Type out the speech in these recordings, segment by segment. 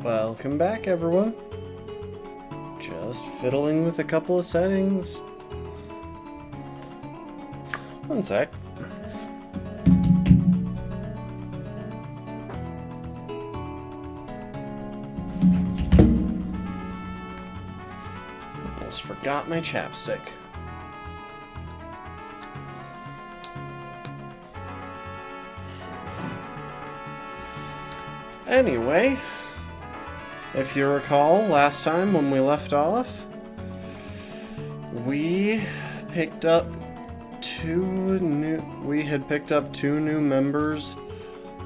Welcome back, everyone. Just fiddling with a couple of settings. One sec. Almost forgot my chapstick. Anyway, if you recall, last time when we left off, we picked up two new members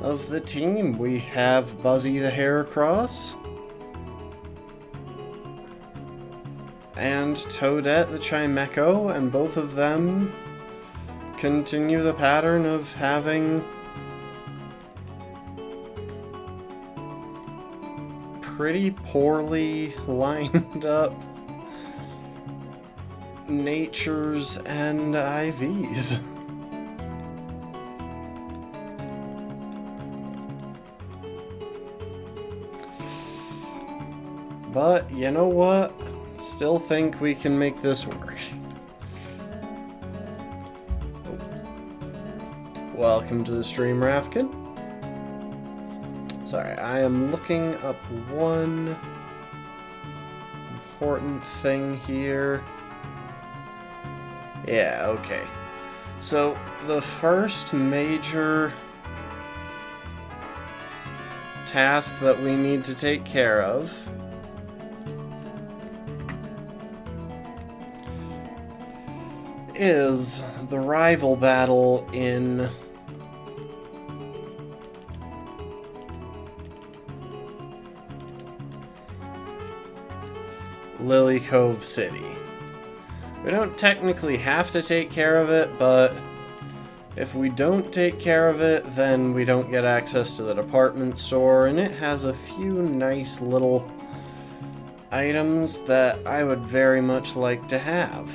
of the team. We have Buzzy the Heracross and Toadette the Chimecho, and both of them continue the pattern of having pretty poorly lined up natures and IVs. But you know what? Still think we can make this work. Welcome to the stream, Rafkin. Sorry, I am looking up one important thing here. Yeah, okay. So, the first major task that we need to take care of is the rival battle in Lily Cove City. We don't technically have to take care of it, but if we don't take care of it, then we don't get access to the department store, and it has a few nice little items that I would very much like to have.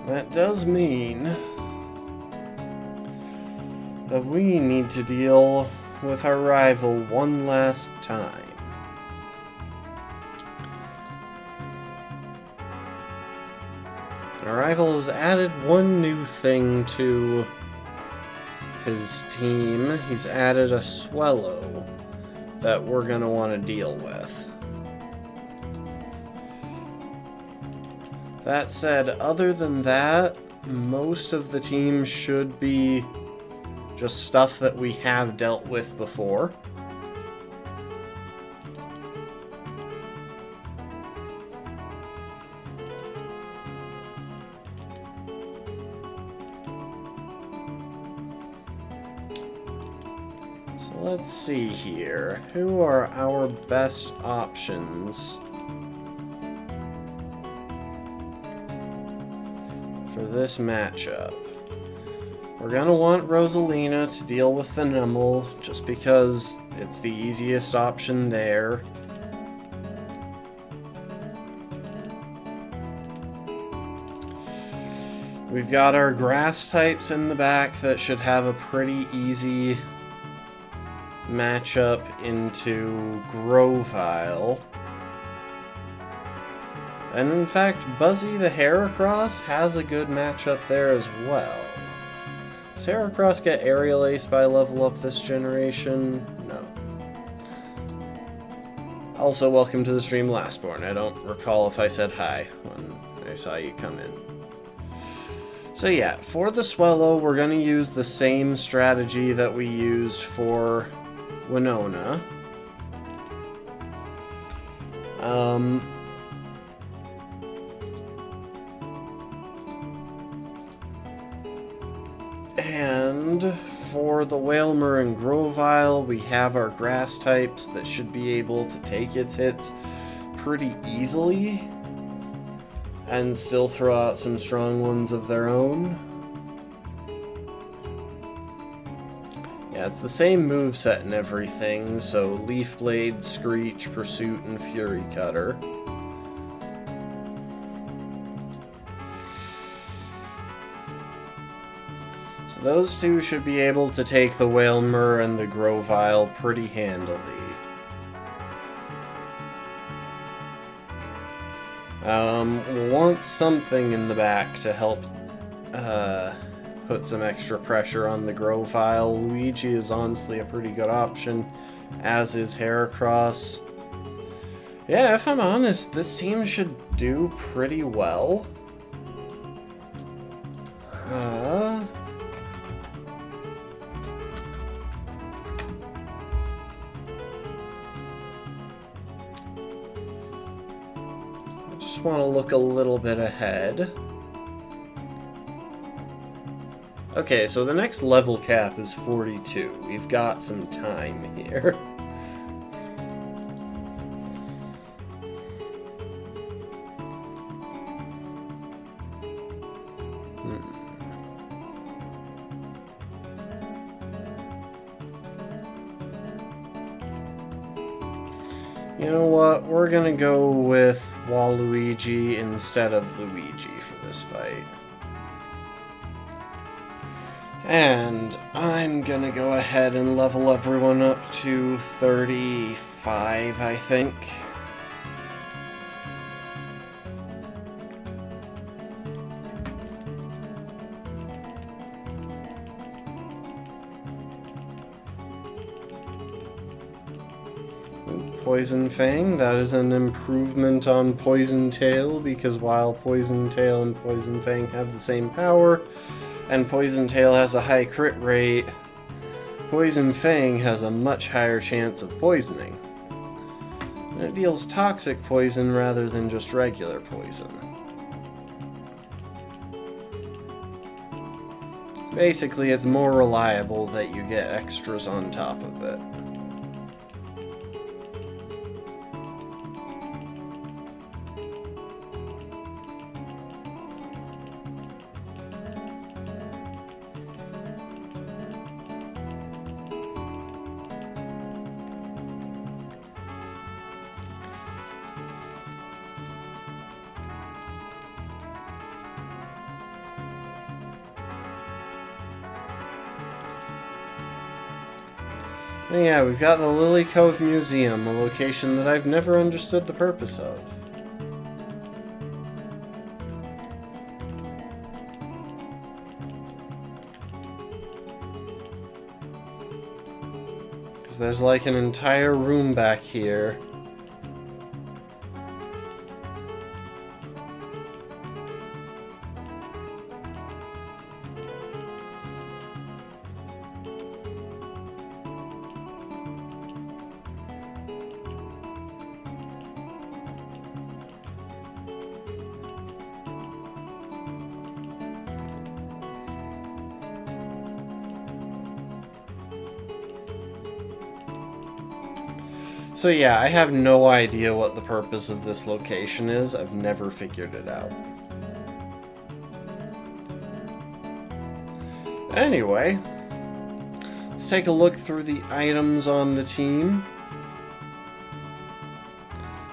That does mean that we need to deal with our rival one last time. Our rival has added one new thing to his team. He's added a Swallow that we're going to want to deal with. That said, other than that, most of the team should be just stuff that we have dealt with before. So let's see here. Who are our best options for this matchup? We're gonna want Rosalina to deal with the Numel, just because it's the easiest option there. We've got our grass types in the back that should have a pretty easy matchup into Grovyle. And in fact, Buzzy the Heracross has a good matchup there as well. Does Heracross get Aerial Ace by level up this generation? No. Also, welcome to the stream, Lastborn. I don't recall if I said hi when I saw you come in. So yeah, for the Swallow, we're going to use the same strategy that we used for Winona. And for the Wailmer and Grovyle, we have our grass types that should be able to take its hits pretty easily and still throw out some strong ones of their own. Yeah, it's the same moveset and everything, so Leaf Blade, Screech, Pursuit, and Fury Cutter. So those two should be able to take the Wailmer and the Grovyle pretty handily. We'll want something in the back to help put some extra pressure on the Grovyle. Luigi is honestly a pretty good option, as is Heracross. Yeah, if I'm honest, this team should do pretty well. I just want to look a little bit ahead. Okay, so the next level cap is 42. We've got some time here. You know what? We're gonna go with Waluigi instead of Luigi for this fight. And I'm gonna go ahead and level everyone up to 35, I think. Poison Fang, that is an improvement on Poison Tail, because while Poison Tail and Poison Fang have the same power, and Poison Tail has a high crit rate, Poison Fang has a much higher chance of poisoning. And it deals toxic poison rather than just regular poison. Basically, it's more reliable that you get extras on top of it. Yeah, we've got the Lily Cove Museum, a location that I've never understood the purpose of. Because there's like an entire room back here. So yeah, I have no idea what the purpose of this location is. I've never figured it out. Anyway, let's take a look through the items on the team.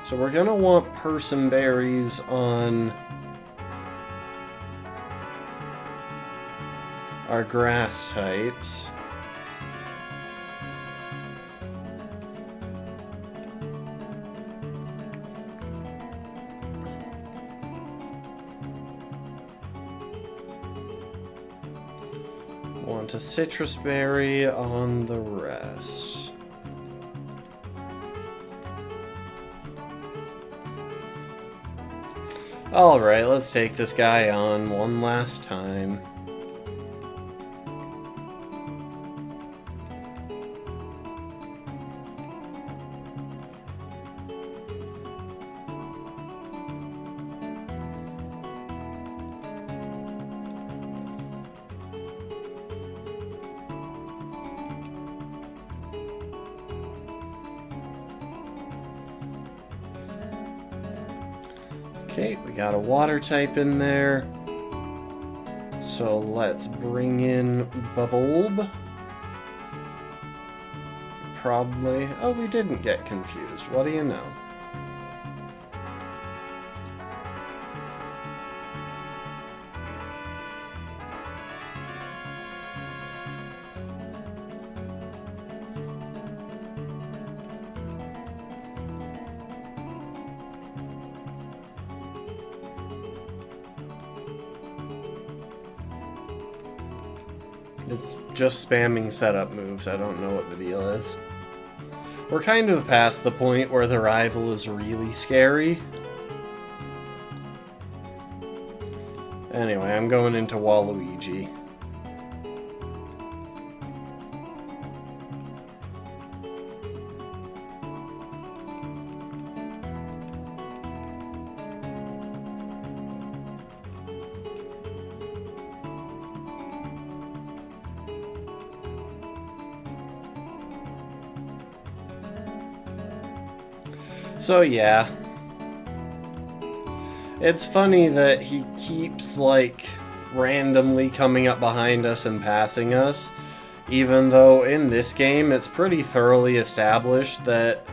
So we're gonna want Person Berries on our grass types. Want a Citrus Berry on the rest. Alright, let's take this guy on one last time. Okay, we got a water type in there. So let's bring in Bubbleb. probably. Oh, we didn't get confused. What do you know? It's just spamming setup moves. I don't know what the deal is. We're kind of past the point where the rival is really scary. Anyway, I'm going into Waluigi. So yeah, it's funny that he keeps like randomly coming up behind us and passing us, even though in this game it's pretty thoroughly established that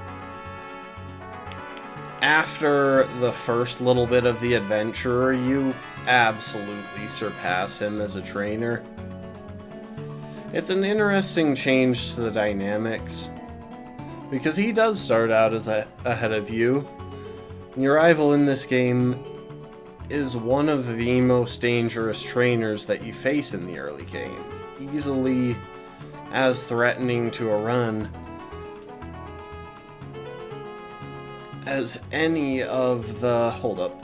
after the first little bit of the adventure, you absolutely surpass him as a trainer. It's an interesting change to the dynamics, because he does start out as ahead of you. Your rival in this game is one of the most dangerous trainers that you face in the early game. Easily as threatening to a run as any of the... Hold up.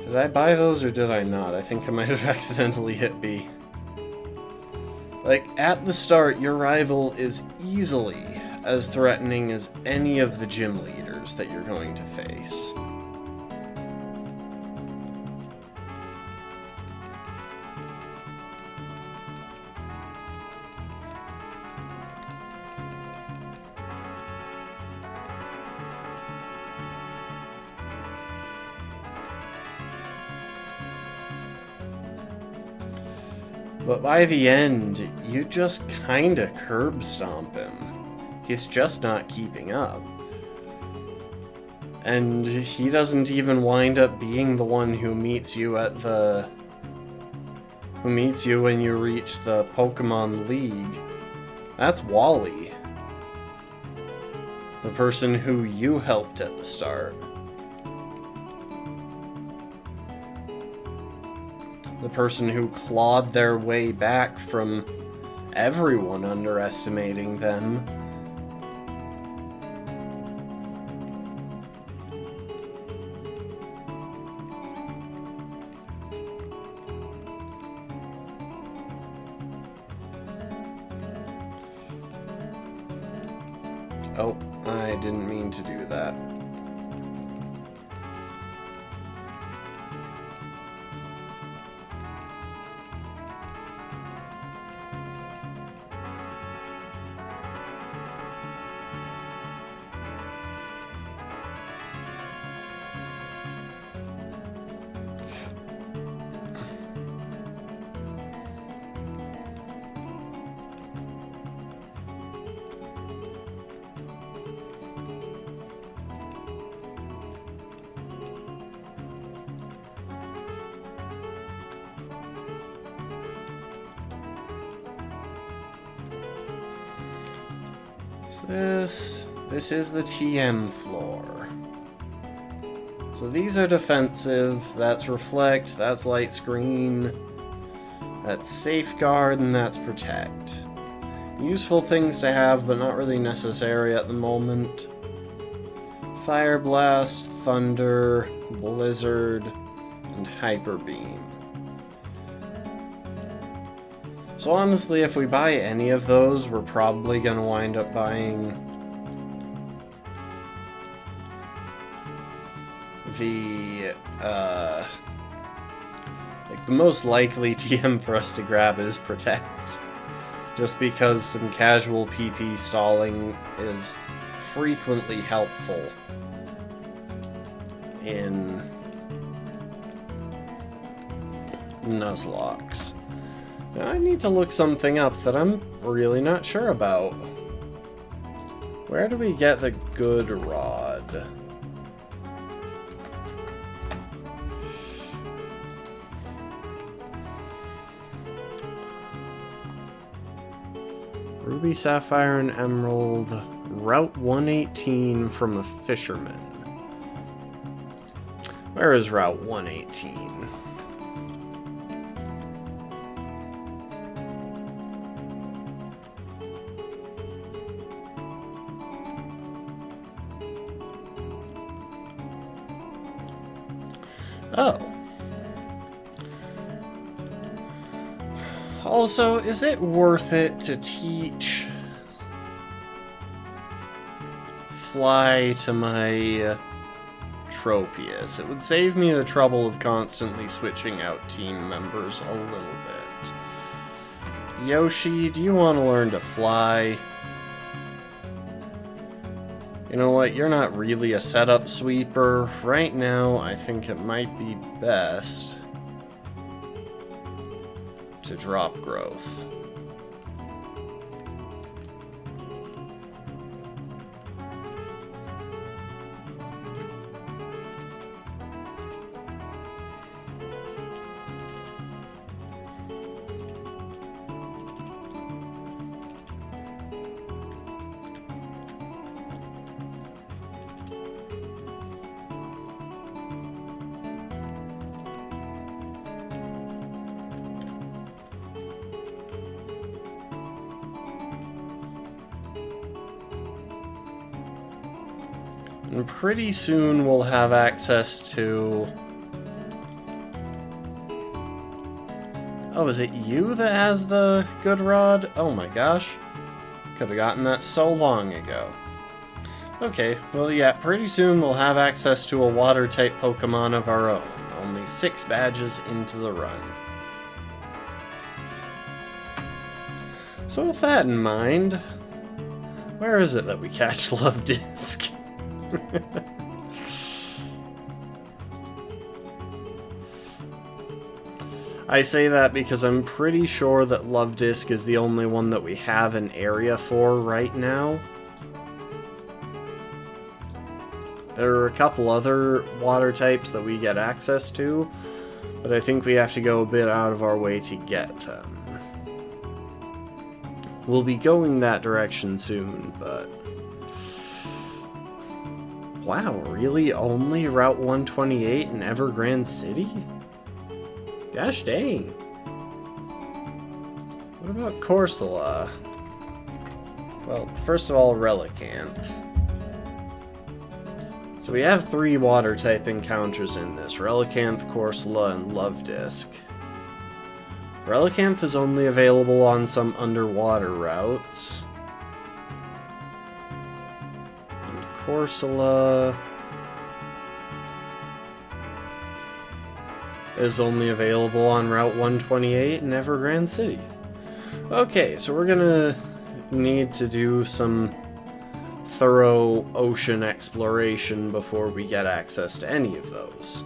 Did I buy those or did I not? I think I might have accidentally hit B. Like, at the start, your rival is easily as threatening as any of the gym leaders that you're going to face. But by the end, you just kinda curb stomp him. He's just not keeping up. And he doesn't even wind up being the one who meets you at the... who meets you when you reach the Pokemon League. That's Wally. The person who you helped at the start. The person who clawed their way back from everyone underestimating them. Oh, I didn't mean to do that. This is the TM floor. So these are defensive, that's reflect, that's light screen, that's safeguard, and that's protect. Useful things to have, but not really necessary at the moment. Fire blast, thunder, blizzard, and hyper beam. So honestly, if we buy any of those, we're probably going to wind up buying the, like, the most likely TM for us to grab is Protect. Just because some casual PP stalling is frequently helpful in Nuzlocke. Now I need to look something up that I'm really not sure about. Where do we get the good rod? Ruby, Sapphire, and Emerald. Route 118 from a fisherman. Where is Route 118? Oh. Also, is it worth it to teach Fly to my Tropius? It would save me the trouble of constantly switching out team members a little bit. Yoshi, do you want to learn to fly? You know what, you're not really a setup sweeper. Right now, I think it might be best to drop growth. And pretty soon we'll have access to... Oh, is it you that has the good rod? Oh my gosh. Could have gotten that so long ago. Okay, well yeah, pretty soon we'll have access to a water-type Pokemon of our own. Only 6 badges into the run. So with that in mind, where is it that we catch Love Disc? I say that because I'm pretty sure that Love Disc is the only one that we have an area for right now. There are a couple other water types that we get access to, but I think we have to go a bit out of our way to get them. We'll be going that direction soon, but... Wow, really? Only Route 128 in Evergrande City? Gosh dang. What about Corsola? Well, first of all, Relicanth. So we have 3 water-type encounters in this. Relicanth, Corsola, and Love Disc. Relicanth is only available on some underwater routes. Corsola is only available on Route 128 in Evergrande City. Okay, so we're gonna need to do some thorough ocean exploration before we get access to any of those.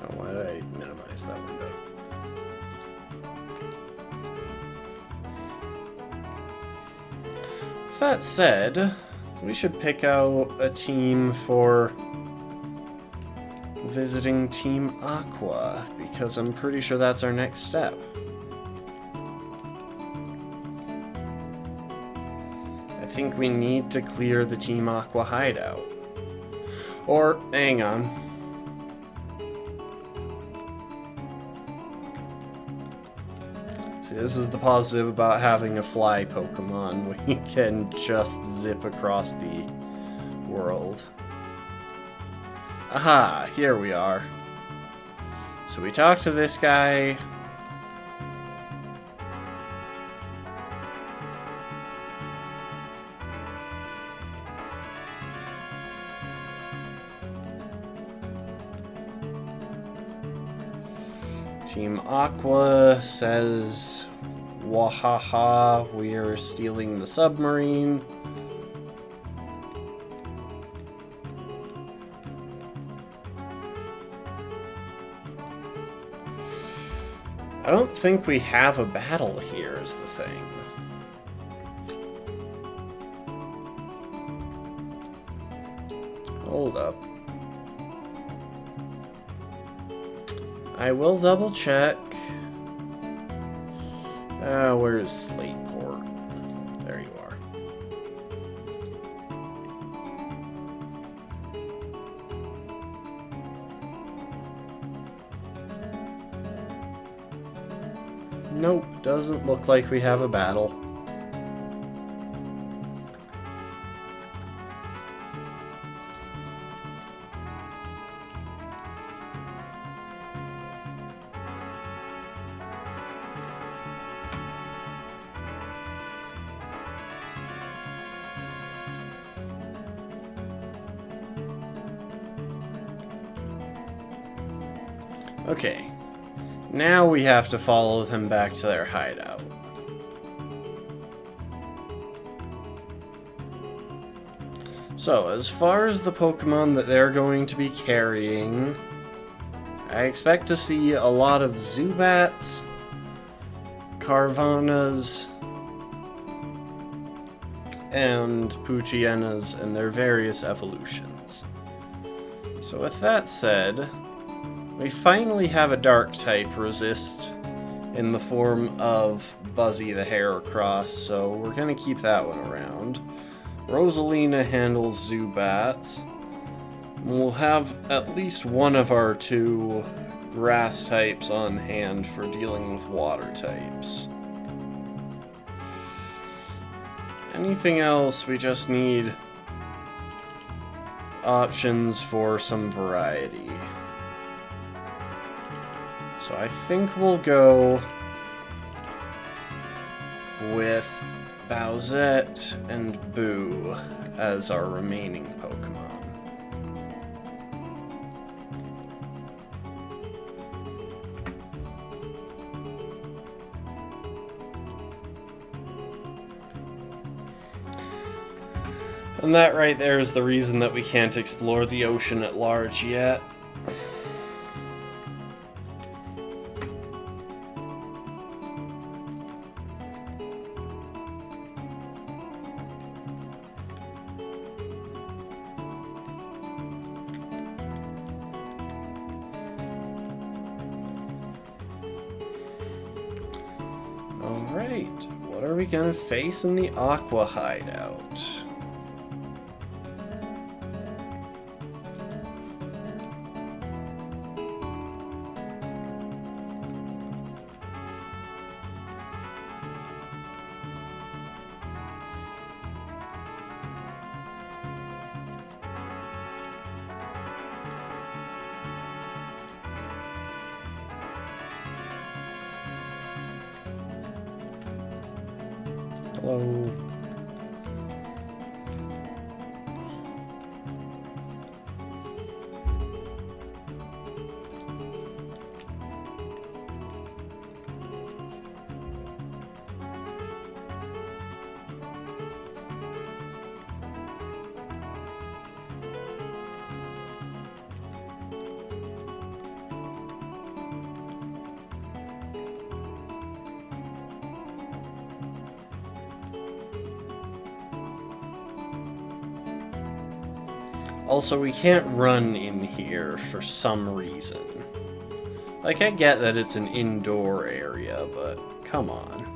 Oh, why did I minimize that window? That said, we should pick out a team for visiting Team Aqua, because I'm pretty sure that's our next step. I think we need to clear the Team Aqua hideout. Or, hang on. See, this is the positive about having a fly Pokemon. We can just zip across the world. Aha, here we are. So we talk to this guy. Team Aqua says Wahaha, we are stealing the submarine. I don't think we have a battle here, is the thing. Hold up. I will double check. Where is Slateport? There you are. Nope, doesn't look like we have a battle. Okay, now we have to follow them back to their hideout. So, as far as the Pokemon that they're going to be carrying, I expect to see a lot of Zubats, Carvanas, and Poochyenas and their various evolutions. So with that said, we finally have a dark type resist in the form of Buzzy the Heracross, so we're going to keep that one around. Rosalina handles Zubats. We'll have at least one of our two grass types on hand for dealing with water types. Anything else, we just need options for some variety. So I think we'll go with Bowsette and Boo as our remaining Pokemon. And that right there is the reason that we can't explore the ocean at large yet. Alright, what are we gonna face in the Aqua hideout? Hello. Also, we can't run in here for some reason. Like, I get that it's an indoor area, but come on.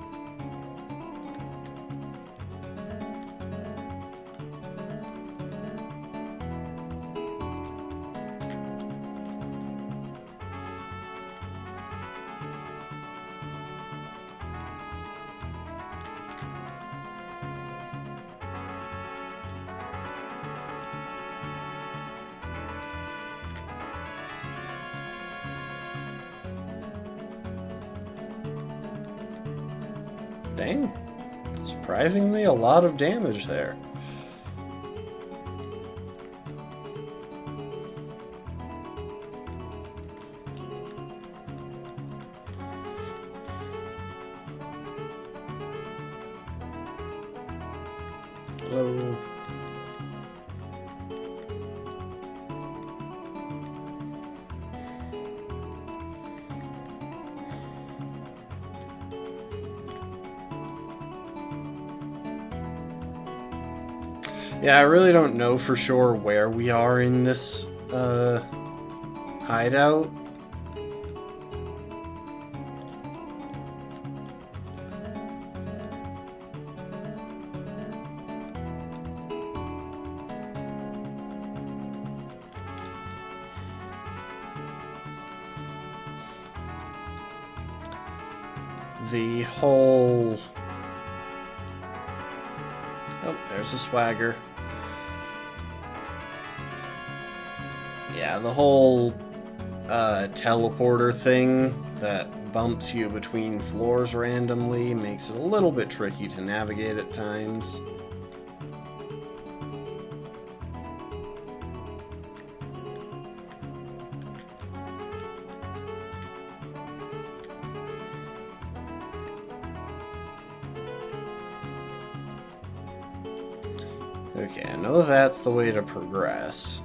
Dang. Surprisingly, a lot of damage there. Yeah, I really don't know for sure where we are in this hideout. The whole... Oh, there's a swagger. Yeah, the whole teleporter thing that bumps you between floors randomly makes it a little bit tricky to navigate at times. Okay, I know that's the way to progress.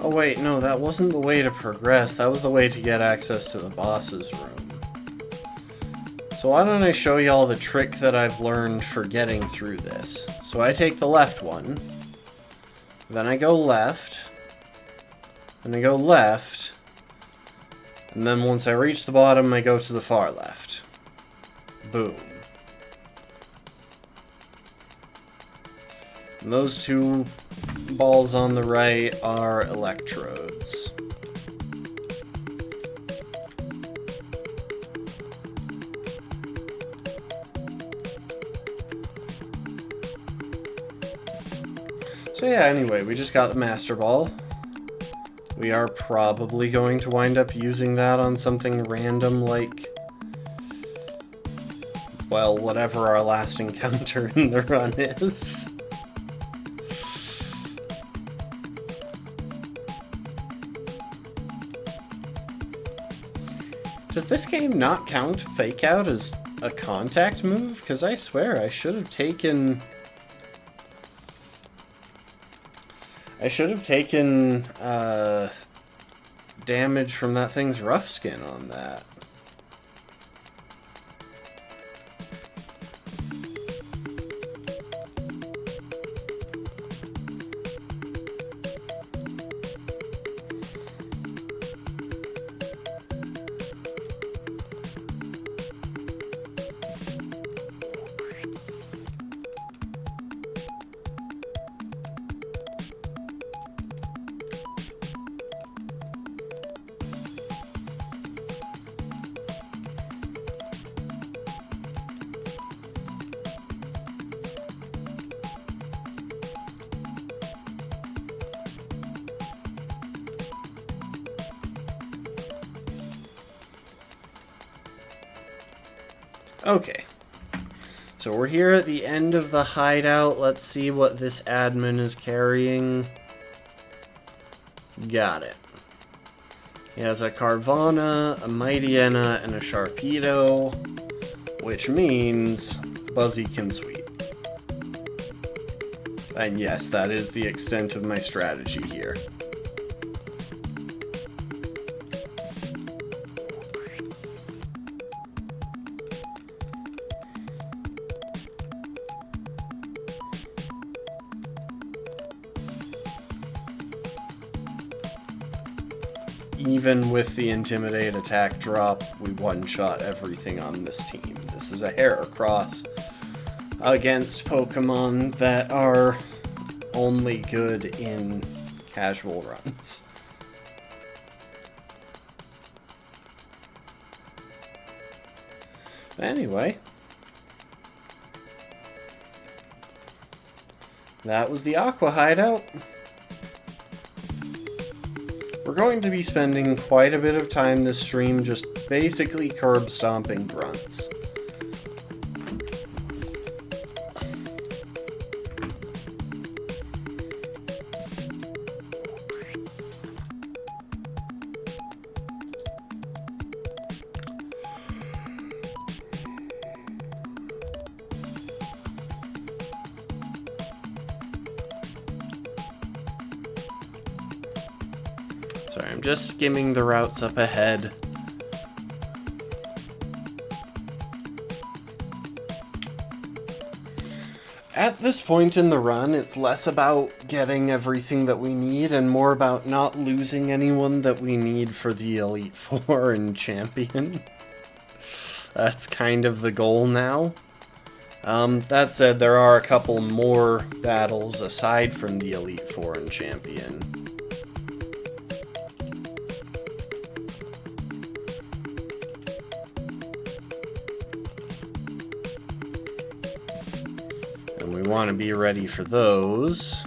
Oh wait, no, that wasn't the way to progress. That was the way to get access to the boss's room. So why don't I show y'all the trick that I've learned for getting through this. So I take the left one, then I go left, then I go left, and then once I reach the bottom, I go to the far left. Boom. And those two balls on the right are electrodes. So yeah, anyway, we just got the Master Ball. We are probably going to wind up using that on something random like, well, whatever our last encounter in the run is. Does this game not count Fake Out as a contact move? Because I swear I should have taken... damage from that thing's rough skin on that. Okay, so we're here at the end of the hideout. Let's see what this admin is carrying. Got it. He has a Carvana, a Mightyena, and a Sharpedo, which means Buzzy can sweep. And yes, that is the extent of my strategy here. Even with the Intimidate attack drop, we one-shot everything on this team. This is a Heracross against Pokemon that are only good in casual runs. Anyway, that was the Aqua Hideout. We're going to be spending quite a bit of time this stream just basically curb stomping grunts. Sorry, I'm just skimming the routes up ahead. At this point in the run, it's less about getting everything that we need and more about not losing anyone that we need for the Elite Four and Champion. That's kind of the goal now. That said, there are a couple more battles aside from the Elite Four and Champion. And we want to be ready for those.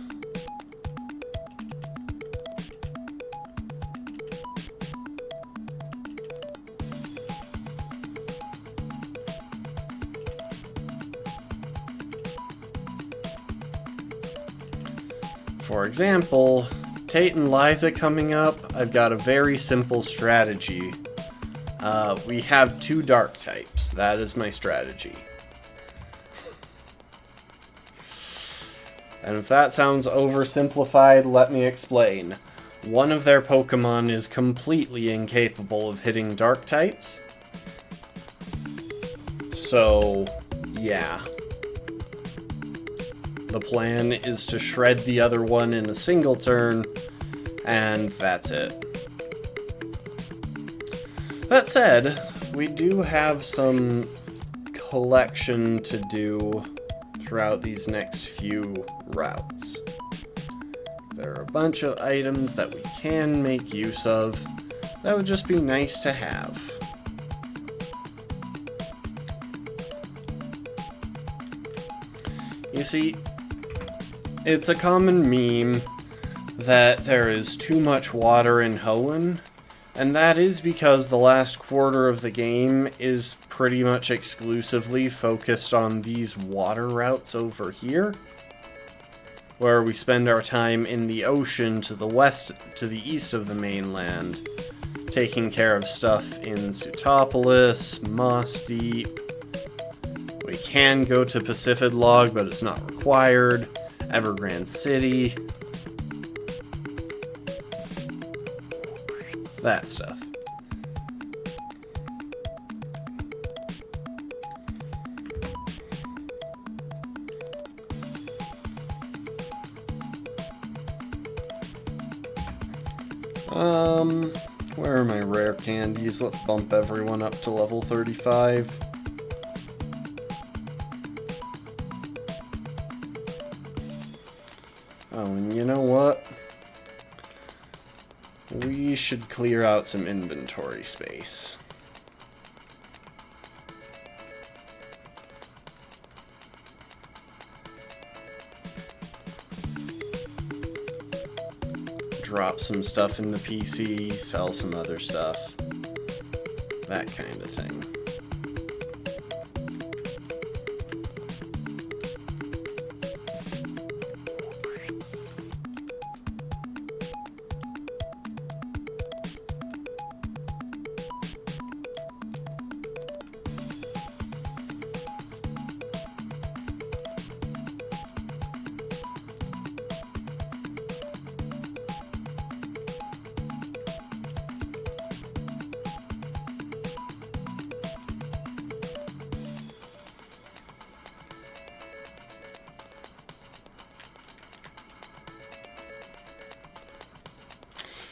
For example, Tate and Liza coming up, I've got a very simple strategy. We have 2 dark types. That is my strategy. And if that sounds oversimplified, let me explain. One of their Pokemon is completely incapable of hitting dark types. So, yeah. The plan is to shred the other one in a single turn, and that's it. That said, we do have some collection to do throughout these next few routes. There are a bunch of items that we can make use of that would just be nice to have. You see, it's a common meme that there is too much water in Hoenn, and that is because the last quarter of the game is pretty much exclusively focused on these water routes over here, where we spend our time in the ocean to the west, to the east of the mainland, taking care of stuff in Sutopolis, Moss Deep. We can go to Pacifidlog, but it's not required. Evergrande City. That stuff. Where are my rare candies? Let's bump everyone up to level 35. Oh, and you know what? We should clear out some inventory space. Drop some stuff in the PC, sell some other stuff. That kind of thing.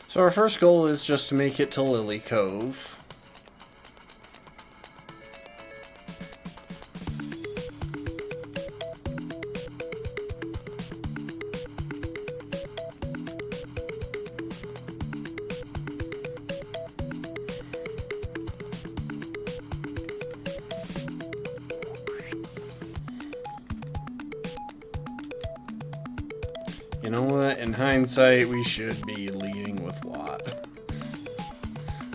So our first goal is just to make it to Lily Cove. You know what? In hindsight, we should be leading with what?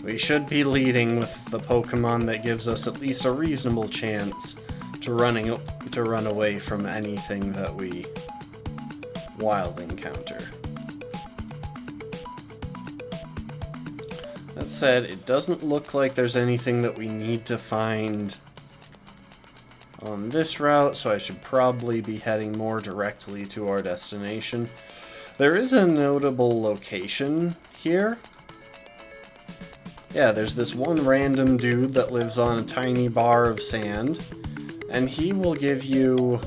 We should be leading with the Pokemon that gives us at least a reasonable chance to run away from anything that we wild encounter. That said, it doesn't look like there's anything that we need to find on this route, so I should probably be heading more directly to our destination. There is a notable location here. Yeah, there's this one random dude that lives on a tiny bar of sand, and he will give you...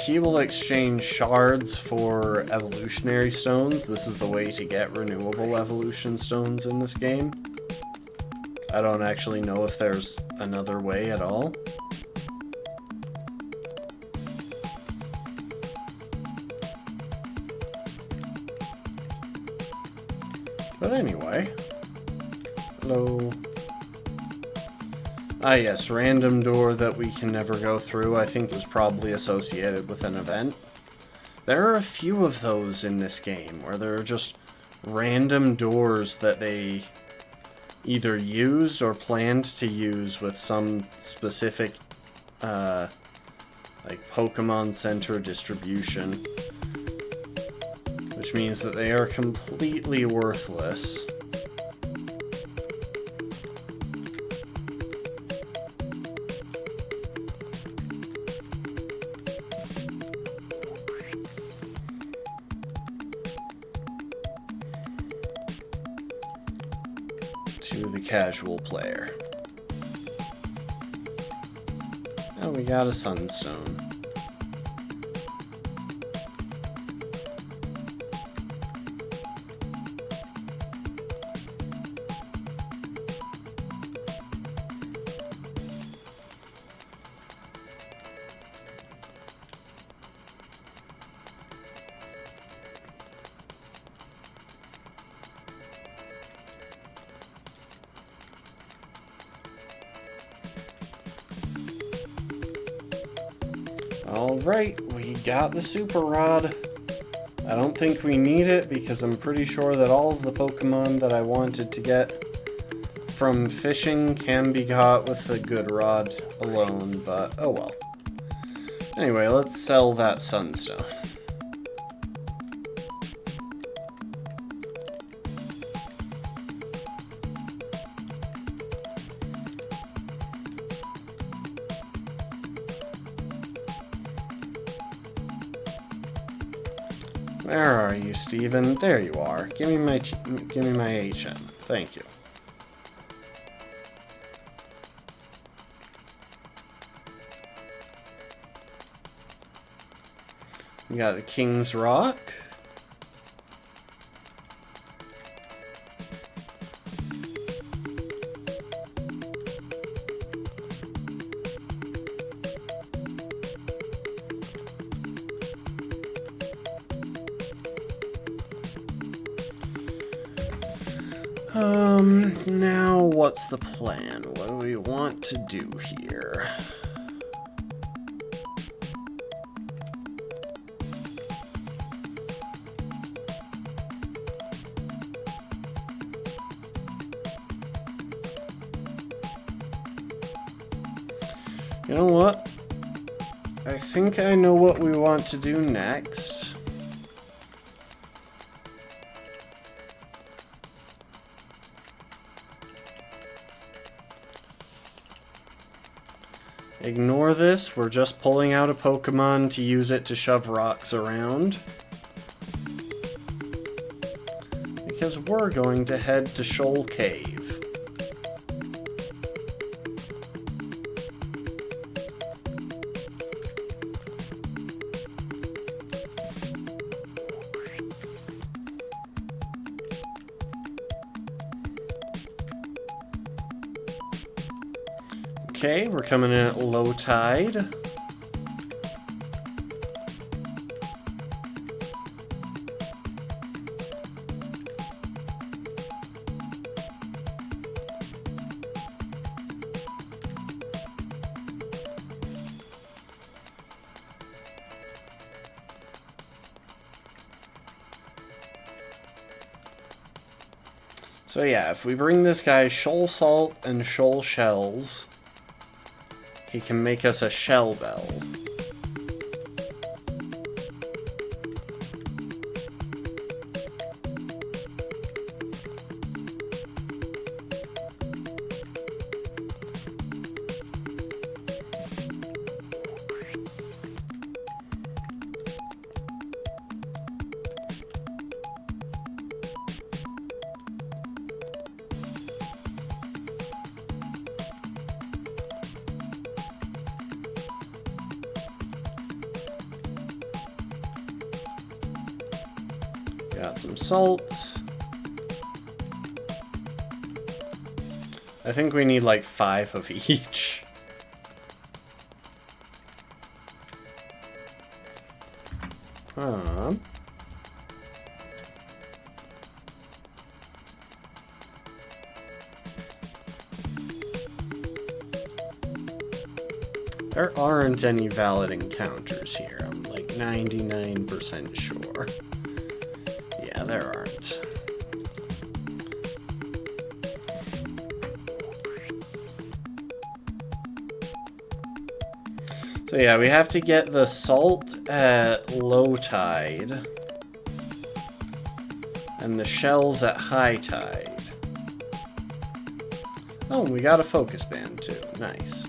he will exchange shards for evolutionary stones. This is the way to get renewable evolution stones in this game. I don't actually know if there's another way at all. But anyway. Hello. Ah yes, random door that we can never go through. I think was probably associated with an event. There are a few of those in this game, where there are just random doors that they either used or planned to use with some specific, like, Pokemon Center distribution. Which means that they are completely worthless. To the casual player. Oh, we got a sunstone. Alright, we got the Super Rod. I don't think we need it because I'm pretty sure that all of the Pokemon that I wanted to get from fishing can be got with the good rod alone, but oh well. Anyway, let's sell that Sunstone. Where are you, Steven? There you are. Give me my HM. Thank you. We got the King's Rock. Now what's the plan? What do we want to do here? You know what? I think I know what we want to do next. Ignore this, we're just pulling out a Pokemon to use it to shove rocks around. Because we're going to head to Shoal Cave. Okay, we're coming in at low tide. So yeah, if we bring this guy shoal salt and shoal shells, he can make us a shell bell. Got some salt. I think we need like 5 of each. There aren't any valid encounters here. I'm like 99% sure. Yeah, there aren't. So yeah, we have to get the salt at low tide and the shells at high tide. Oh, we got a focus band too. Nice.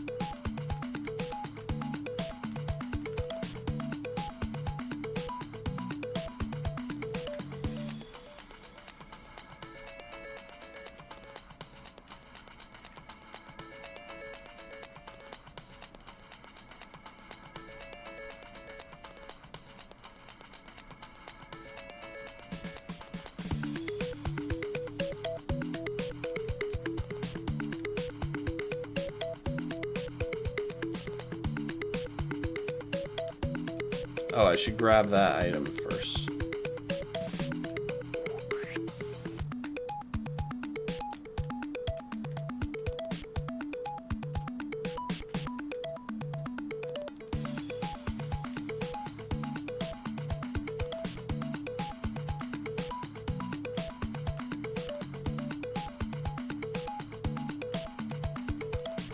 Oh, I should grab that item first.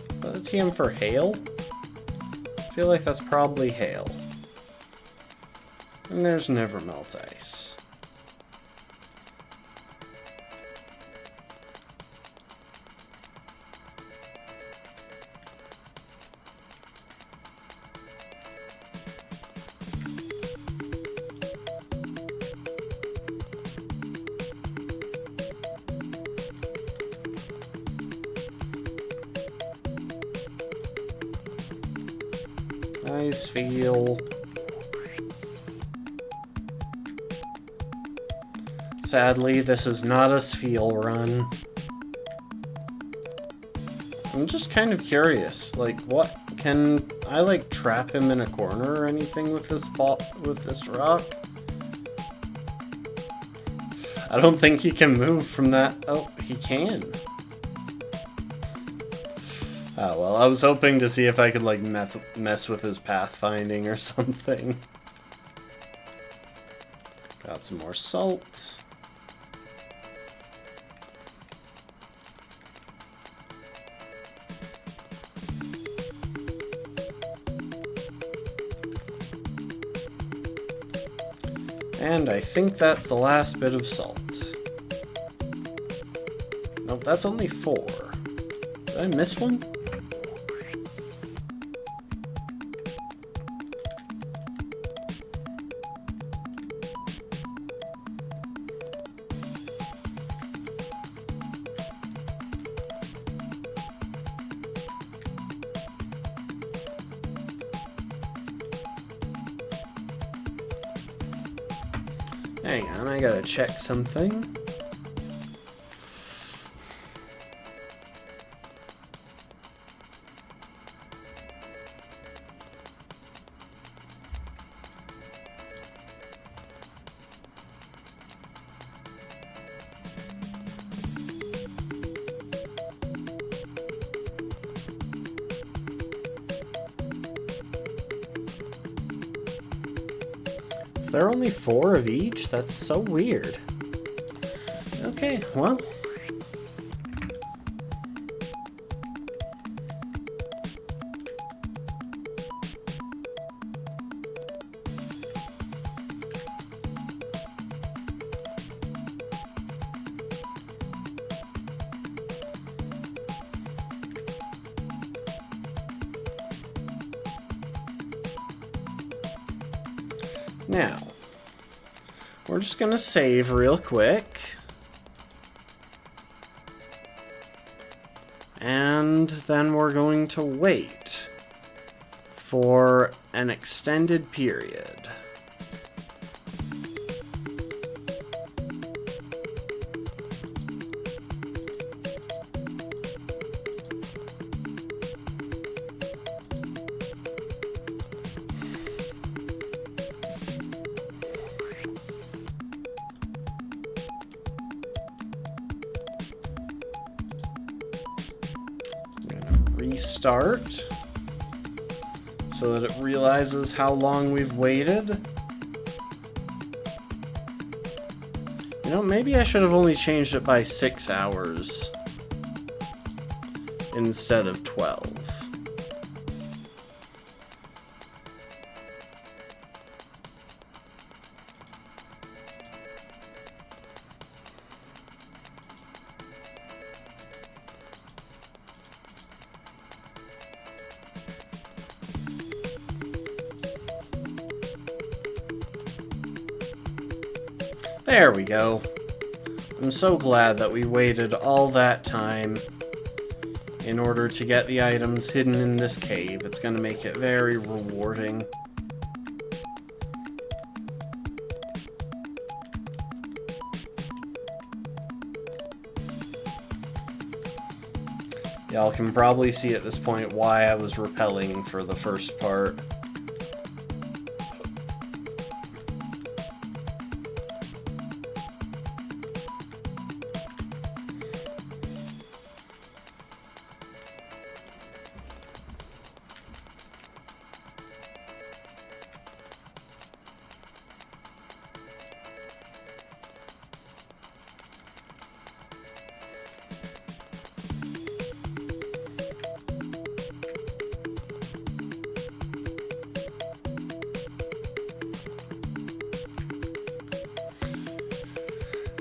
Is that a TM for hail? I feel like that's probably hail. And there's never melt ice. Ice feel. Sadly, this is not a Spheal run. I'm just kind of curious, like, what can I like trap him in a corner or anything with this rock? I don't think he can move from that. Oh, he can. Oh well, I was hoping to see if I could like mess with his pathfinding or something. Got some more salt. And I think that's the last bit of salt. Nope, that's only 4. Did I miss one? Hang on, I gotta check something. There are only 4 of each? That's so weird. Okay, well, Now, we're just going to save real quick. And then we're going to wait for an extended period. Restart so that it realizes how long we've waited. You know, maybe I should have only changed it by 6 hours instead of 12. There we go. I'm so glad that we waited all that time in order to get the items hidden in this cave. It's going to make it very rewarding. Y'all can probably see at this point why I was repelling for the first part.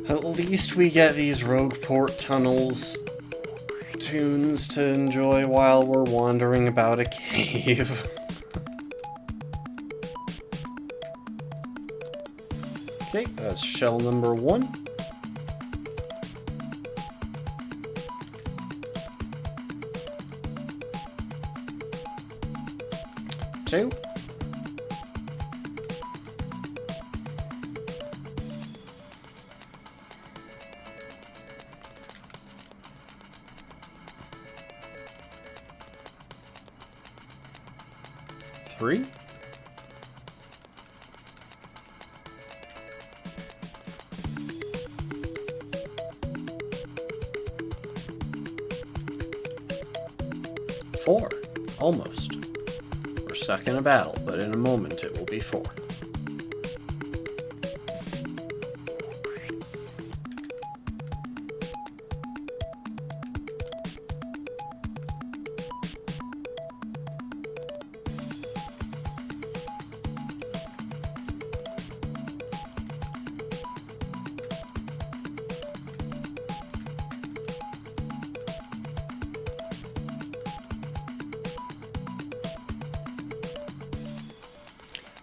At least we get these Rogue Port Tunnels tunes to enjoy while we're wandering about a cave. Okay, that's shell number 1. Two. 3. 4. Almost. We're stuck in a battle, but in a moment it will be 4.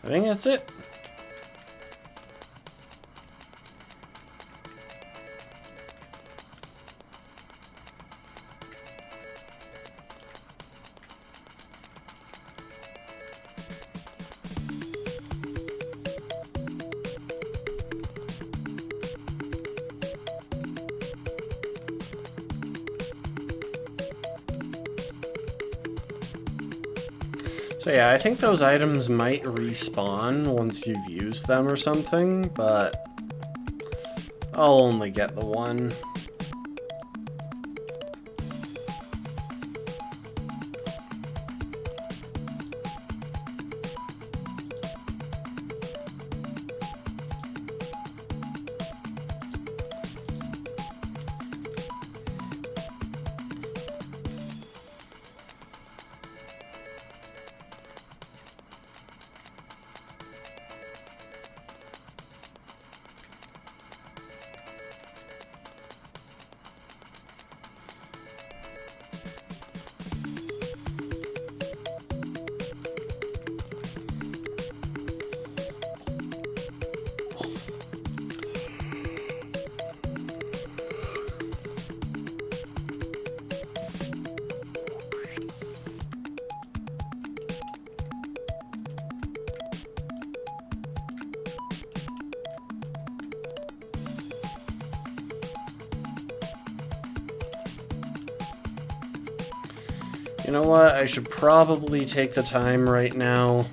I think that's it. So yeah, I think those items might respawn once you've used them or something, but I'll only get the one. You know what? I should probably take the time right now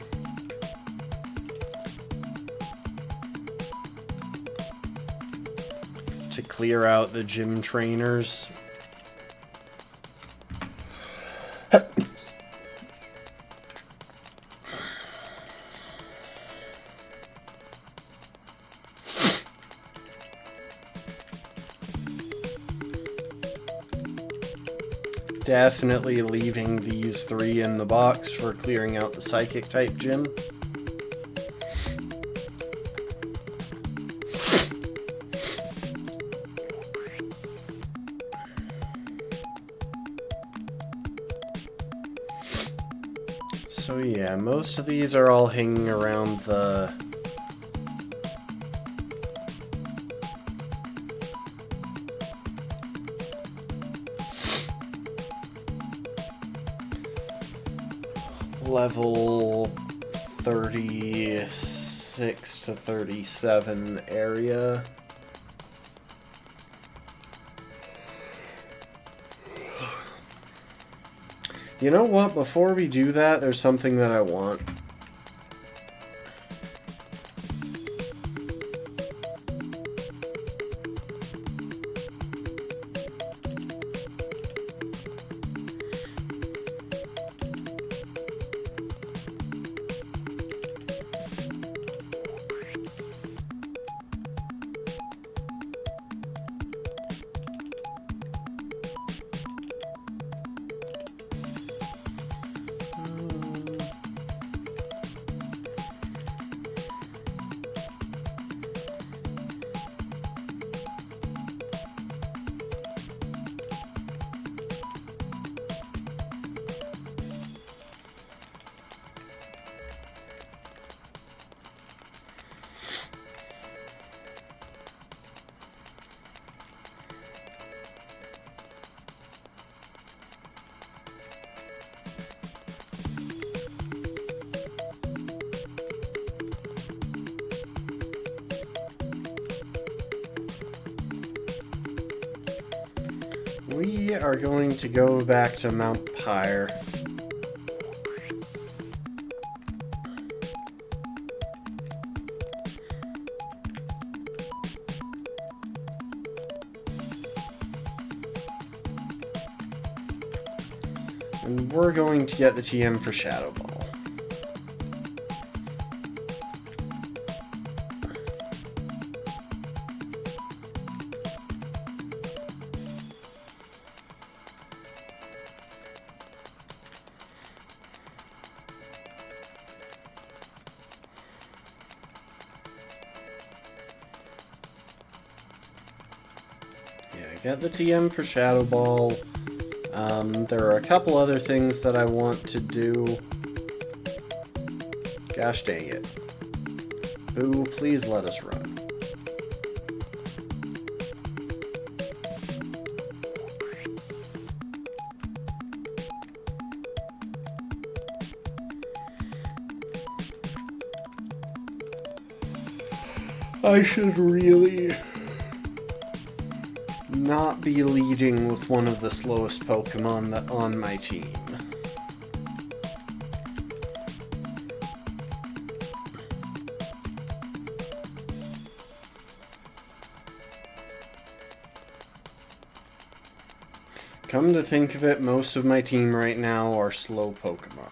to clear out the gym trainers. Definitely leaving these 3 in the box for clearing out the psychic type gym. So yeah, most of these are all hanging around the level 36 to 37 area. You know what? Before we do that, there's something that I want. We are going to go back to Mount Pyre. And we're going to get the TM for Shadow Ball. Get the TM for Shadow Ball. There are a couple other things that I want to do. Gosh dang it. Boo, please let us run. I should really not be leading with one of the slowest Pokemon that on my team. Come to think of it, most of my team right now are slow Pokemon.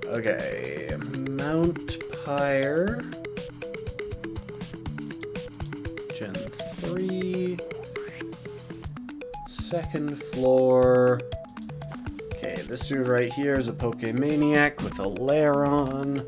Okay, Mount Pyre, Gen 3, second floor. Okay, this dude right here is a Pokemaniac with a Lairon.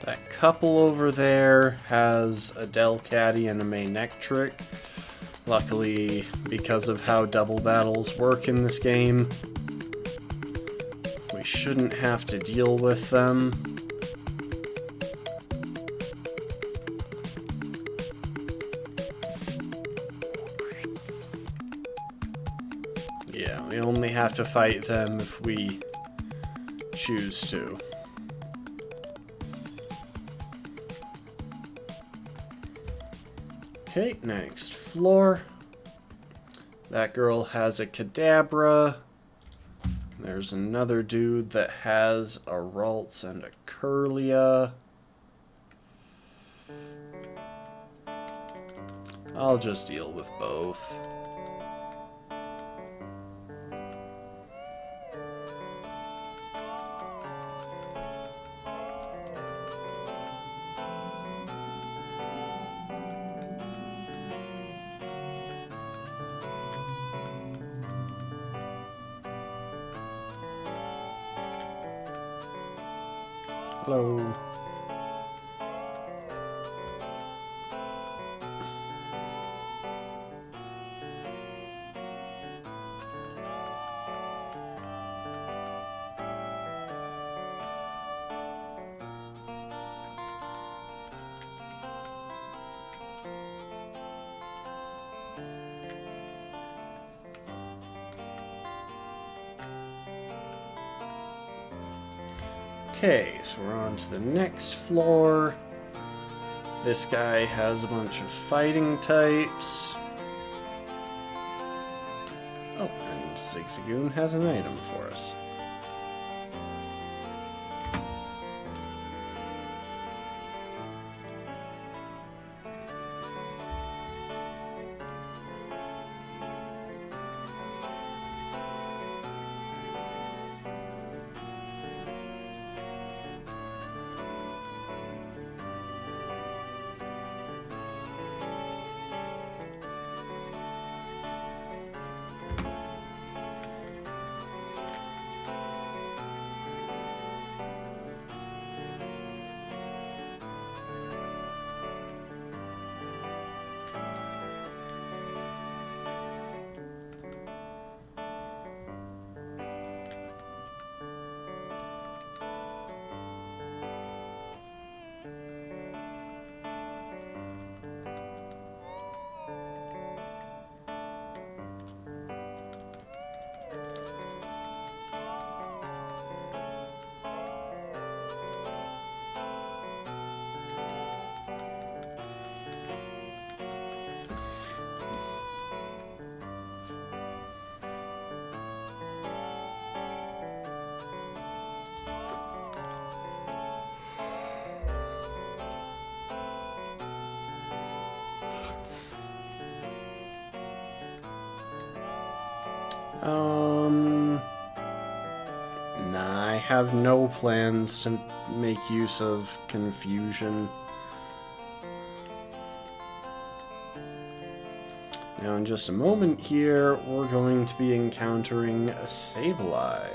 That couple over there has a Delcatty and a Manectric. Luckily, because of how double battles work in this game, we shouldn't have to deal with them. Yeah, we only have to fight them if we choose to. Okay, next floor. That girl has a Kadabra. There's another dude that has a Ralts and a Curlia. I'll just deal with both. Hello. Okay, so we're on to the next floor. This guy has a bunch of fighting types. Oh, and Zigzagoon has an item for us. Nah, I have no plans to make use of confusion. Now, in just a moment here, we're going to be encountering a Sableye.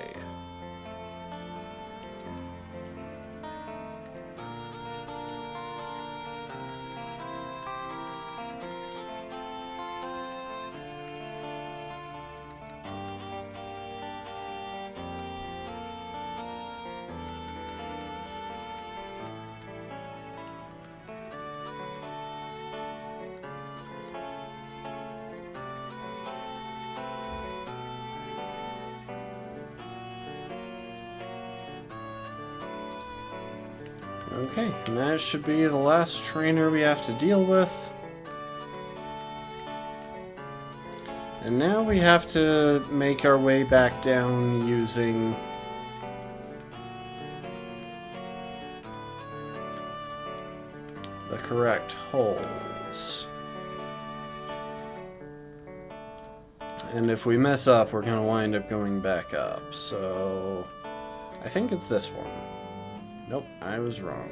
Okay, and that should be the last trainer we have to deal with. And now we have to make our way back down using the correct holes. And if we mess up, we're going to wind up going back up. So I think it's this one. Nope, I was wrong.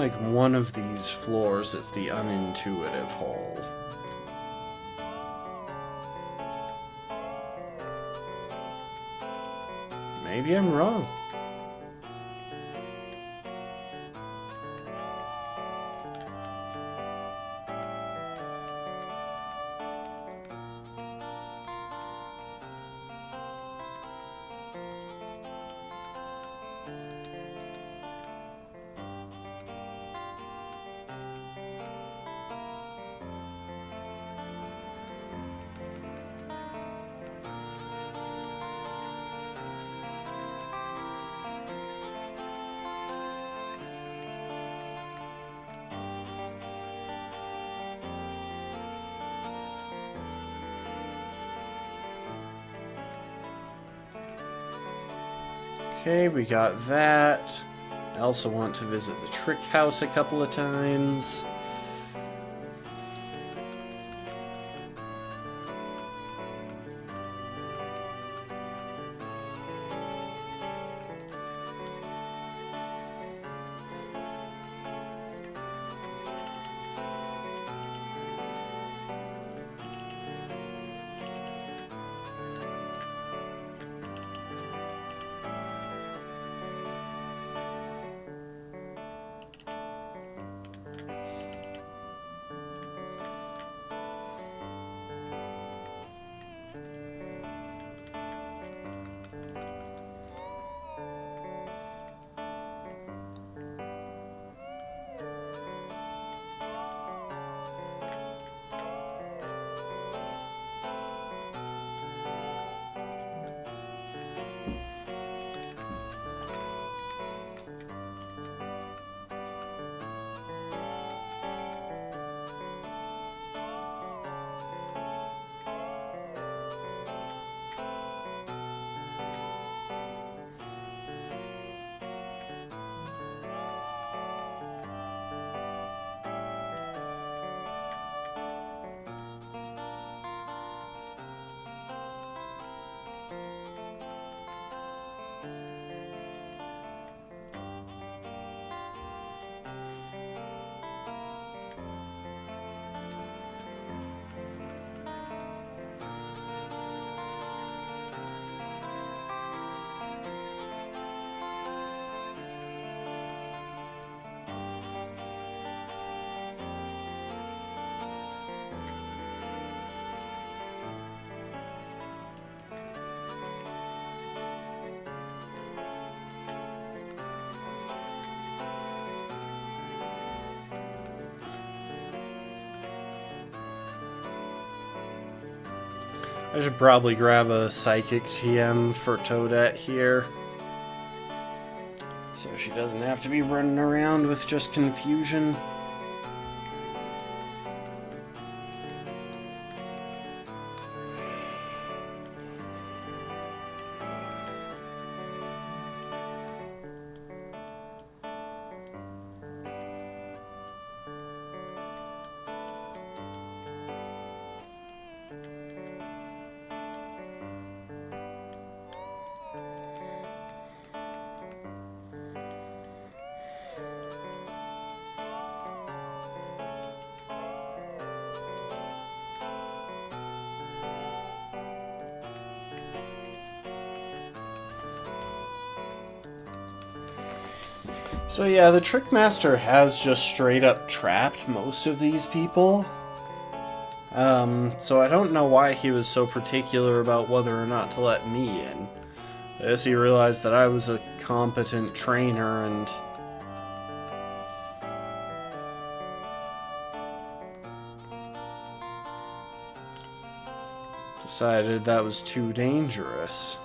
like one of these floors is the unintuitive hole. Maybe I'm wrong. Okay, we got that. I also want to visit the trick house a couple of times. I should probably grab a Psychic TM for Toadette here, so she doesn't have to be running around with just confusion. So yeah, the Trickmaster has just straight up trapped most of these people. So I don't know why he was so particular about whether or not to let me in. I guess he realized that I was a competent trainer and... decided that was too dangerous.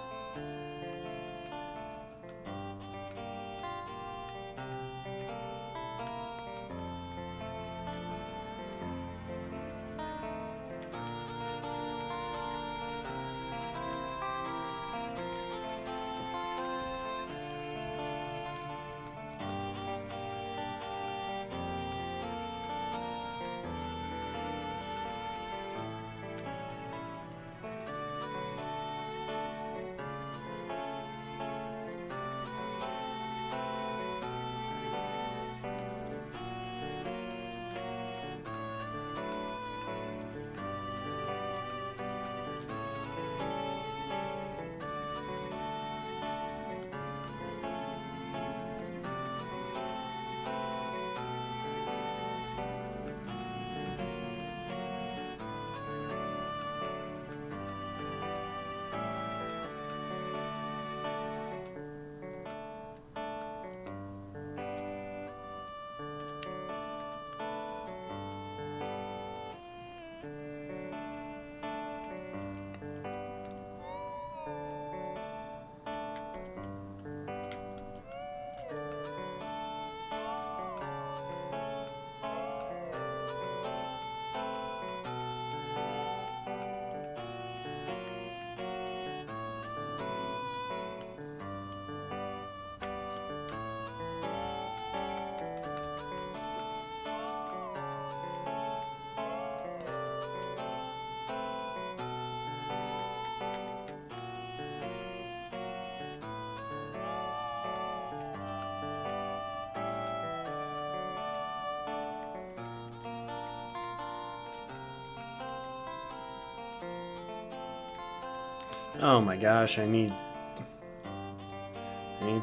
Oh my gosh, I need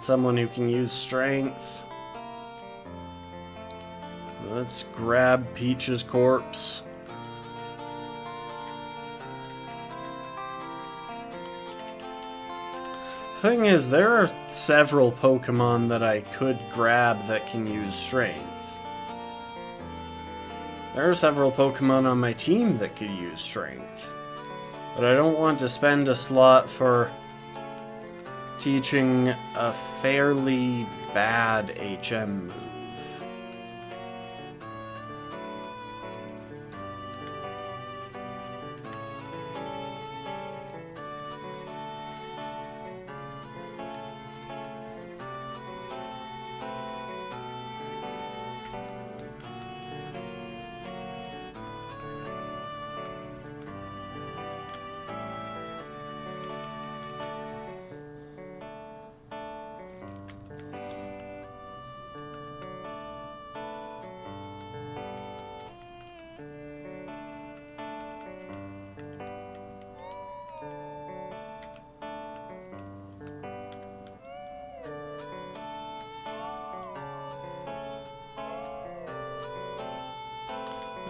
someone who can use strength. Let's grab Peach's corpse. Thing is, there are several Pokemon that I could grab that can use strength. There are several Pokemon on my team that could use strength. But I don't want to spend a slot for teaching a fairly bad HM move.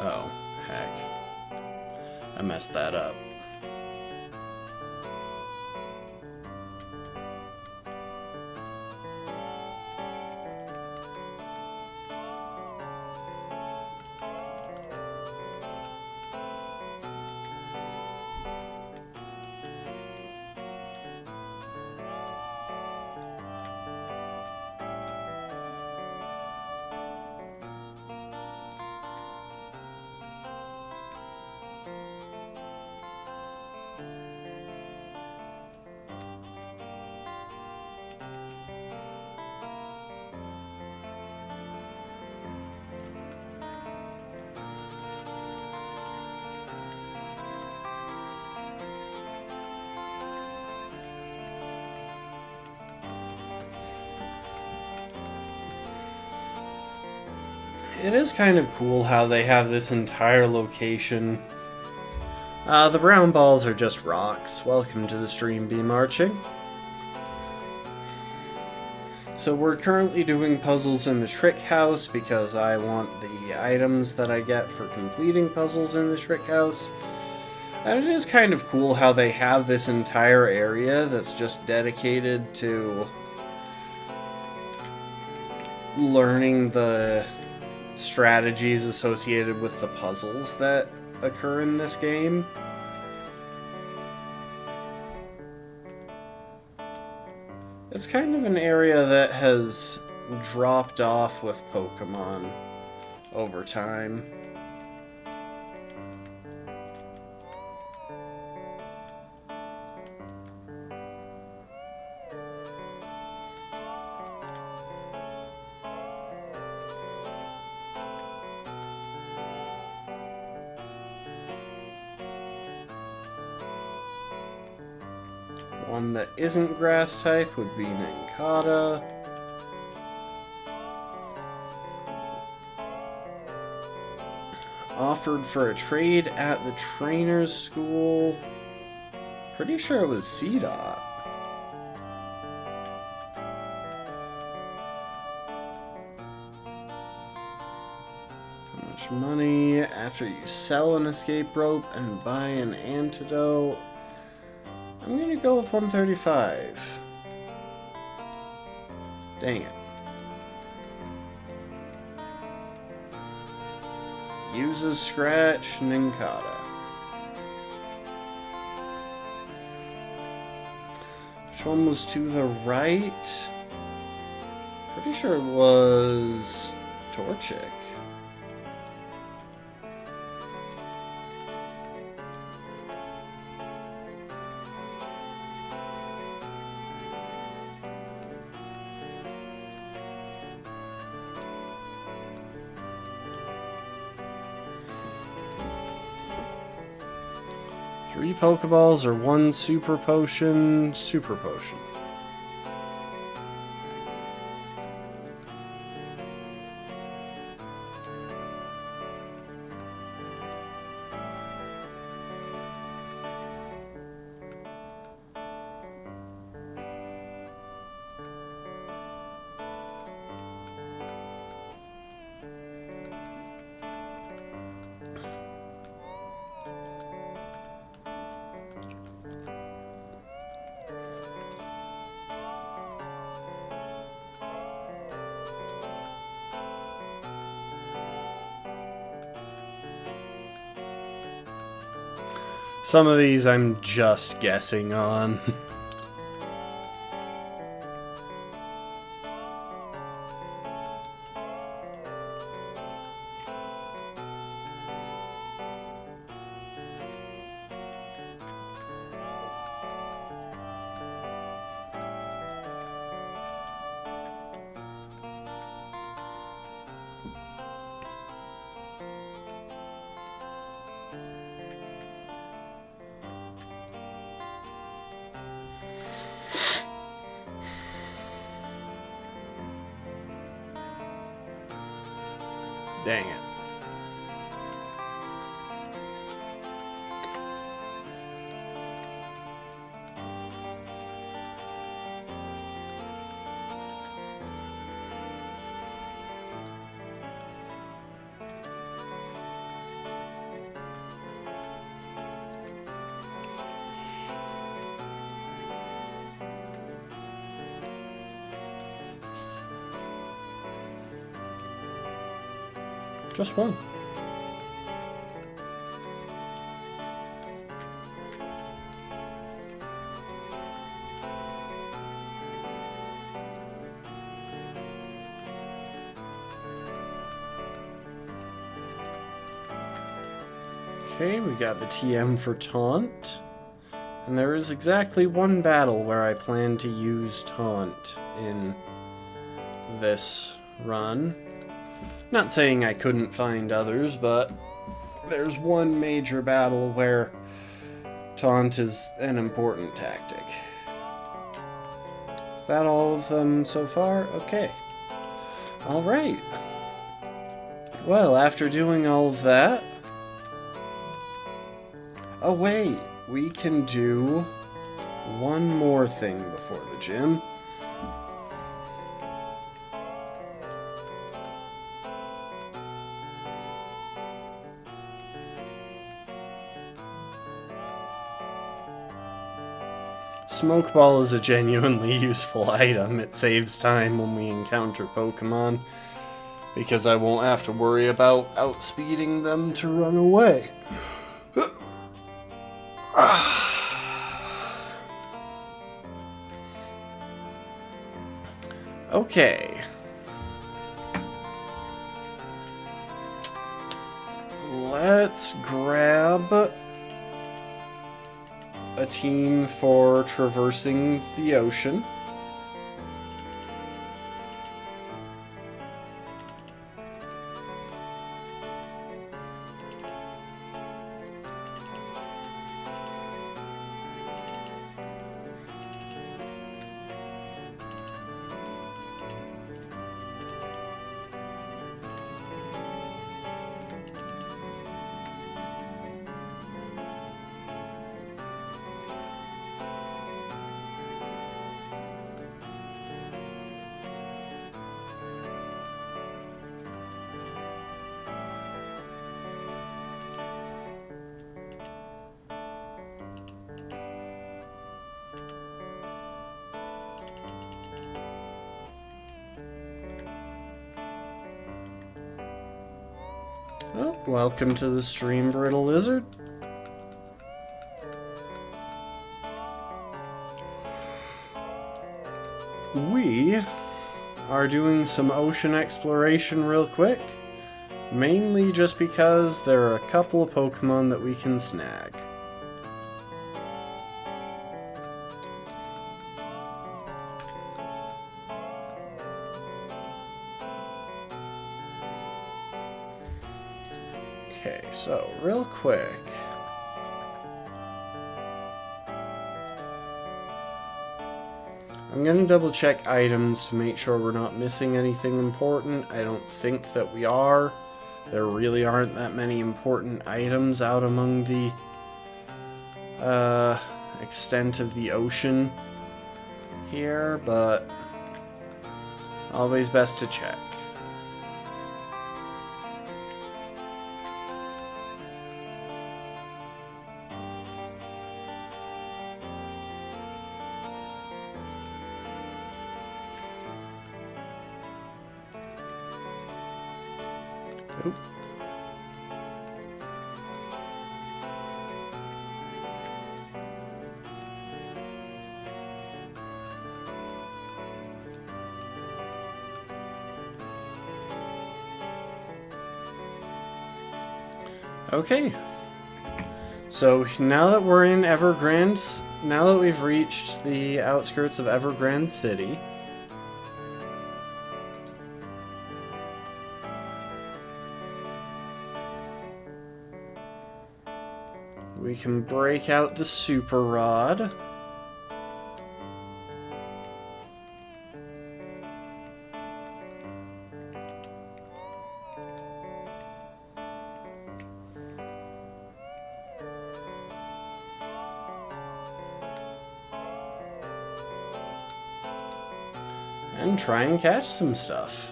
Oh, heck. I messed that up. It is kind of cool how they have this entire location. The brown balls are just rocks. Welcome to the stream, Bee Marching. So we're currently doing puzzles in the Trick House because I want the items that I get for completing puzzles in the Trick House. And it is kind of cool how they have this entire area that's just dedicated to learning the strategies associated with the puzzles that occur in this game. It's kind of an area that has dropped off with Pokemon over time. One that isn't grass type would be Nincada. Offered for a trade at the trainer's school. Pretty sure it was CDOT. How much money after you sell an escape rope and buy an antidote? I'm gonna go with 135. Dang it. Uses Scratch, Nincada. Which one was to the right? Pretty sure it was Torchic. Three Pokeballs or one Super Potion? Super Potion. Some of these I'm just guessing on. Dang it. Just one. Okay, we got the TM for Taunt. And there is exactly one battle where I plan to use Taunt in this run. Not saying I couldn't find others, but there's one major battle where Taunt is an important tactic. Is that all of them so far? Okay. Alright. Well, after doing all of that... Oh wait, we can do one more thing before the gym. Smoke Ball is a genuinely useful item. It saves time when we encounter Pokémon, because I won't have to worry about outspeeding them to run away. Okay. Let's grab a team for traversing the ocean. Oh, welcome to the stream, Brittle Lizard. We are doing some ocean exploration real quick, mainly just because there are a couple of Pokemon that we can snag. Okay, so real quick. I'm gonna double check items to make sure we're not missing anything important. I don't think that we are. There really aren't that many important items out among the extent of the ocean here, but always best to check. Oop. Okay. So now that we're in Evergrande, now that we've reached the outskirts of Evergrande City, we can break out the Super Rod. And try and catch some stuff.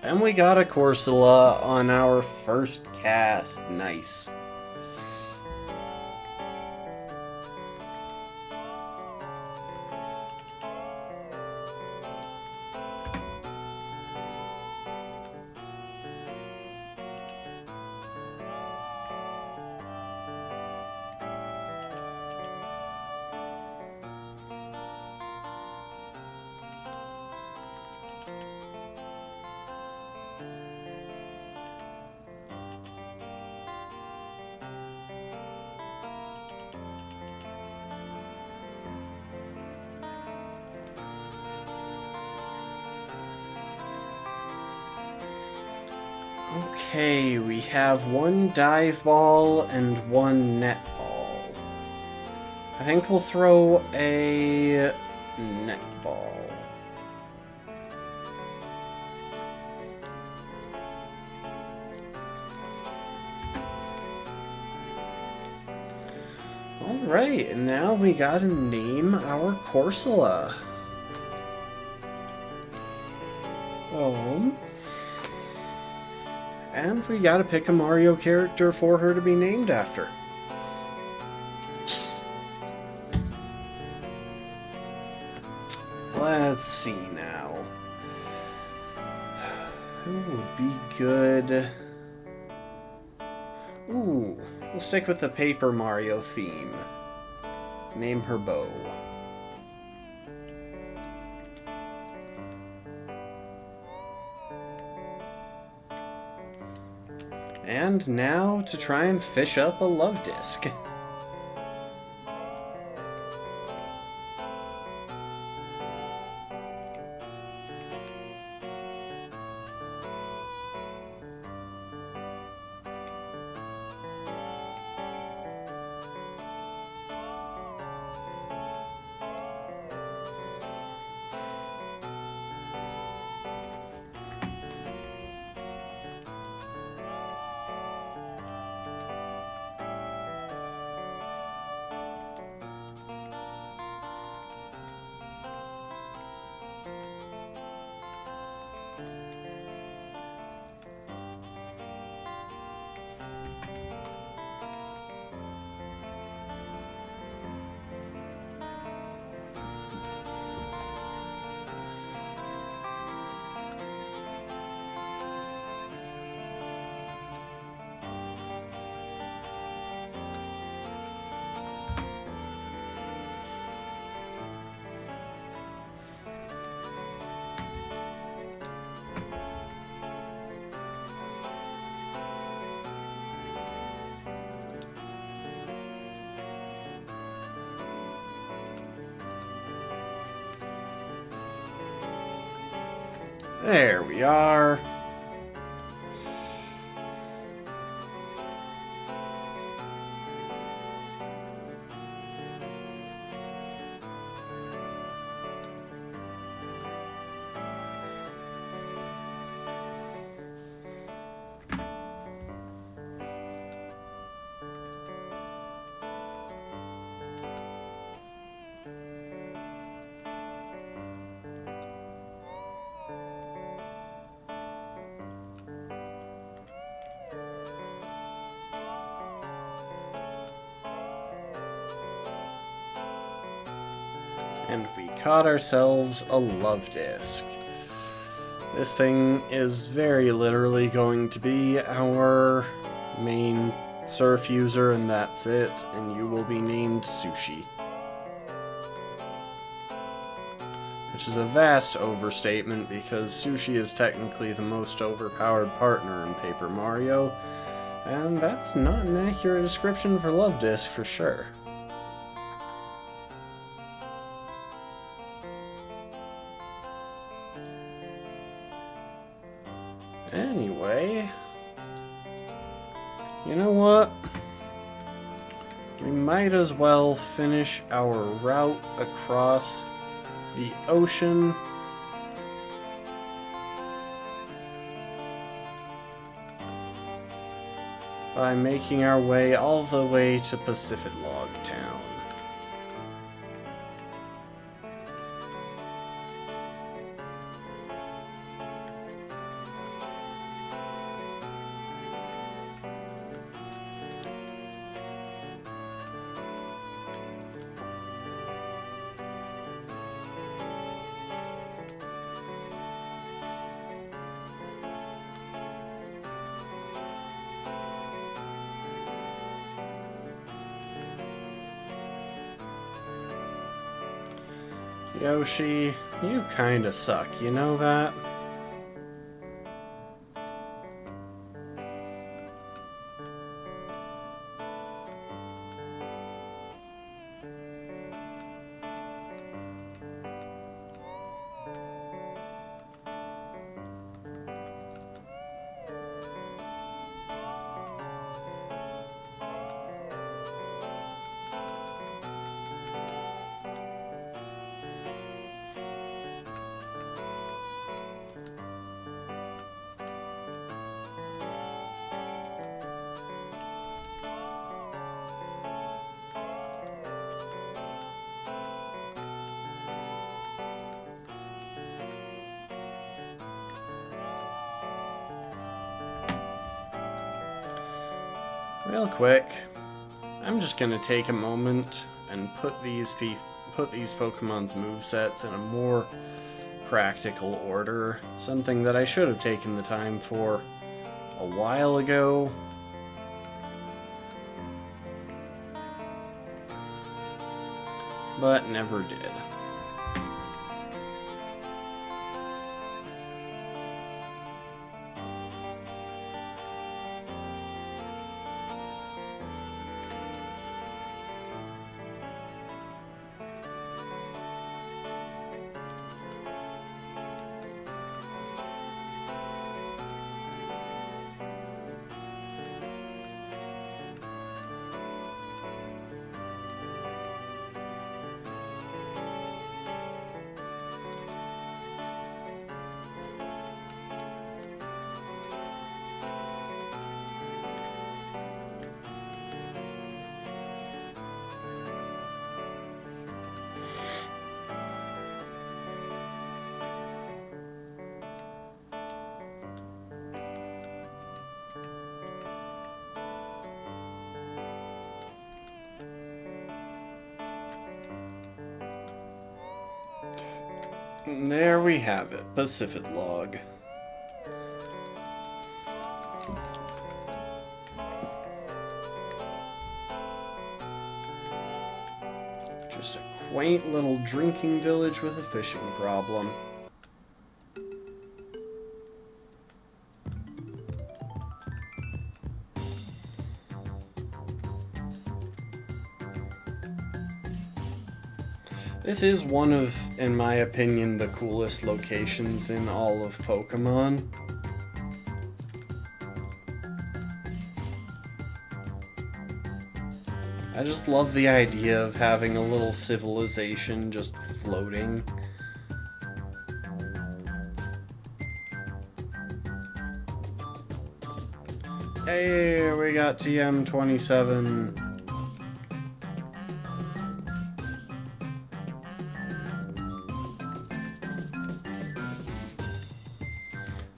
And we got a Corsola on our first cast. Nice. Okay, we have one dive ball and one net ball. I think we'll throw a net ball. Alright, and now we gotta name our Corsola. And we gotta pick a Mario character for her to be named after. Let's see now. Who would be good? Ooh, we'll stick with the Paper Mario theme. Name her Bo. And now to try and fish up a love disc. There we are. And we caught ourselves a love disc. This thing is very literally going to be our main surf user, and that's it, and you will be named Sushi. Which is a vast overstatement, because Sushi is technically the most overpowered partner in Paper Mario, And that's not an accurate description for Love Disc for sure. Anyway, you know what? We might as well finish our route across the ocean by making our way all the way to Pacific Log Town. Yoshi, you kinda suck, you know that? Real quick, I'm just gonna take a moment and put these Pokemon's movesets in a more practical order. Something that I should have taken the time for a while ago. But never did. There we have it, Pacific Log. Just a quaint little drinking village with a fishing problem. This is one of, in my opinion, the coolest locations in all of Pokémon. I just love the idea of having a little civilization just floating. Hey, we got TM27.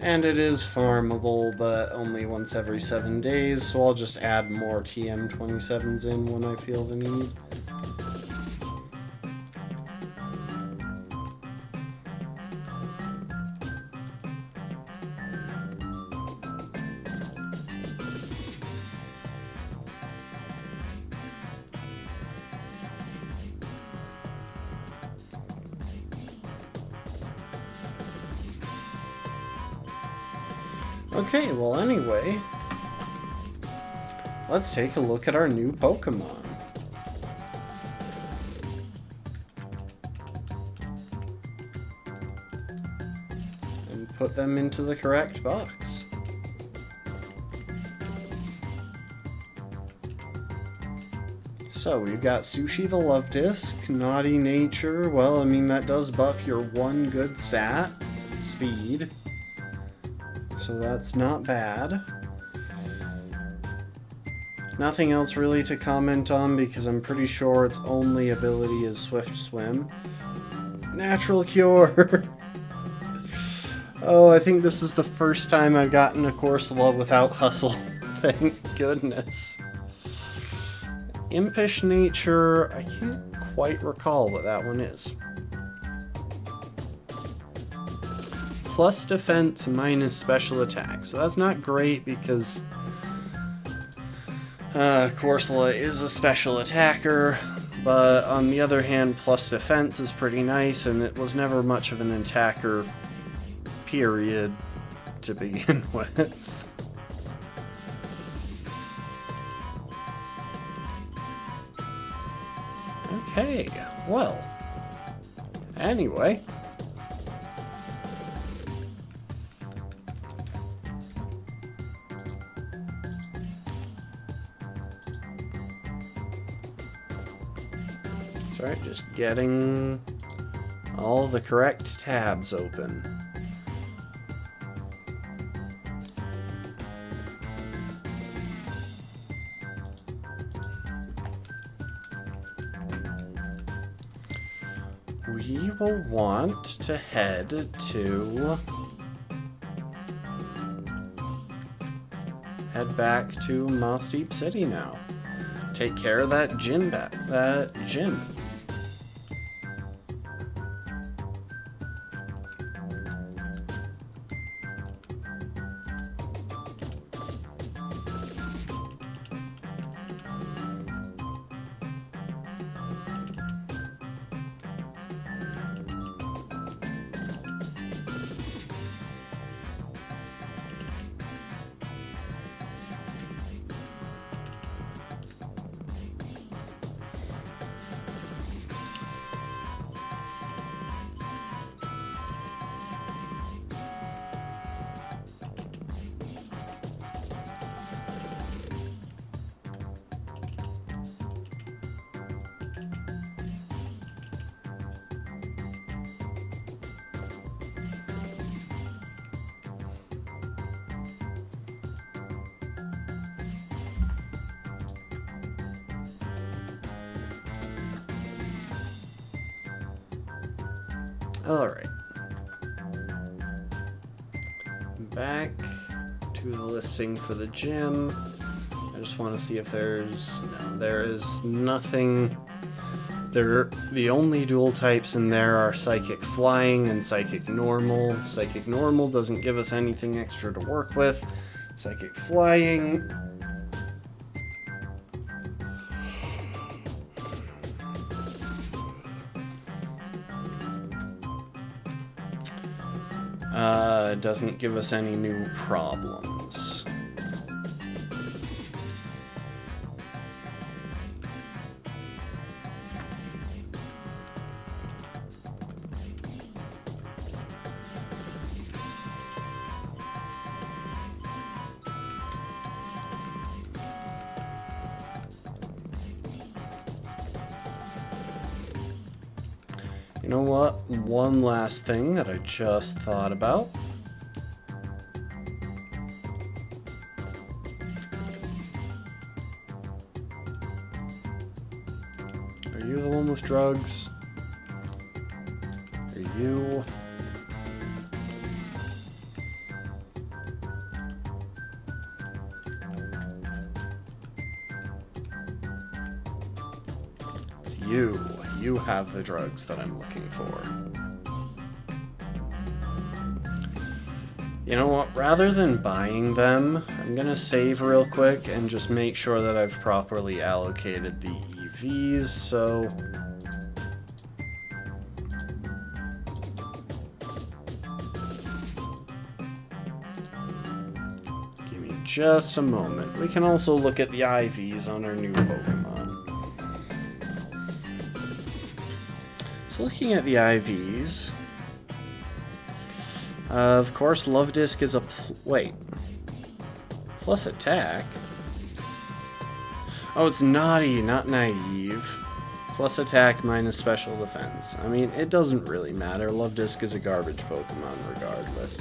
And it is farmable, but only once every 7 days, so I'll just add more TM27s in when I feel the need. Okay, well anyway, let's take a look at our new Pokémon. And put them into the correct box. So we've got Sushi the Love Disc, Naughty Nature. Well, I mean, that does buff your one good stat, speed. So that's not bad. Nothing else really to comment on because I'm pretty sure its only ability is Swift Swim. Natural Cure! Oh, I think this is the first time I've gotten a Corsola without Hustle. Thank goodness. Impish Nature, I can't quite recall what that one is. Plus defense, minus special attack. So that's not great because Corsola is a special attacker, but on the other hand, plus defense is pretty nice, and it was never much of an attacker, period, to begin with. Okay, well, anyway. That's right, just getting all the correct tabs open. We will want to head back to Moss Deep City now. Take care of that gym. Alright. Back to the listing for the gym. I just want to see if there's... No, there is nothing... The only dual types in there are Psychic Flying and Psychic Normal. Psychic Normal doesn't give us anything extra to work with. Psychic Flying... doesn't give us any new problems. You know what? One last thing that I just thought about. Are you the one with drugs? Are you? It's you. You have the drugs that I'm looking for. You know what? Rather than buying them, I'm gonna save real quick and just make sure that I've properly allocated the EVs, so... Give me just a moment. We can also look at the IVs on our new Pokemon. So looking at the IVs... of course, Love Disc is a... wait. Plus attack? Oh, it's naughty, not naive. Plus attack minus special defense. I mean, it doesn't really matter. Love Disc is a garbage Pokemon regardless.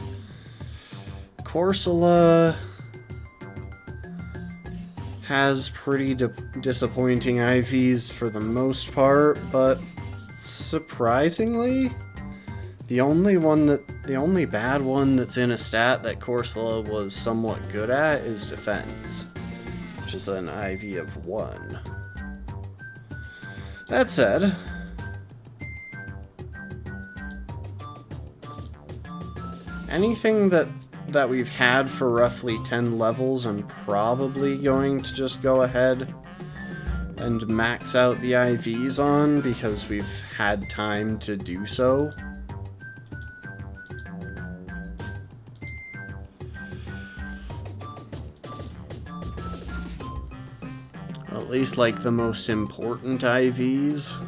Corsola has pretty disappointing IVs for the most part, but surprisingly, the only bad one that's in a stat that Corsola was somewhat good at is defense, which is an IV of 1. That said, anything that we've had for roughly 10 levels, I'm probably going to just go ahead and max out the IVs on because we've had time to do so. At least like the most important IVs.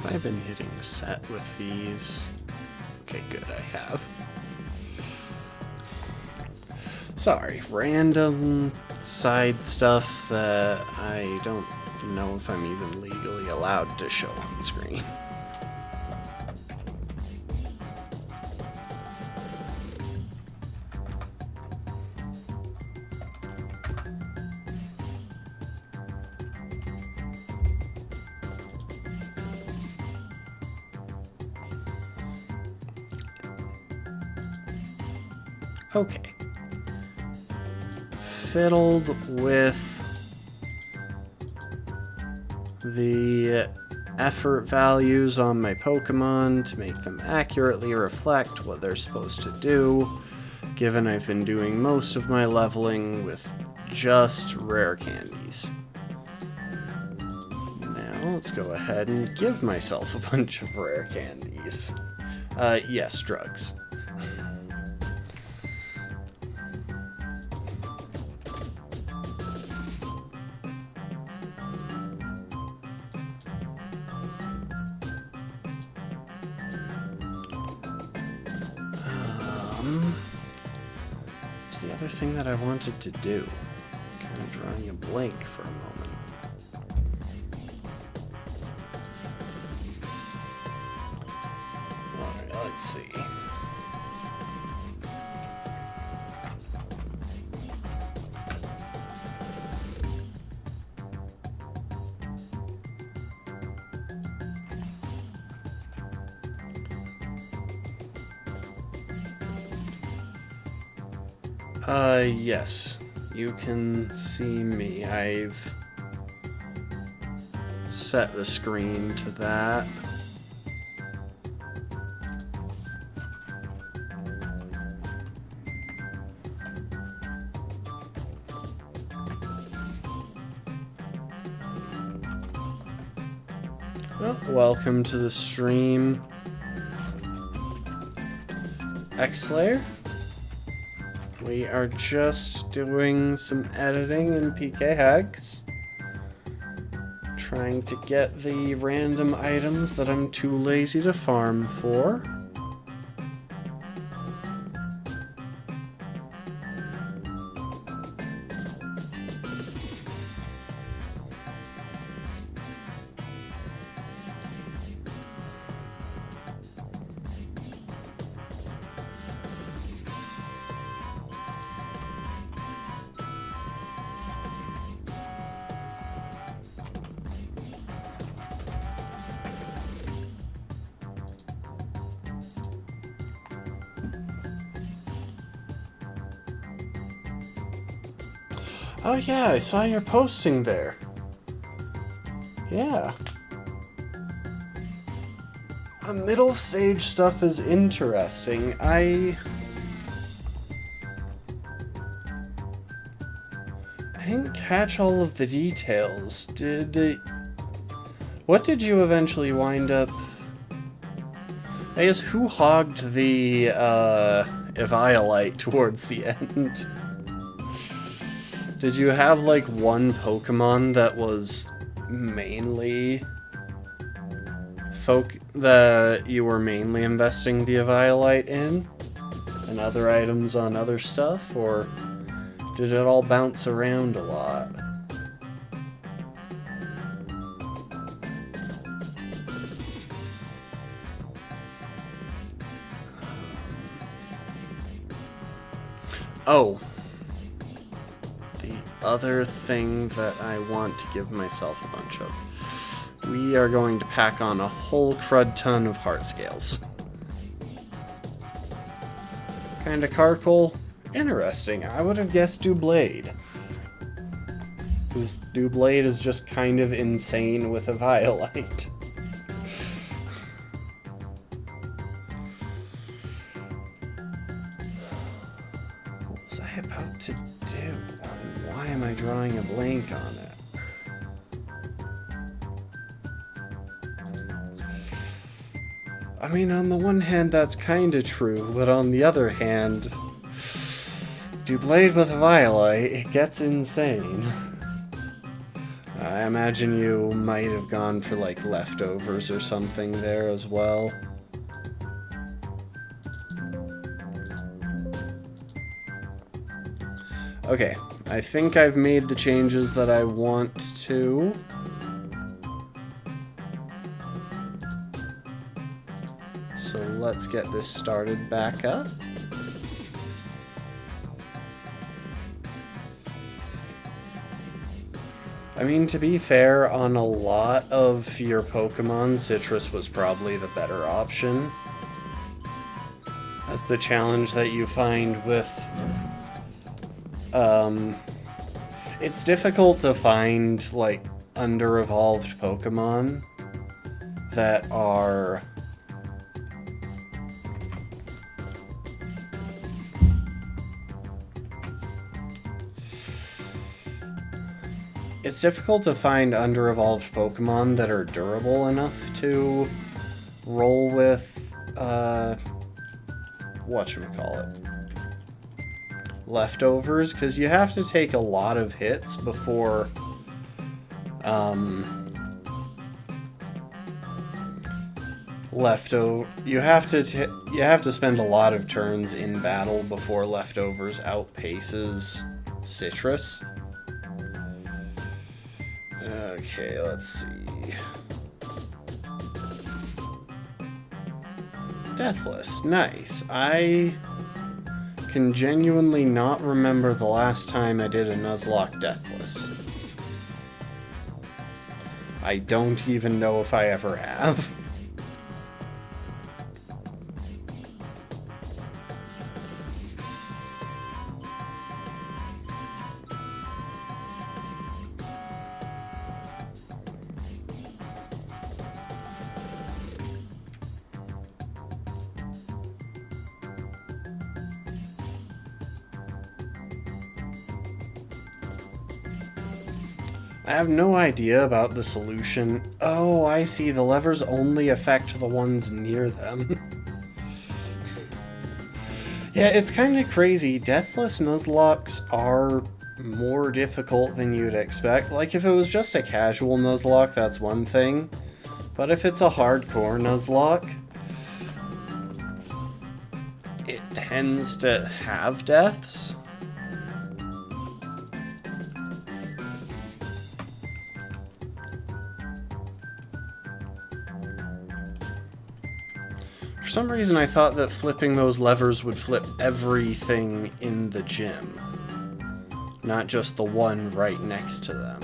I've been hitting set with these. Okay, good, I have. Sorry, random side stuff that I don't know if I'm even legally allowed to show on screen. Okay. Fiddled with the effort values on my Pokemon to make them accurately reflect what they're supposed to do. given I've been doing most of my leveling with just rare candies. Now, let's go ahead and give myself a bunch of rare candies. Yes, drugs. What's the other thing that I wanted to do? Kind of drawing a blank for a moment. Alright, let's see. Yes. You can see me. I've set the screen to that. Well, welcome to the stream, X-Slayer. We are just doing some editing in PK Hags, trying to get the random items that I'm too lazy to farm for. Oh yeah, I saw your posting there. Yeah. The middle stage stuff is interesting. I didn't catch all of the details. What did you eventually wind up... I guess who hogged the Eviolite towards the end? Did you have, like, one Pokemon that was mainly that you were mainly investing the Eviolite in? And other items on other stuff? Or did it all bounce around a lot? Oh. Other thing that I want to give myself a bunch of. We are going to pack on a whole crud ton of heart scales. Kinda Carkle? Interesting. I would have guessed Doublade. Because Doublade is just kind of insane with a Violite. What was I about to do? Why am I drawing a blank on it? I mean, on the one hand, that's kinda true, but on the other hand, Doublade with a Violite, it gets insane. I imagine you might have gone for, like, leftovers or something there as well. Okay, I think I've made the changes that I want to. So let's get this started back up. I mean, to be fair, on a lot of your Pokemon, Citrus was probably the better option. That's the challenge that you find with... it's difficult to find, like, under-evolved Pokemon that are... It's difficult to find under-evolved Pokemon that are durable enough to roll with, whatchamacallit, leftovers, because you have to take a lot of hits before, you have to spend a lot of turns in battle before leftovers outpaces Citrus. Okay, let's see. Deathless, nice. I can genuinely not remember the last time I did a Nuzlocke Deathless. I don't even know if I ever have. I have no idea about the solution. Oh, I see. The levers only affect the ones near them. Yeah, it's kind of crazy. Deathless Nuzlockes are more difficult than you'd expect. Like, if it was just a casual Nuzlocke, that's one thing. But if it's a hardcore Nuzlocke, it tends to have deaths. For some reason, I thought that flipping those levers would flip everything in the gym, not just the one right next to them.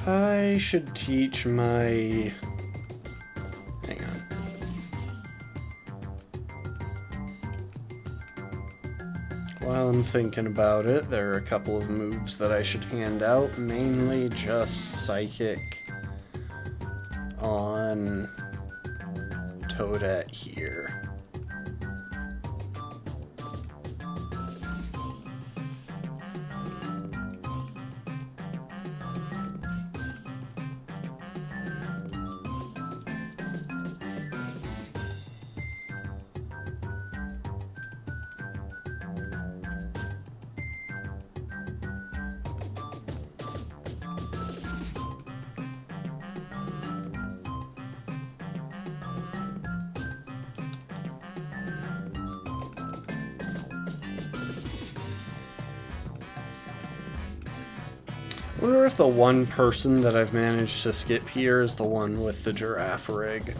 I should teach my... Hang on. While I'm thinking about it, there are a couple of moves that I should hand out, mainly just Psychic on Toadette here. I wonder if the one person that I've managed to skip here is the one with the giraffe rig.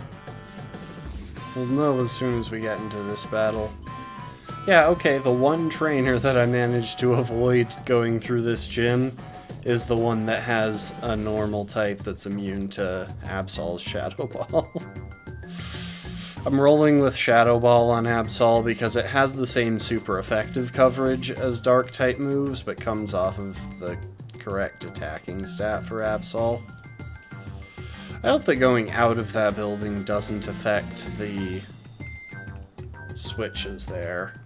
We'll know as soon as we get into this battle. Yeah, okay, the one trainer that I managed to avoid going through this gym is the one that has a normal type that's immune to Absol's Shadow Ball. I'm rolling with Shadow Ball on Absol because it has the same super effective coverage as Dark type moves, but comes off of the correct attacking stat for Absol. I hope that going out of that building doesn't affect the switches there.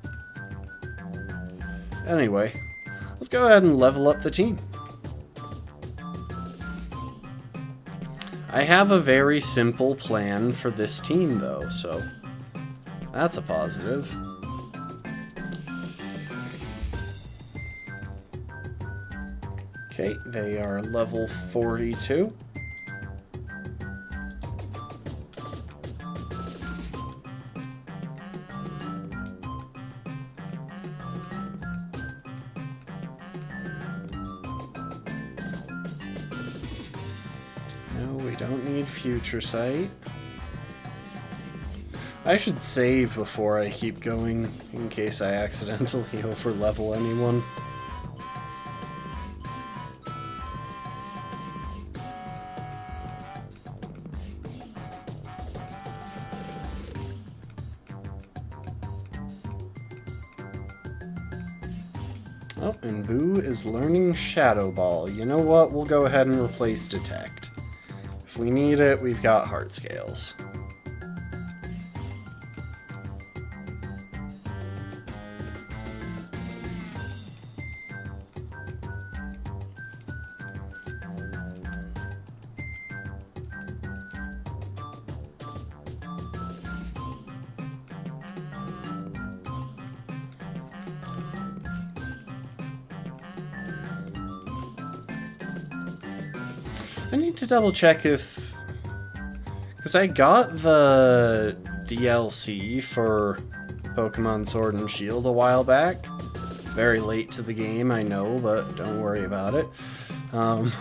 Anyway, let's go ahead and level up the team. I have a very simple plan for this team though, so that's a positive. Okay, they are level 42. No, we don't need Future Sight. I should save before I keep going, in case I accidentally over-level anyone. Oh, and Boo is learning Shadow Ball. You know what? We'll go ahead and replace Detect. If we need it, we've got Heart Scales. I need to double check if... because I got the DLC for Pokemon Sword and Shield a while back. Very late to the game, I know, but don't worry about it. Yeah,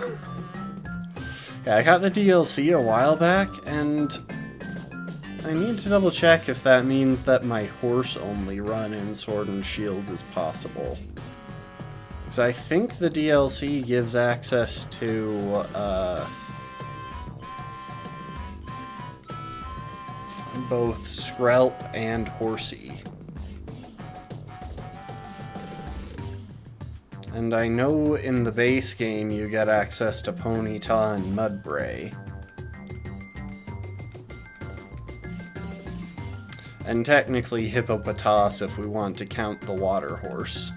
I got the DLC a while back, and I need to double check if that means that my horse-only run in Sword and Shield is possible. Because I think the DLC gives access to, both Skrelp and Horsey. And I know in the base game you get access to Ponyta and Mudbray. And technically Hippopotas if we want to count the water horse.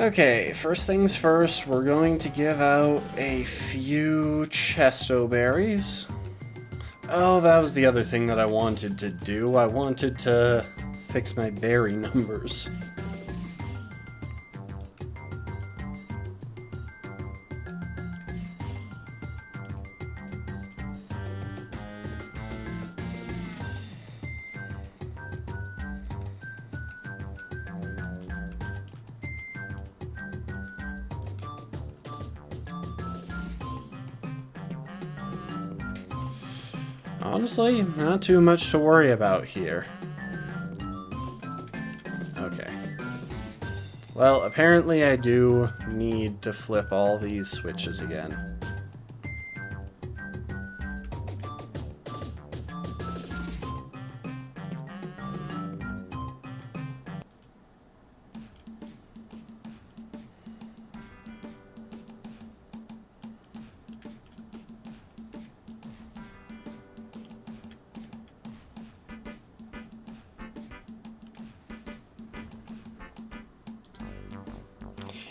Okay, first things first, we're going to give out a few Chesto Berries. Oh, that was the other thing that I wanted to do. I wanted to fix my berry numbers. Honestly, not too much to worry about here. Okay. Well, apparently I do need to flip all these switches again.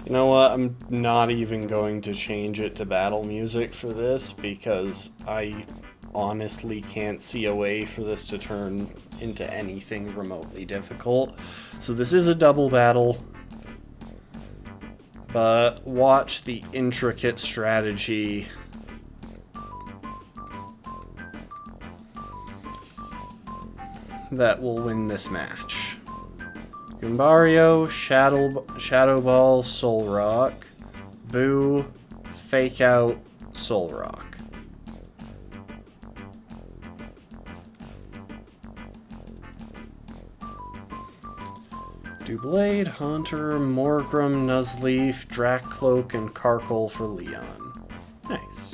You know what, I'm not even going to change it to battle music for this because I honestly can't see a way for this to turn into anything remotely difficult. So this is a double battle, but watch the intricate strategy that will win this match. Goombario, Shadow Ball, Soul Rock. Boo, Fake Out, Soul Rock. Doublade, Haunter, Morgrem, Nuzleaf, Dracloak, and Karkle for Leon. Nice.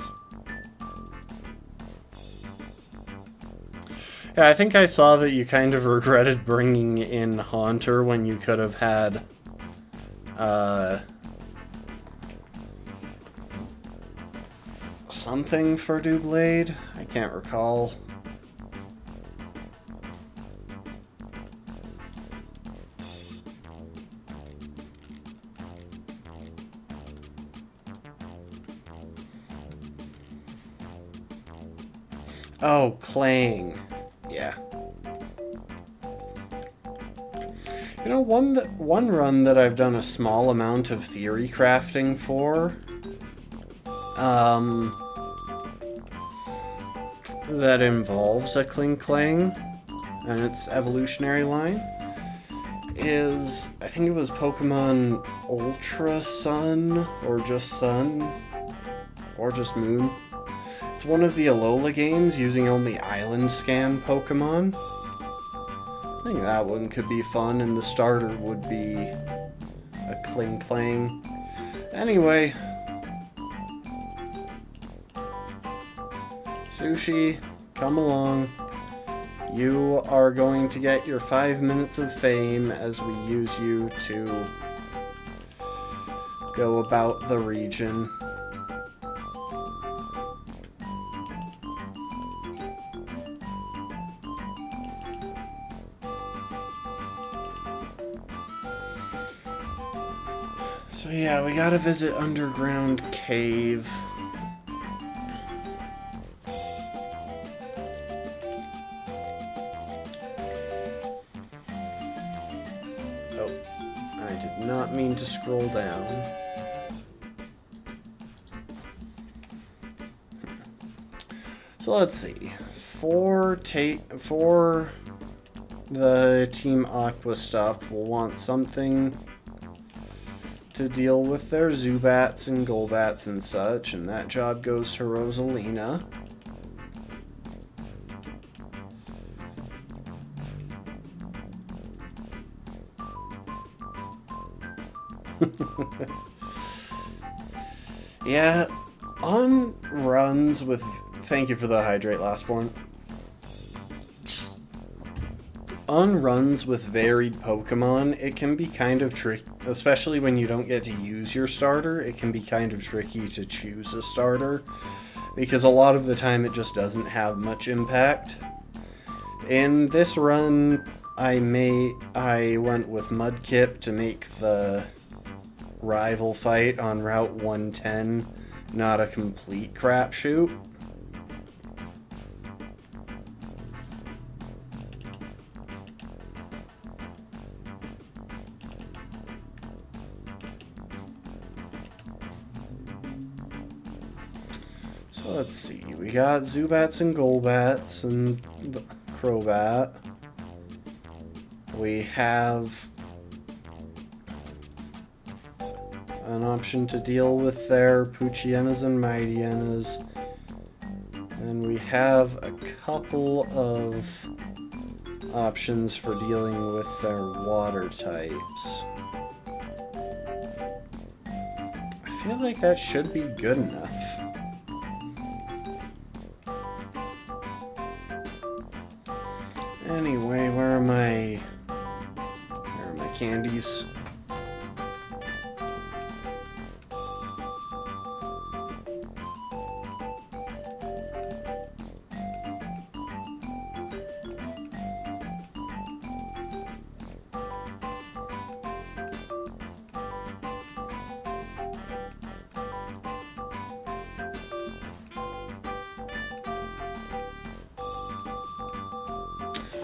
Yeah, I think I saw that you kind of regretted bringing in Haunter when you could have had, something for Doublade? I can't recall. Oh, Clang. Yeah. You know, one run that I've done a small amount of theory crafting for, that involves a Kling and its evolutionary line, is, I think it was Pokemon Ultra Sun, or just Moon. It's one of the Alola games using only Island Scan Pokemon. I think that one could be fun, and the starter would be a Kling. Anyway. Sushi, come along. You are going to get your 5 minutes of fame as we use you to go about the region. So yeah, we gotta visit Underground Cave. Oh, I did not mean to scroll down. So let's see. For the Team Aqua stuff, we'll want something to deal with their Zubats and Golbats and such, and that job goes to Rosalina. Yeah, on runs with... Thank you for the hydrate, Lastborn. On runs with varied Pokemon, it can be kind of tricky, especially when you don't get to use your starter. It can be kind of tricky to choose a starter, because a lot of the time it just doesn't have much impact. In this run, I went with Mudkip to make the rival fight on Route 110 not a complete crapshoot. So let's see, we got Zubats and Golbats and the Crobat. We have an option to deal with their Poochyenas and Mightyenas. And we have a couple of options for dealing with their water types. I feel like that should be good enough. Anyway, where are my candies?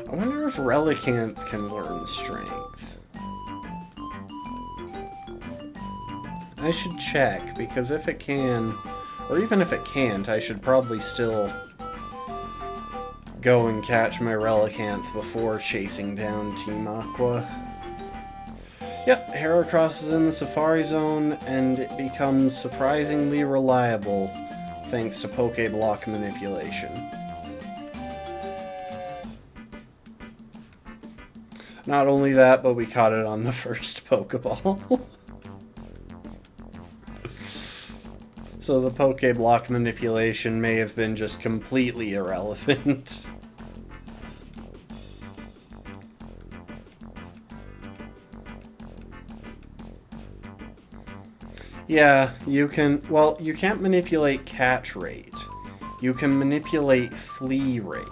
I wonder if Relicanth can learn Strength. I should check, because if it can, or even if it can't, I should probably still go and catch my Relicanth before chasing down Team Aqua. Yep, Heracross is in the Safari Zone, and it becomes surprisingly reliable thanks to Pokéblock manipulation. Not only that, but we caught it on the first Pokeball. So the Pokéblock manipulation may have been just completely irrelevant. Yeah, you can... Well, you can't manipulate catch rate. You can manipulate flee rate.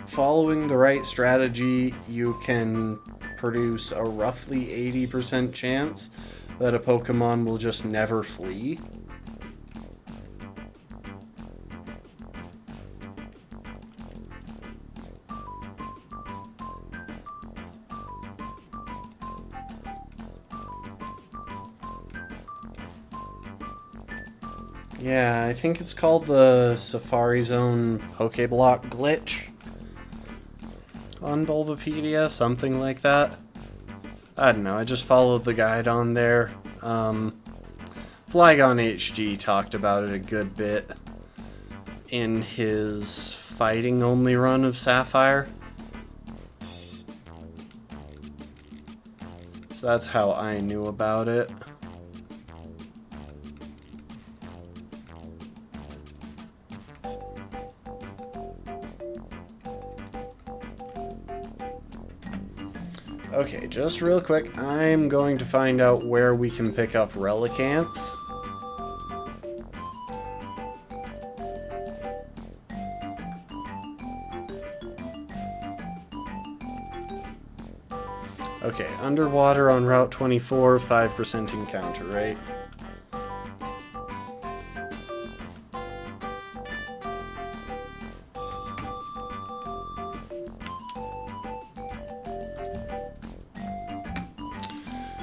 Following the right strategy, you can produce a roughly 80% chance that a Pokemon will just never flee. Yeah, I think it's called the Safari Zone Pokeblock glitch on Bulbapedia, something like that. I don't know, I just followed the guide on there. Flygon HG talked about it a good bit in his fighting-only run of Sapphire. So that's how I knew about it. Okay, just real quick, I'm going to find out where we can pick up Relicanth. Okay, underwater on Route 24, 5% encounter, right?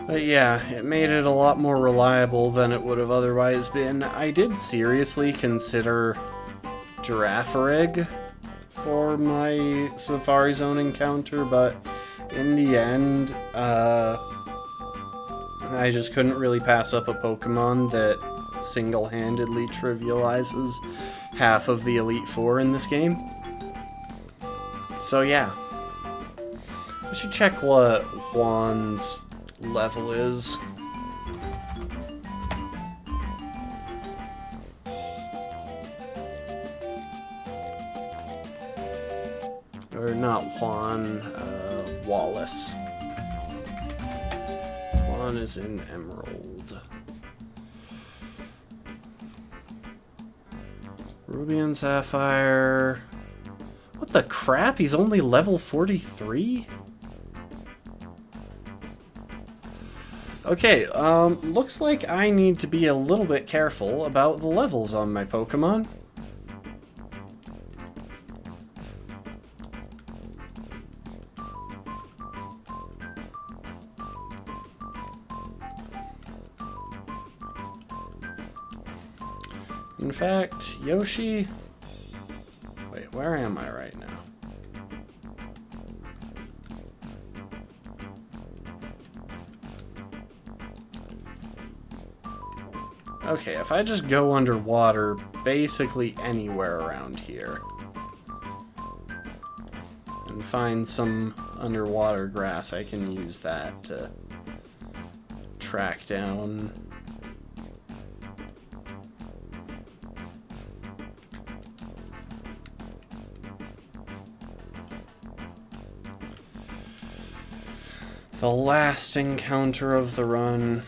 But yeah, it made it a lot more reliable than it would have otherwise been. I did seriously consider Girafarig for my Safari Zone encounter, but in the end, I just couldn't really pass up a Pokemon that single-handedly trivializes half of the Elite Four in this game. So yeah. I should check what Juan's level is. Or not Juan, Wallace. Juan is in Emerald. Ruby and Sapphire. What the crap? He's only level 43? Okay, looks like I need to be a little bit careful about the levels on my Pokemon. In fact, Yoshi... Wait, where am I right now? Okay, if I just go underwater, basically anywhere around here, and find some underwater grass, I can use that to track down the last encounter of the run.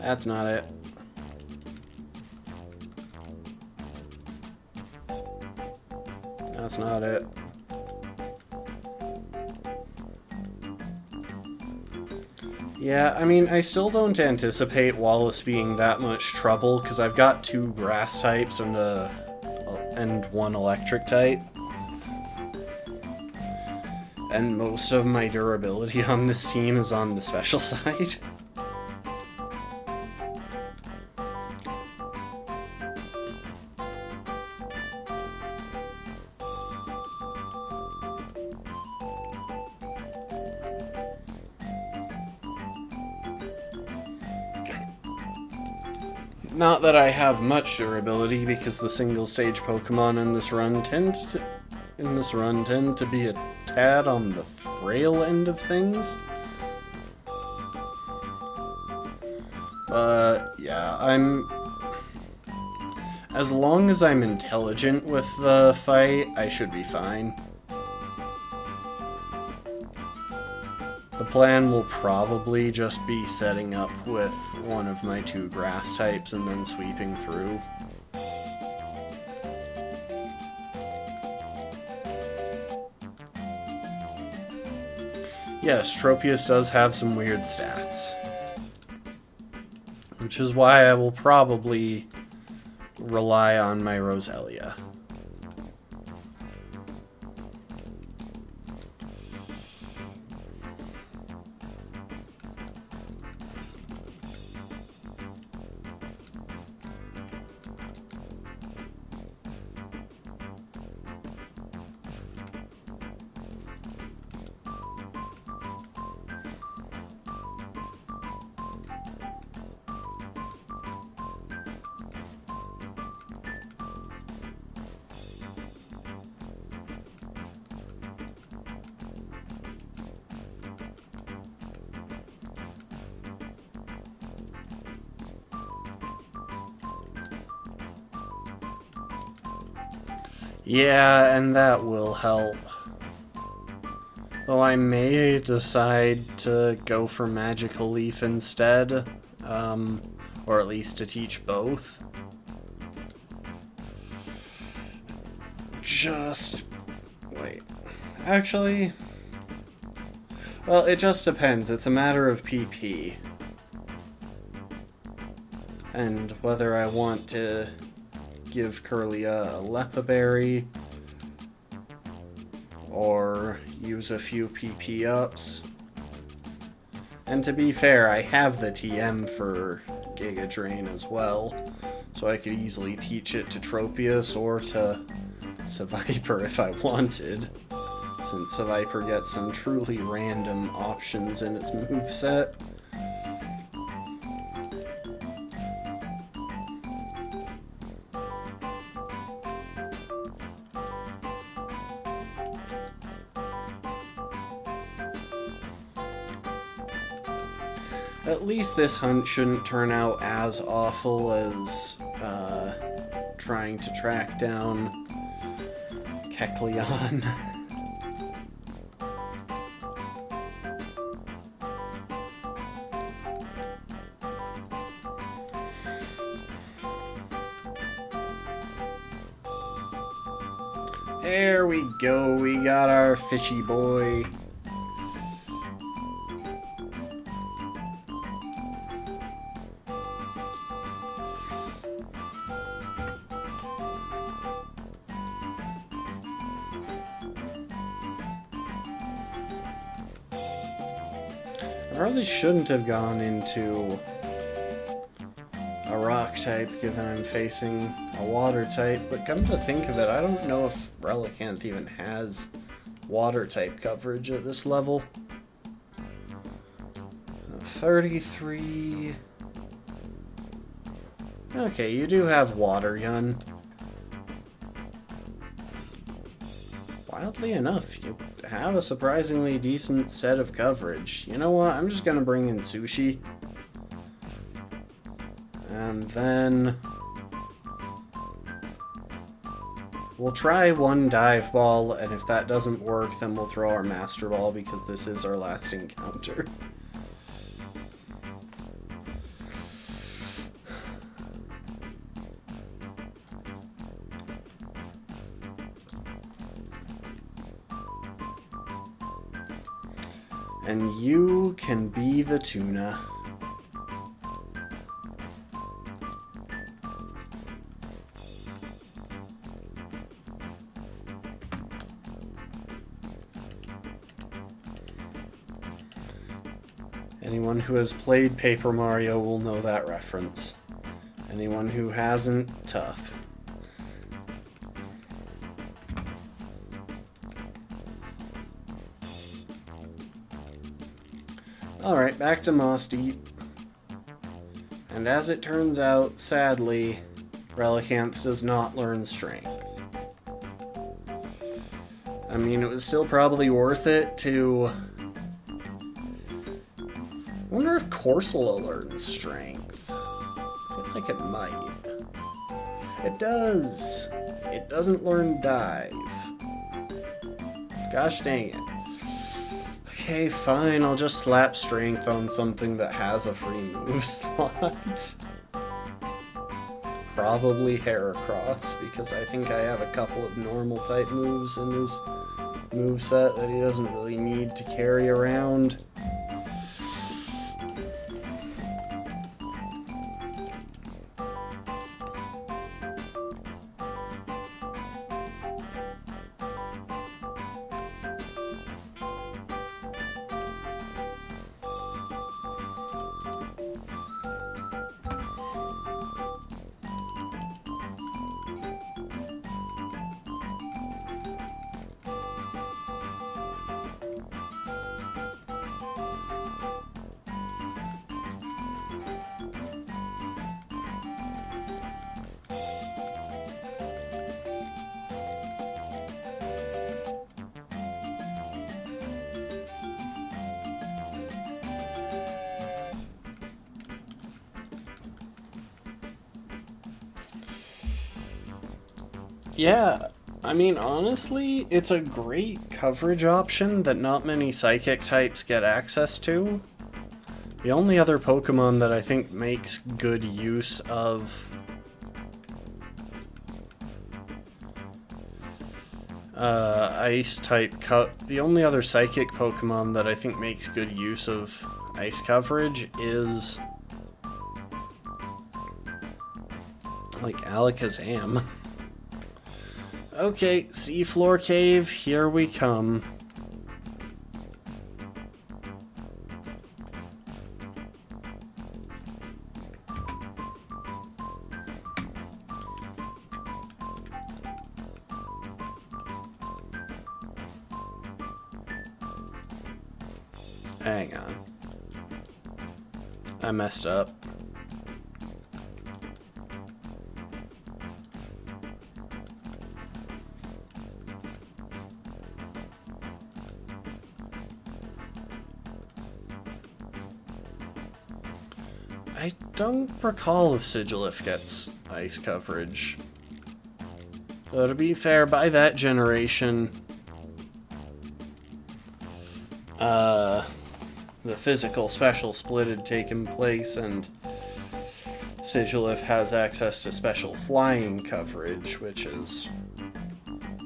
That's not it. That's not it. Yeah, I mean, I still don't anticipate Wallace being that much trouble, because I've got 2 grass types and 1 electric type. And most of my durability on this team is on the special side. Not that I have much durability, because the single-stage Pokemon in this run tend to be a tad on the frail end of things. But yeah, as long as I'm intelligent with the fight, I should be fine. The plan will probably just be setting up with one of my 2 grass types and then sweeping through. Yes, Tropius does have some weird stats, which is why I will probably rely on my Roselia. Yeah, and that will help. Though I may decide to go for Magical Leaf instead, or at least to teach both. Just wait. Actually, well, it just depends. It's a matter of PP. And whether I want to give Curlia a Lepa Berry or use a few PP ups. And to be fair, I have the TM for Giga Drain as well, so I could easily teach it to Tropius or to Seviper if I wanted, since Seviper gets some truly random options in its moveset. At least this hunt shouldn't turn out as awful as trying to track down Kecleon. There we go, we got our fishy boy. I probably shouldn't have gone into a rock type, given I'm facing a water type, but come to think of it, I don't know if Relicanth even has water type coverage at this level. 33... Okay, you do have Water Gun. Wildly enough, you have a surprisingly decent set of coverage. You know what? I'm just gonna bring in Sushi. And then we'll try one Dive Ball, and if that doesn't work, then we'll throw our Master Ball, because this is our last encounter. And you can be the tuna. Anyone who has played Paper Mario will know that reference. Anyone who hasn't, tough. Alright, back to Moss Deep. And as it turns out, sadly, Relicanth does not learn Strength. I mean, it was still probably worth it to... I wonder if Corsola learns Strength. I feel like it might. It does! It doesn't learn Dive. Gosh dang it. Okay, fine, I'll just slap Strength on something that has a free move slot. Probably Heracross, because I think I have a couple of normal type moves in his moveset that he doesn't really need to carry around. Yeah, I mean, honestly, it's a great coverage option that not many psychic types get access to. The only other Pokemon that I think makes good use of ice type the only other psychic Pokemon that I think makes good use of ice coverage is like Alakazam. Okay, seafloor cave, here we come. Hang on. I messed up. I don't recall if Sigilif gets ice coverage. Though to be fair, by that generation, the physical special split had taken place, and Sigilif has access to special flying coverage, which is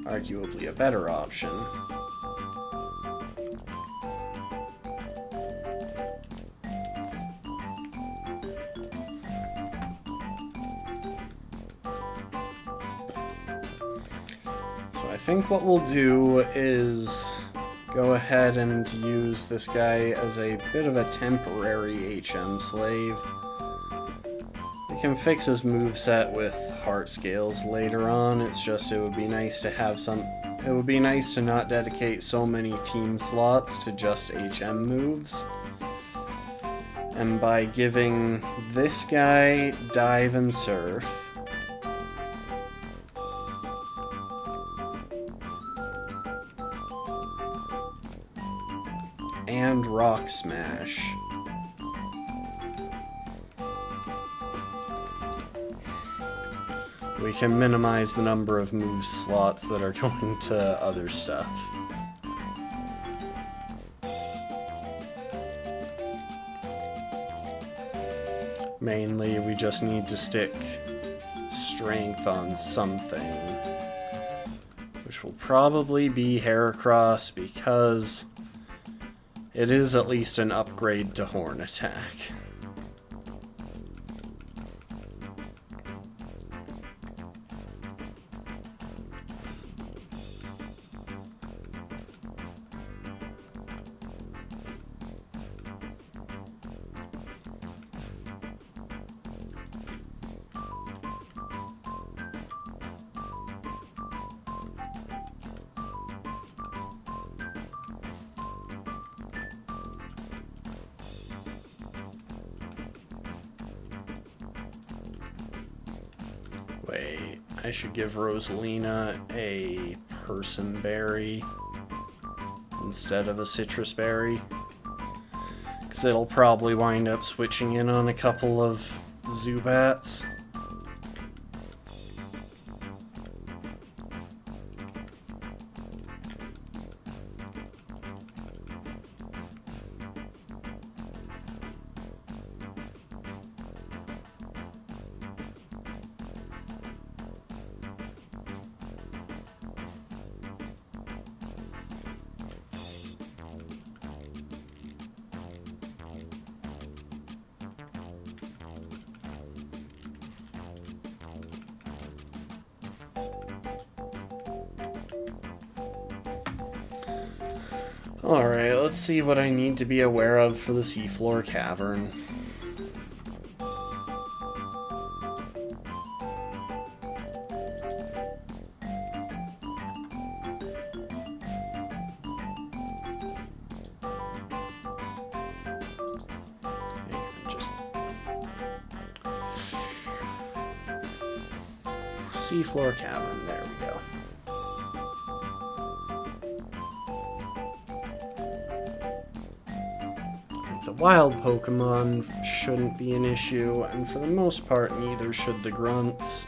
arguably a better option. So I think what we'll do is go ahead and use this guy as a bit of a temporary HM slave. We can fix his moveset with heart scales later on. It's just it would be nice to have it would be nice to not dedicate so many team slots to just HM moves. And by giving this guy Dive and Surf, and Rock Smash, we can minimize the number of move slots that are going to other stuff. Mainly, we just need to stick strength on something, which will probably be Heracross because it is at least an upgrade to Horn Attack. Wait, I should give Rosalina a Person Berry instead of a Citrus Berry, because it'll probably wind up switching in on a couple of Zubats. Alright, let's see what I need to be aware of for the seafloor cavern. Seafloor cavern, there we go. The wild Pokemon shouldn't be an issue, and for the most part, neither should the grunts.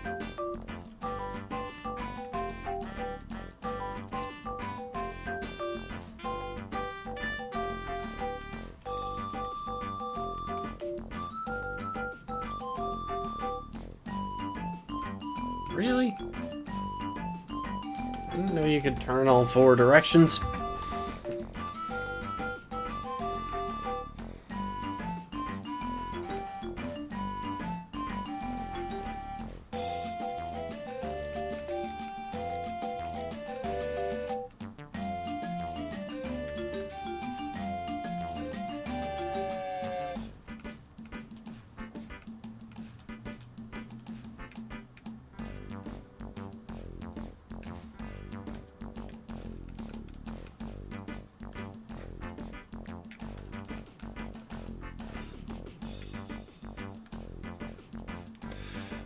Really? Didn't know you could turn all 4 directions.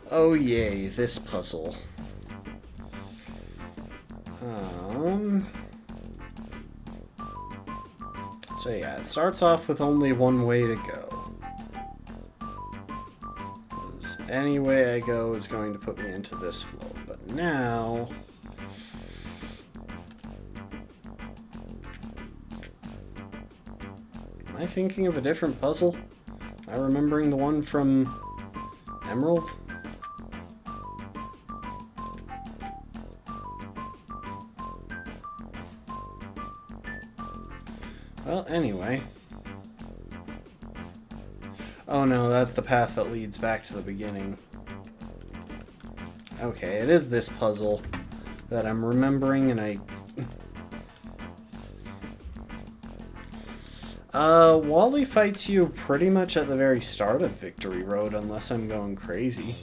Oh yay, this puzzle. So yeah, it starts off with only one way to go. 'Cause any way I go is going to put me into this flow. But now... Am I thinking of a different puzzle? Am I remembering the one from Emerald? Well, anyway. Oh no, that's the path that leads back to the beginning. Okay, it is this puzzle that I'm remembering, and I... Wally fights you pretty much at the very start of Victory Road, unless I'm going crazy.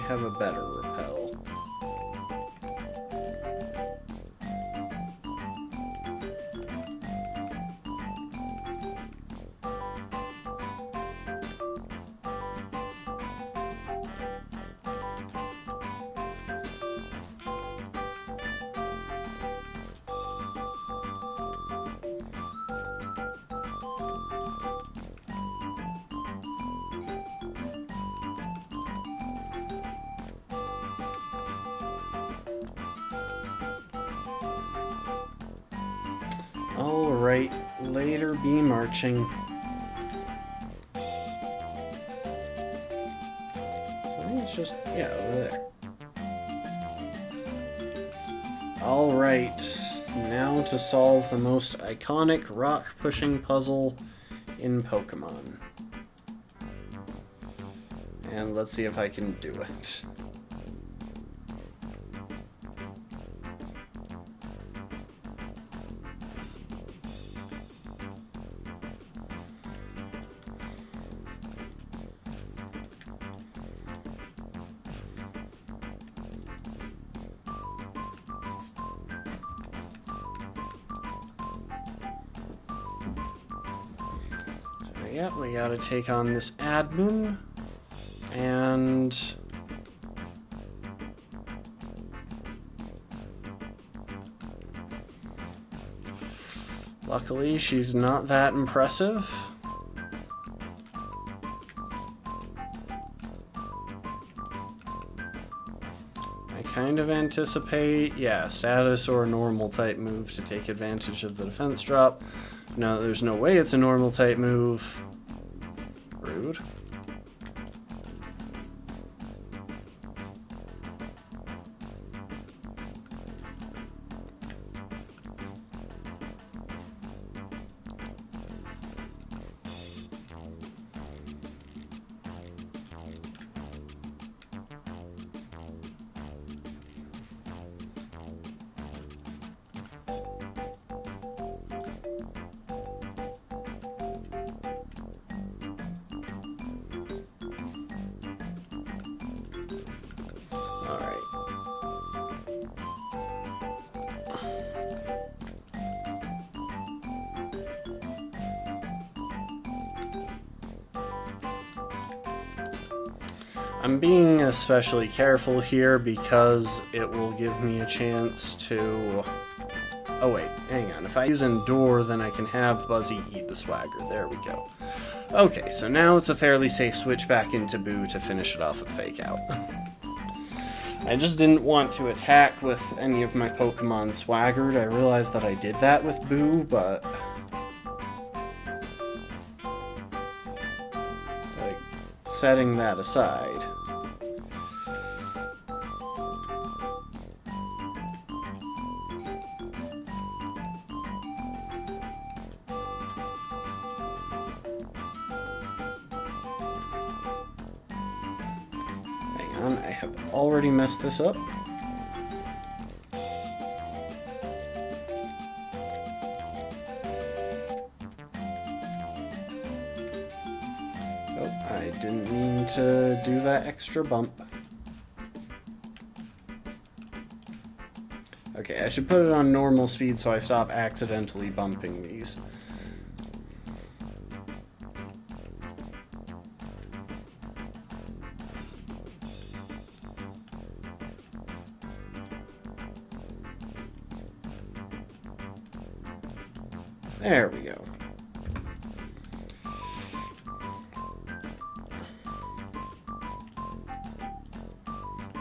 Have a better repel. Alright, later be marching. I think it's just, yeah, over there. Alright, now to solve the most iconic rock-pushing puzzle in Pokémon. And let's see if I can do it. Yep, we gotta take on this admin, and luckily she's not that impressive. I kind of anticipate, yeah, status or normal type move to take advantage of the defense drop. No, there's no way it's a normal type move. Rude. I'm being especially careful here because it will give me a chance to... Oh wait, hang on. If I use Endure, then I can have Buzzy eat the Swagger. There we go. Okay, so now it's a fairly safe switch back into Boo to finish it off with Fake Out. I just didn't want to attack with any of my Pokemon swaggered. I realized that I did that with Boo, but... like, setting that aside... I have already messed this up. Oh, I didn't mean to do that extra bump. Okay, I should put it on normal speed so I stop accidentally bumping these. There we go.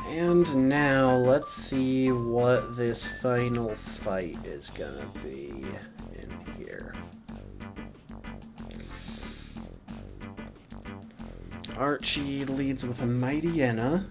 And now let's see what this final fight is gonna be in here. Archie leads with a Mightyena.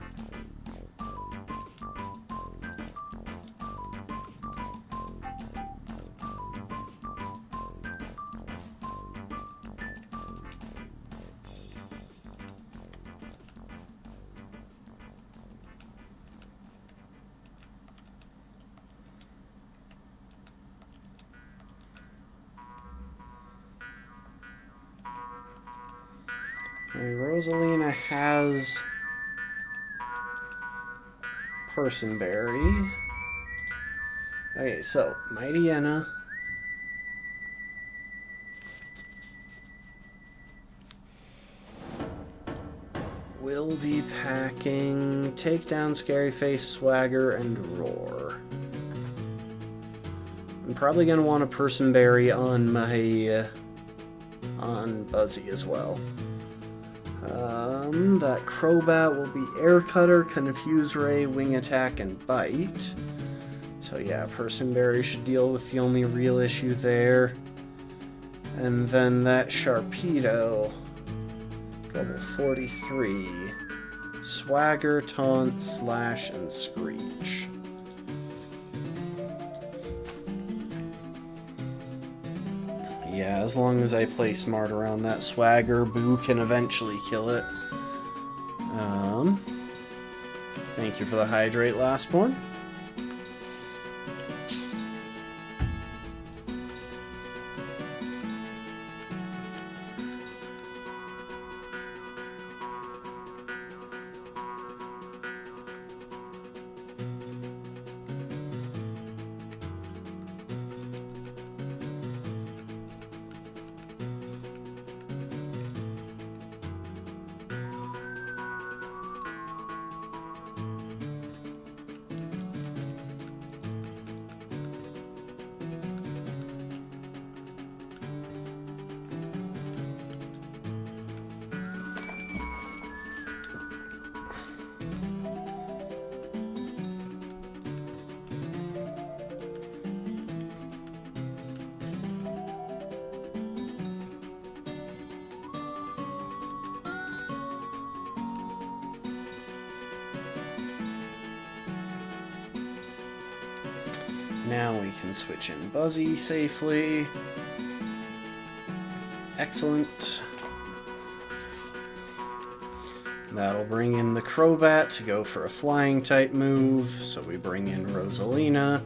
Rosalina has Personberry. Okay, so Mightyena will be packing Takedown, Scary Face, Swagger, and Roar. I'm probably gonna want a Personberry on my on Buzzy as well. That Crobat will be Air Cutter, Confuse Ray, Wing Attack, and Bite. So yeah, Personberry should deal with the only real issue there. And then that Sharpedo, level 43, Swagger, Taunt, Slash, and Screech. Yeah, as long as I play smart around that Swagger, Boo can eventually kill it. Thank you for the Hydrate, Lastborn. Now we can switch in Buzzy safely. Excellent. That'll bring in the Crobat to go for a flying type move, so we bring in Rosalina,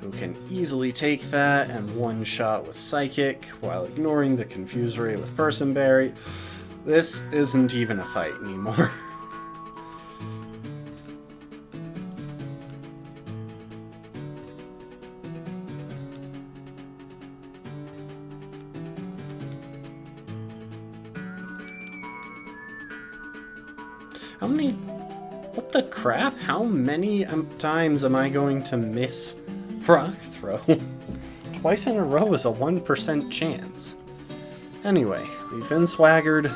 who can easily take that and one-shot with Psychic while ignoring the Confuse Ray with Personberry. This isn't even a fight anymore. How many... What the crap? How many times am I going to miss rock throw? Twice in a row is a 1% chance. Anyway, we've been swaggered.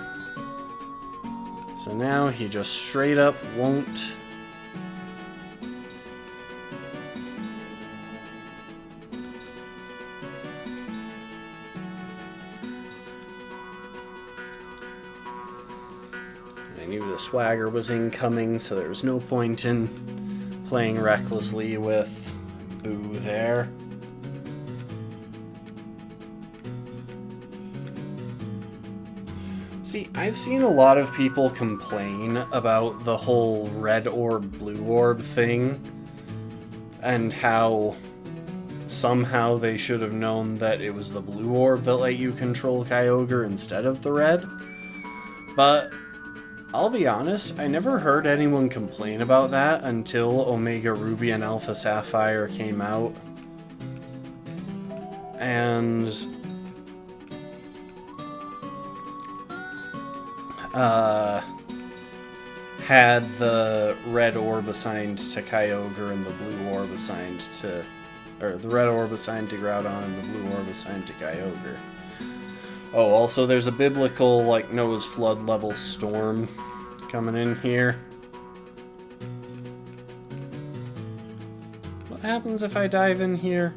So now he just straight up won't... I knew the swagger was incoming, so there was no point in playing recklessly with Boo there. See, I've seen a lot of people complain about the whole red orb, blue orb thing, and how somehow they should have known that it was the blue orb that let you control Kyogre instead of the red. But I'll be honest, I never heard anyone complain about that until Omega Ruby and Alpha Sapphire came out. And had the red orb assigned to Kyogre and the blue orb assigned to... Or the red orb assigned to Groudon and the blue orb assigned to Kyogre. Oh, also there's a biblical, like, Noah's Flood level storm coming in here. What happens if I dive in here?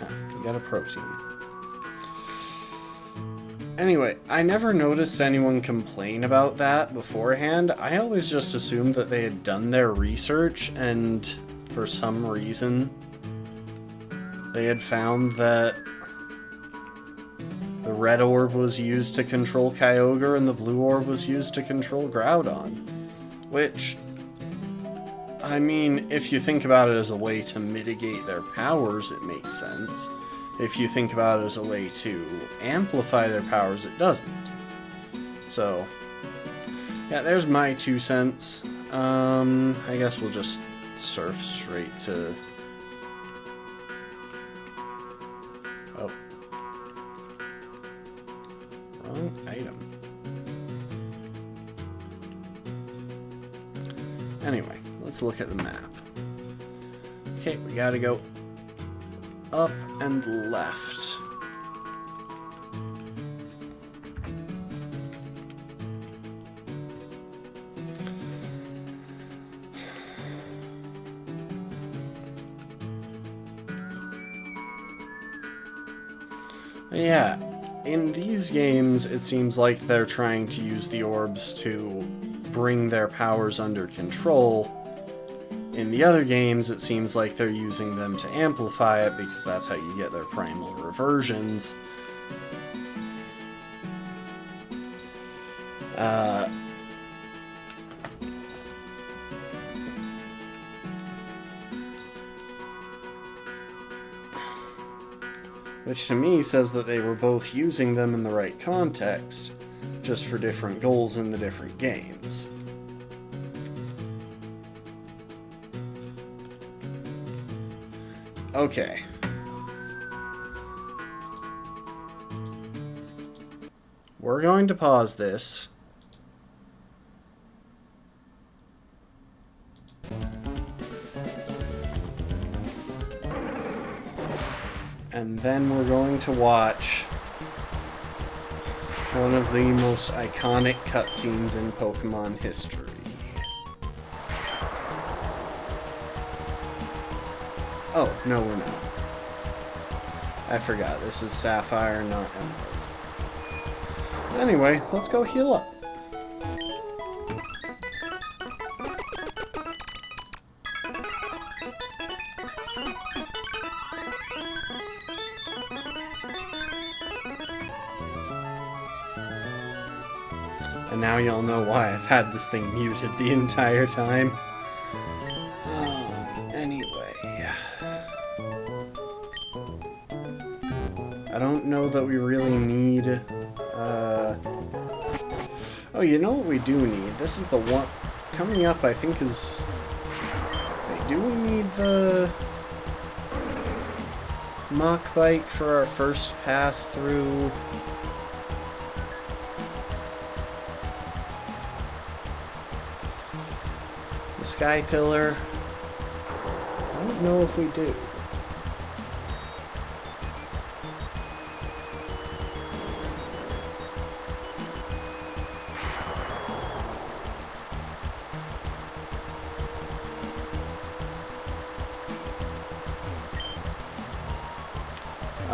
Ah, we got a protein. Anyway, I never noticed anyone complain about that beforehand. I always just assumed that they had done their research and for some reason they had found that the red orb was used to control Kyogre and the blue orb was used to control Groudon. Which, I mean, if you think about it as a way to mitigate their powers, it makes sense. If you think about it as a way to amplify their powers, it doesn't. So, yeah, there's my 2 cents. I guess we'll just surf straight to... Oh. Wrong item. Anyway, let's look at the map. Okay, we gotta go up and left. Yeah, in these games, it seems like they're trying to use the orbs to bring their powers under control. In the other games, it seems like they're using them to amplify it because that's how you get their primal reversions. Which to me says that they were both using them in the right context, just for different goals in the different games. Okay. We're going to pause this. And then we're going to watch one of the most iconic cutscenes in Pokemon history. Oh, no, we're not. I forgot, this is Sapphire, not Emerald. Anyway, let's go heal up. And now you'll know why I've had this thing muted the entire time. Anyway. I don't know that we really need... Oh, you know what we do need? This is the one... Coming up, I think, is... Wait, do we need the... Mach Bike for our first pass through. The Sky Pillar. I don't know if we do.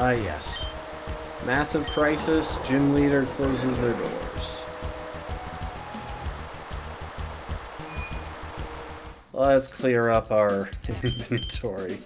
Ah, yes. Massive crisis. Gym leader closes their doors. Let's clear up our inventory.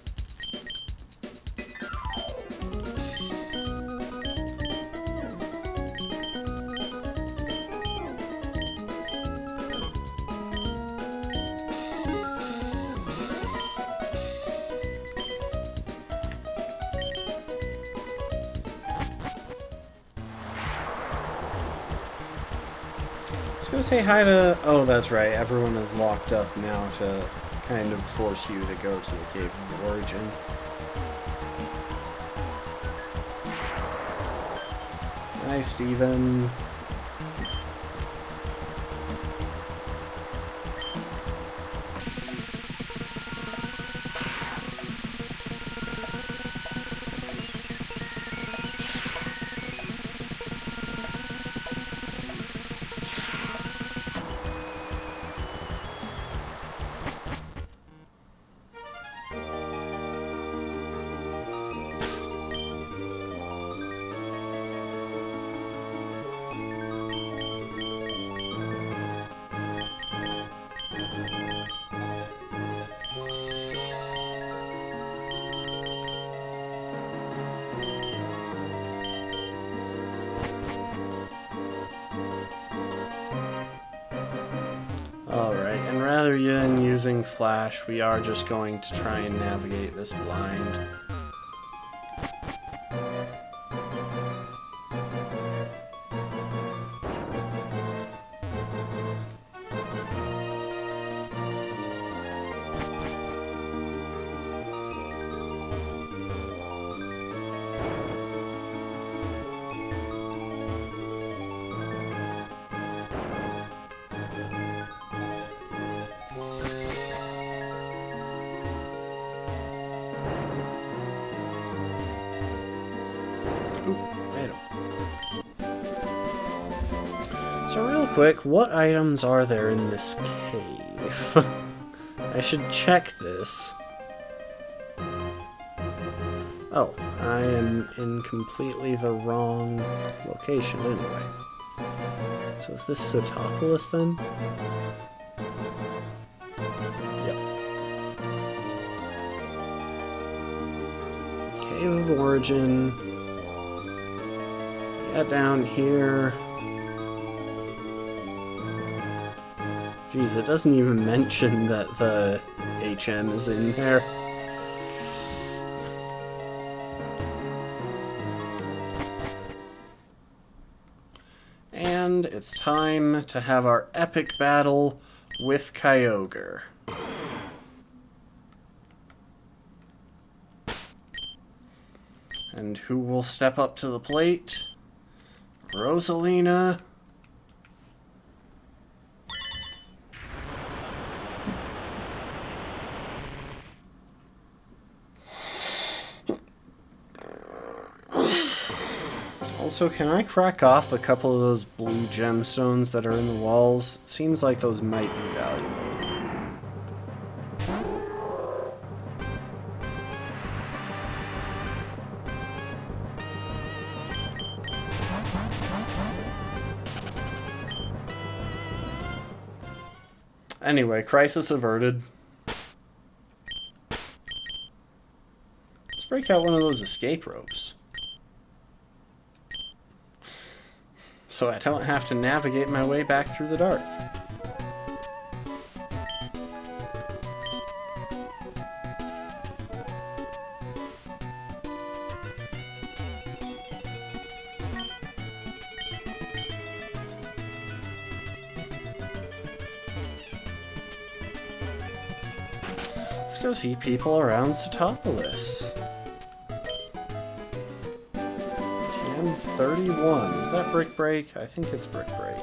Go say hi to... Oh, that's right. Everyone is locked up now to kind of force you to go to the Cave of Origin. Hi, Steven. Alright, and rather than using Flash, we are just going to try and navigate this blind. So real quick, what items are there in this cave? I should check this. Oh, I am in completely the wrong location anyway. So is this Satopolis then? Yep. Cave of Origin. Yeah, down here. Jeez, it doesn't even mention that the HM is in there. And it's time to have our epic battle with Kyogre. And who will step up to the plate? Rosalina. Also, can I crack off a couple of those blue gemstones that are in the walls? Seems like those might be valuable. Anyway, crisis averted. Let's break out one of those escape ropes. So I don't have to navigate my way back through the dark. Let's go see people around Satopolis. 131. Is that Brick Break? I think it's Brick Break.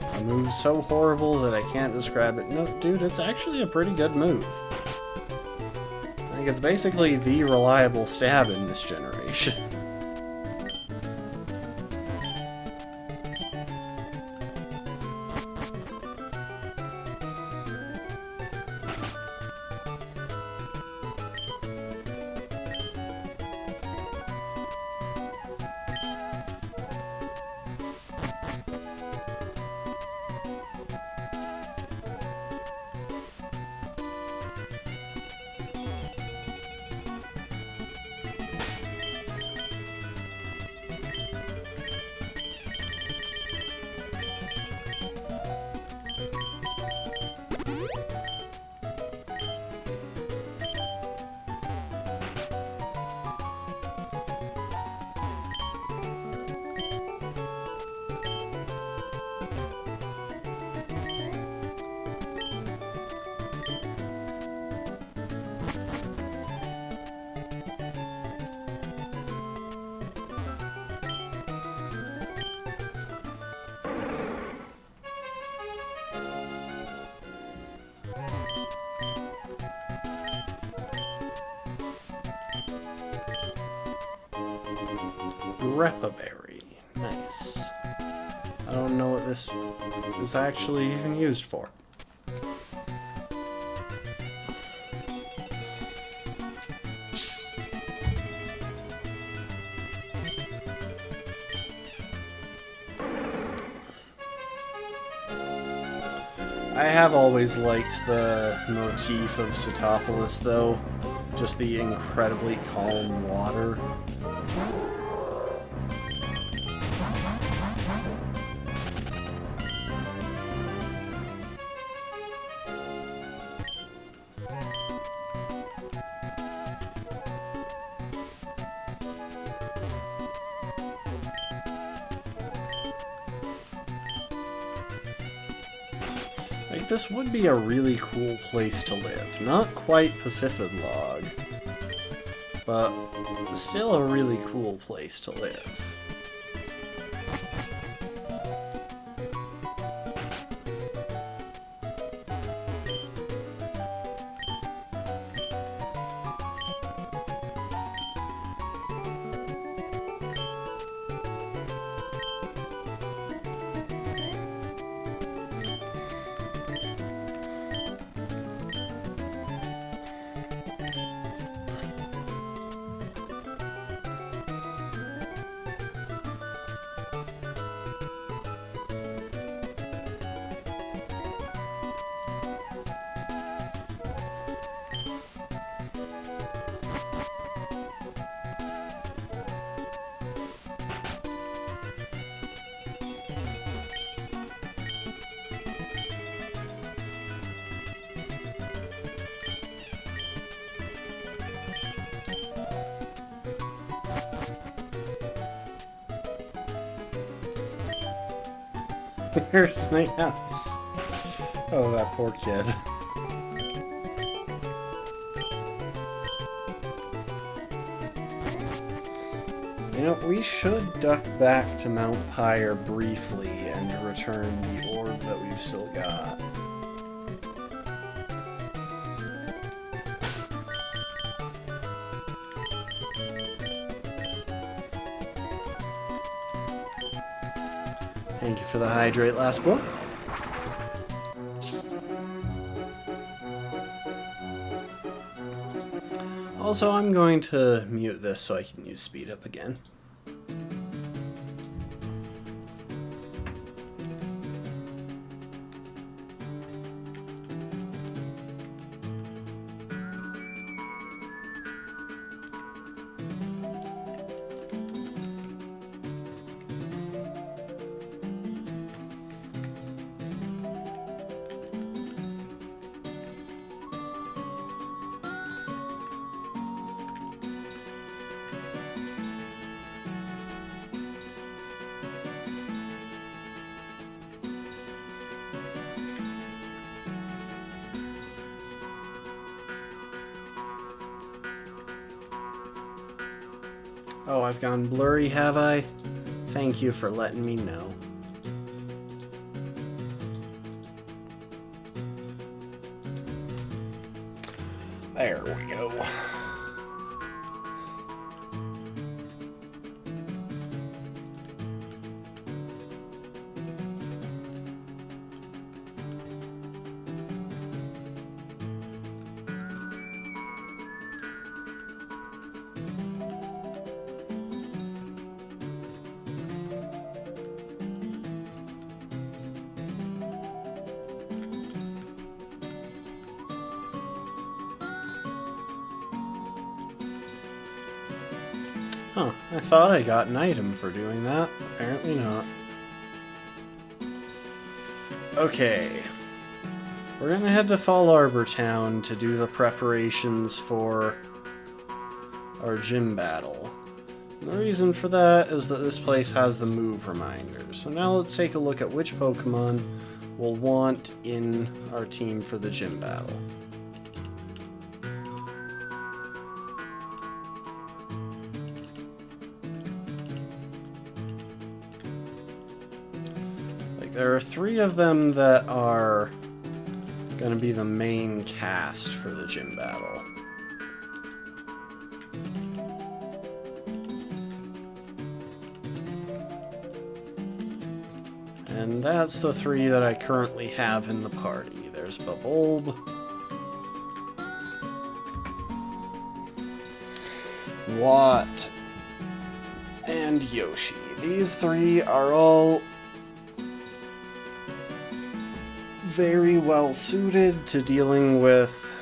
A move so horrible that I can't describe it. No, dude, it's actually a pretty good move. I think it's basically the reliable stab in this generation. Repaberry. Nice. I don't know what this is actually even used for. I have always liked the motif of Sootopolis, though. Just the incredibly calm water. Like, this would be a really cool place to live. Not quite Pacifidlog, but still a really cool place to live. Where's my house? Oh, that poor kid. You know, we should duck back to Mount Pyre briefly and return the orb that we've still got. Thank you for the hydrate, last book. Also, I'm going to mute this so I can use speed up again. Oh, I've gone blurry, have I? Thank you for letting me know. There we go. Huh, I thought I got an item for doing that. Apparently not. Okay. We're gonna head to Fall Arbor Town to do the preparations for our gym battle. And the reason for that is that this place has the move reminders. So now let's take a look at which Pokemon we'll want in our team for the gym battle. There are 3 of them that are going to be the main cast for the gym battle. And that's the 3 that I currently have in the party. There's Bulb, Watt, and Yoshi. These 3 are all very well suited to dealing with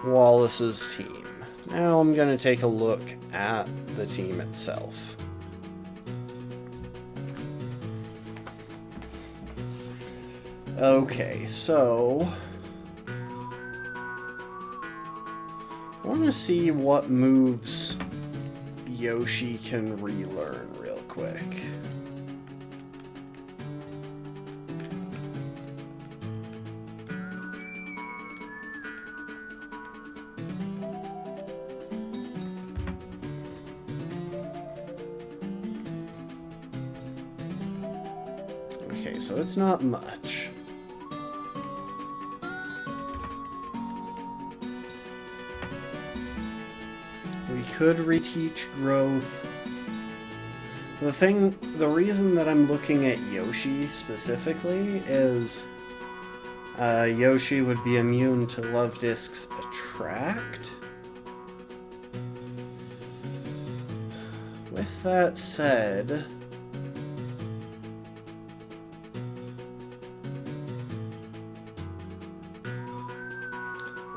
Wallace's team. Now I'm going to take a look at the team itself. Okay, so I want to see what moves Yoshi can relearn real quick. Okay, so it's not much. We could reteach growth. The reason that I'm looking at Yoshi specifically is Yoshi would be immune to Love Disc's Attract. With that said,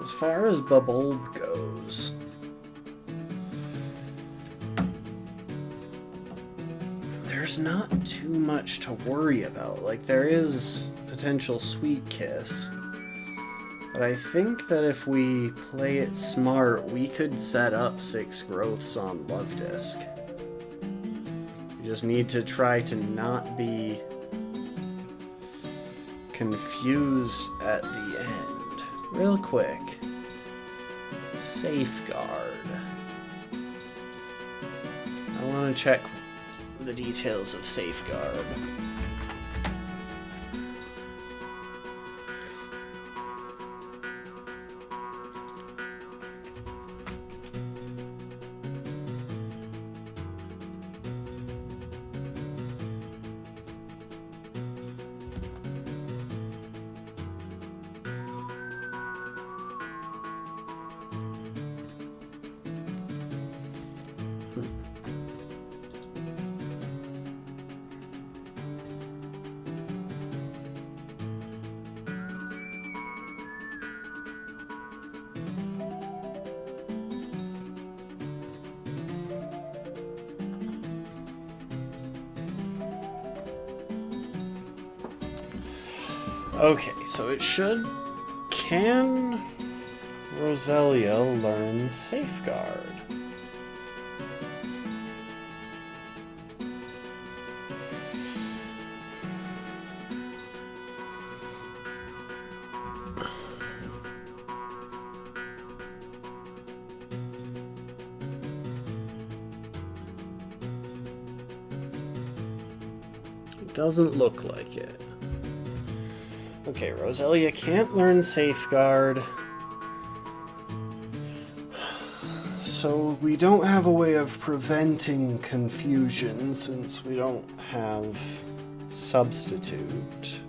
as far as Bulb goes, there's not too much to worry about. Like, there is potential Sweet Kiss, but I think that if we play it smart, we could set up 6 growths on Love Disc. We just need to try to not be confused at the end. Real quick. Safeguard. I want to check the details of Safeguard. Okay, so it should... Can Roselia learn Safeguard? Doesn't look like it. Okay, Roselia can't learn Safeguard. So we don't have a way of preventing confusion since we don't have Substitute.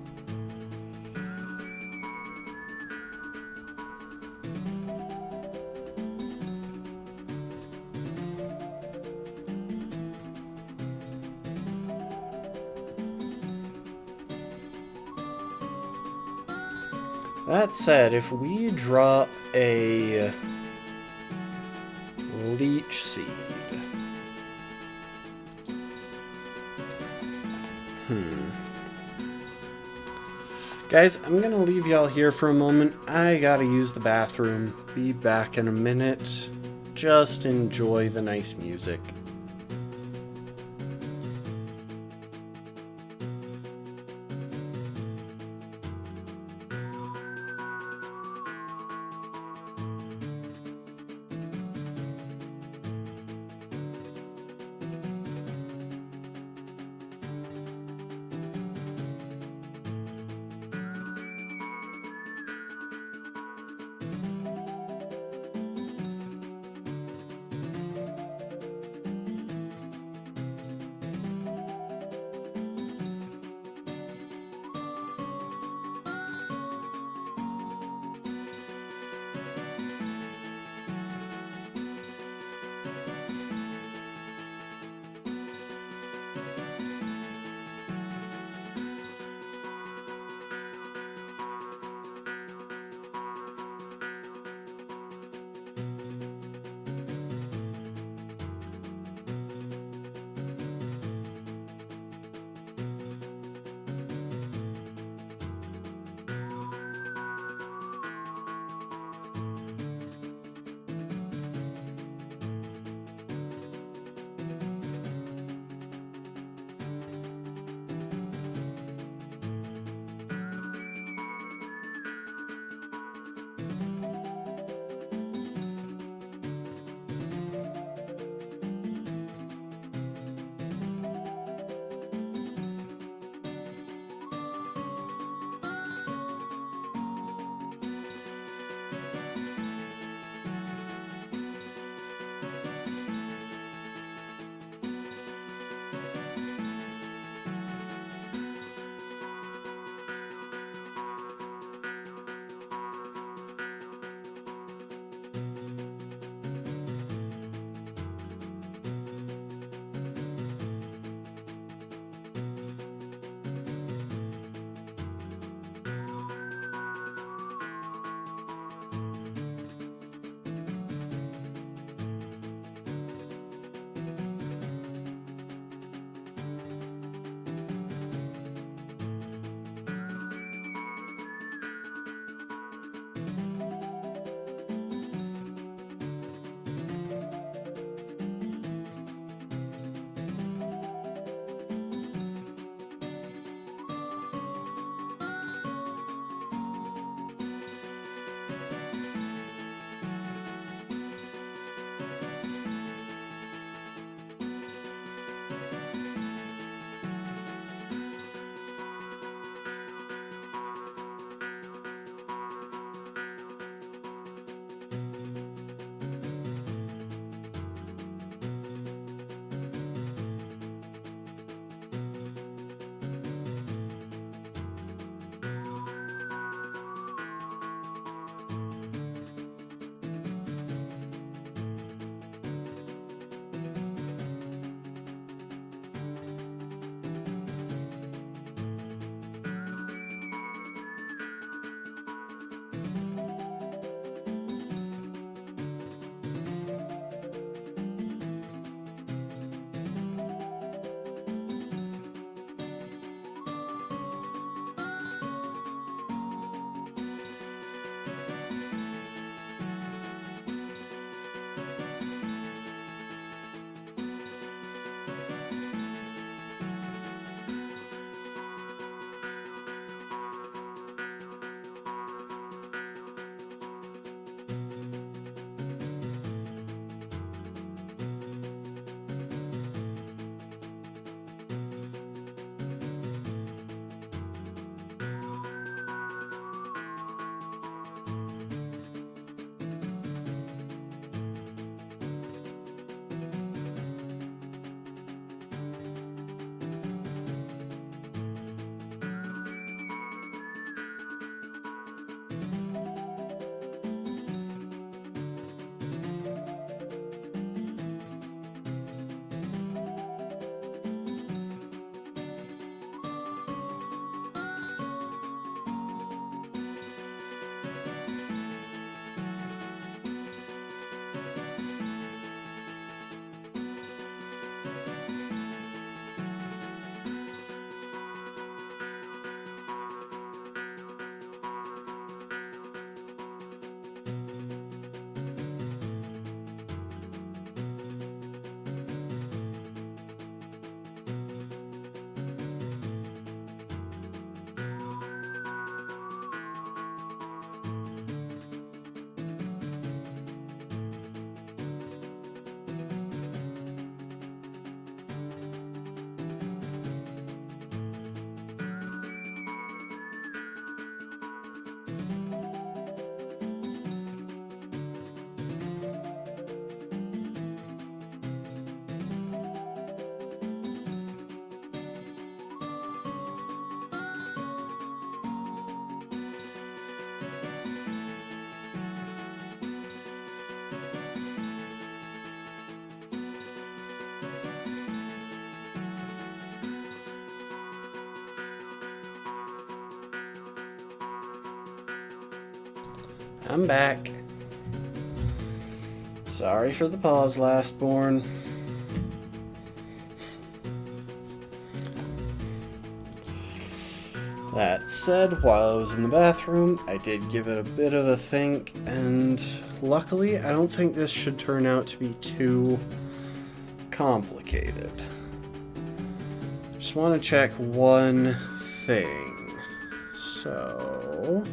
That said, if we drop a Leech Seed. Guys, I'm gonna leave y'all here for a moment. I gotta use the bathroom. Be back in a minute. Just enjoy the nice music. I'm back. Sorry for the pause, lastborn. That said, while I was in the bathroom, I did give it a bit of a think, and luckily, I don't think this should turn out to be too complicated. Just want to check one thing. So...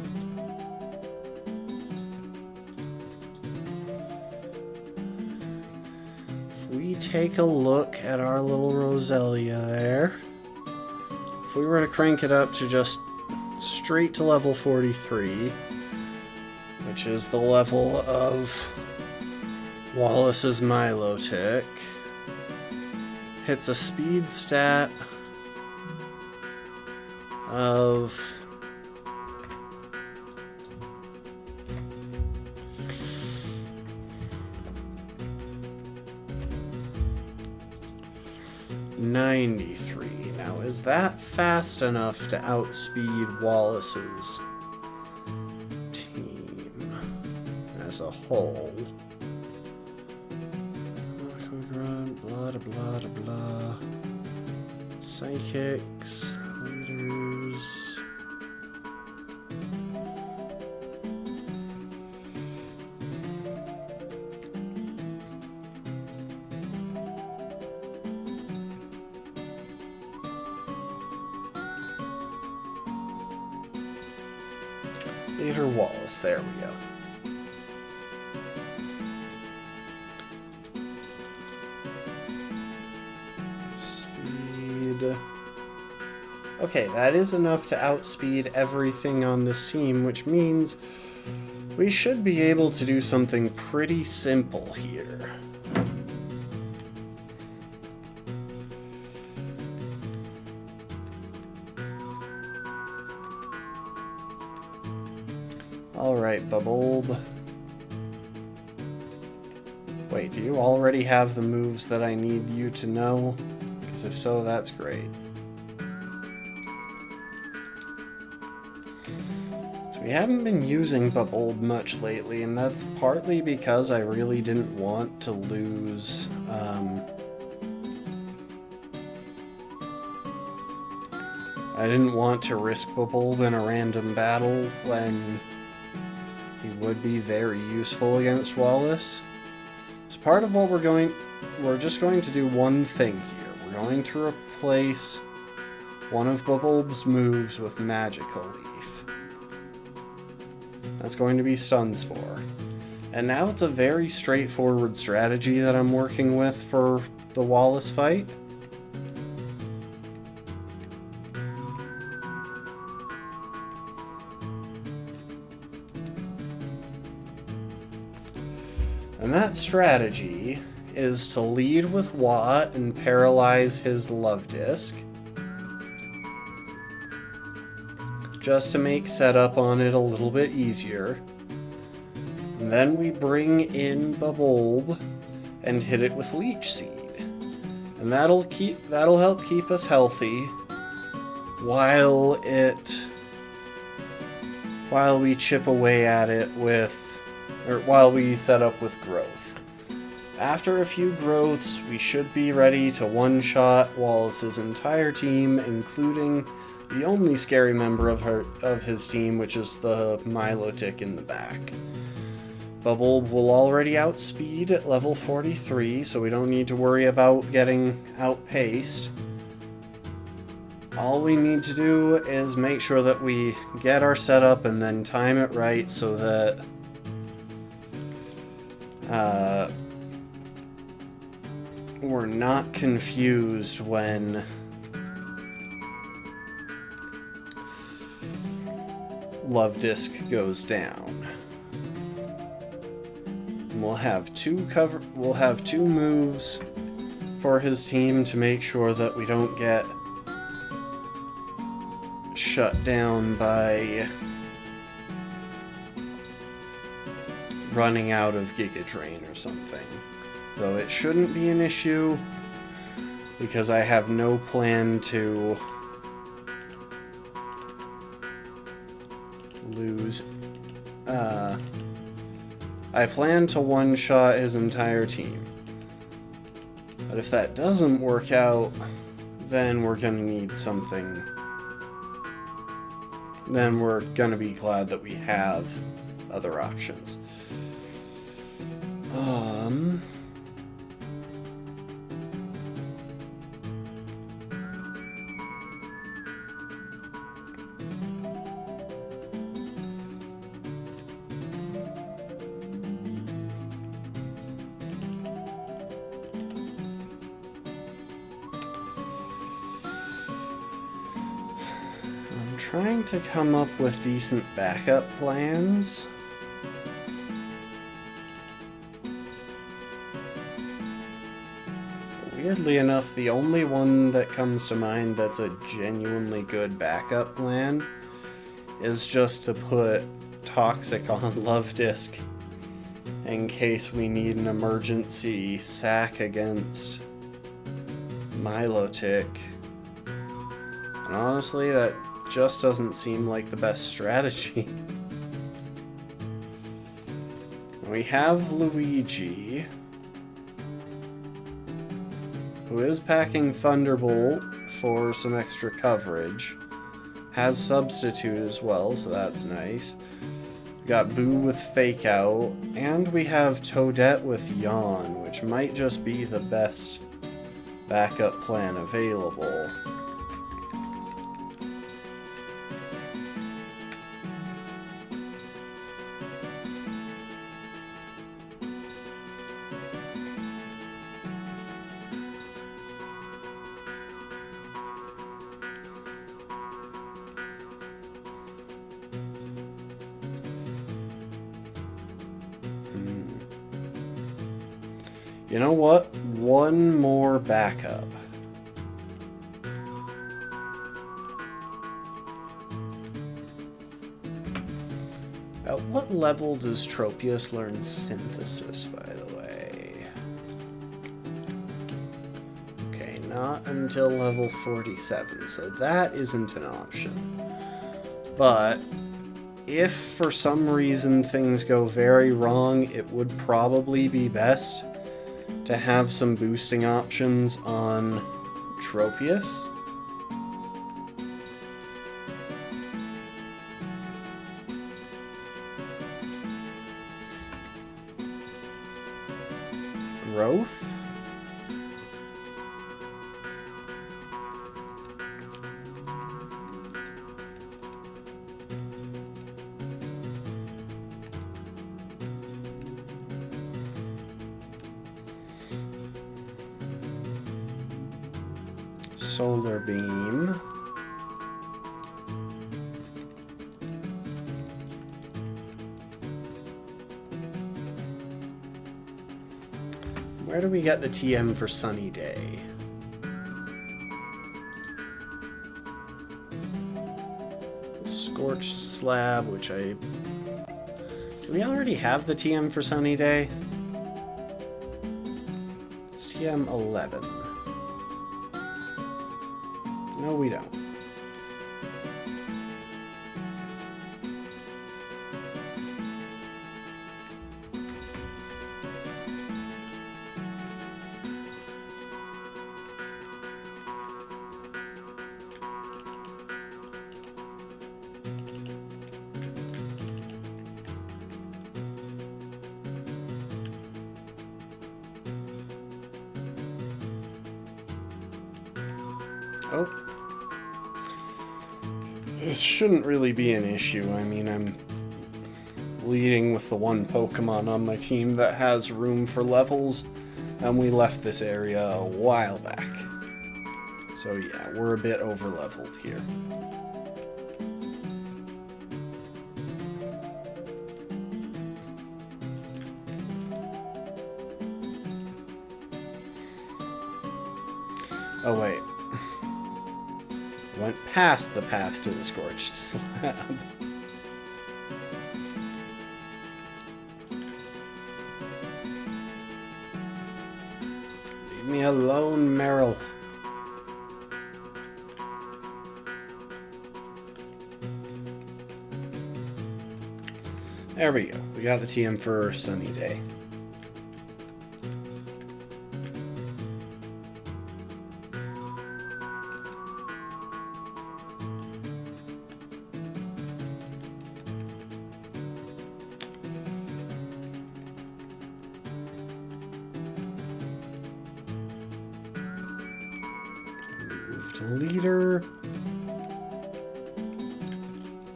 if we take a look at our little Roselia there... if we were to crank it up to just straight to level 43, which is the level of Wallace's Milotic, hits a speed stat of 93. Now, is that fast enough to outspeed Wallace's team as a whole? Blah, blah, blah, blah. Psychics, leaders. Leader Wallace, there we go. Speed. Okay, that is enough to outspeed everything on this team, which means we should be able to do something pretty simple here. Alright, Bubulb. Wait, do you already have the moves that I need you to know? Because if so, that's great. So we haven't been using Bubulb much lately, and that's partly because I really didn't want to lose... I didn't want to risk Bubulb in a random battle when he would be very useful against Wallace. As part of what we're just going to do one thing here. We're going to replace one of Bubulb's moves with Magical Leaf. That's going to be Stun Spore. And now it's a very straightforward strategy that I'm working with for the Wallace fight. And that strategy is to lead with Watt and paralyze his Love Disc, just to make setup on it a little bit easier. And then we bring in Bubulb and hit it with Leech Seed. And that'll help keep us healthy while we chip away at it with, or while we set up with growth. After a few growths, we should be ready to one-shot Wallace's entire team, including the only scary member of his team, which is the Milotic in the back. Bubulb will already outspeed at level 43, so we don't need to worry about getting outpaced. All we need to do is make sure that we get our setup and then time it right so that we're not confused when Love Disc goes down. And we'll have two moves for his team to make sure that we don't get shut down by running out of Giga Drain or something. Though it shouldn't be an issue, because I have no plan to lose I plan to one-shot his entire team. But if that doesn't work out, then we're gonna need something. Then we're gonna be glad that we have other options. Trying to come up with decent backup plans. Weirdly enough, the only one that comes to mind that's a genuinely good backup plan is just to put Toxic on Love Disc in case we need an emergency sack against Milotic. And honestly, that just doesn't seem like the best strategy. We have Luigi, who is packing Thunderbolt for some extra coverage. Has Substitute as well, so that's nice. We got Boo with Fake Out, and we have Toadette with Yawn, which might just be the best backup plan available. You know what? One more backup. At what level does Tropius learn Synthesis, by the way? Okay, not until level 47, so that isn't an option. But if for some reason things go very wrong, it would probably be best to have some boosting options on Tropius. Growth? Solar Beam. Where do we get the TM for Sunny Day? Scorched Slab, which I... Do we already have the TM for Sunny Day? It's TM 11. No, we don't. Oh. This shouldn't really be an issue. I mean, I'm leading with the one Pokemon on my team that has room for levels, and we left this area a while back. So yeah, we're a bit over-leveled here. Oh wait. Went past the path to the Scorched Slab. Leave me alone, Meryl. There we go. We got the TM for Sunny Day. Move to leader.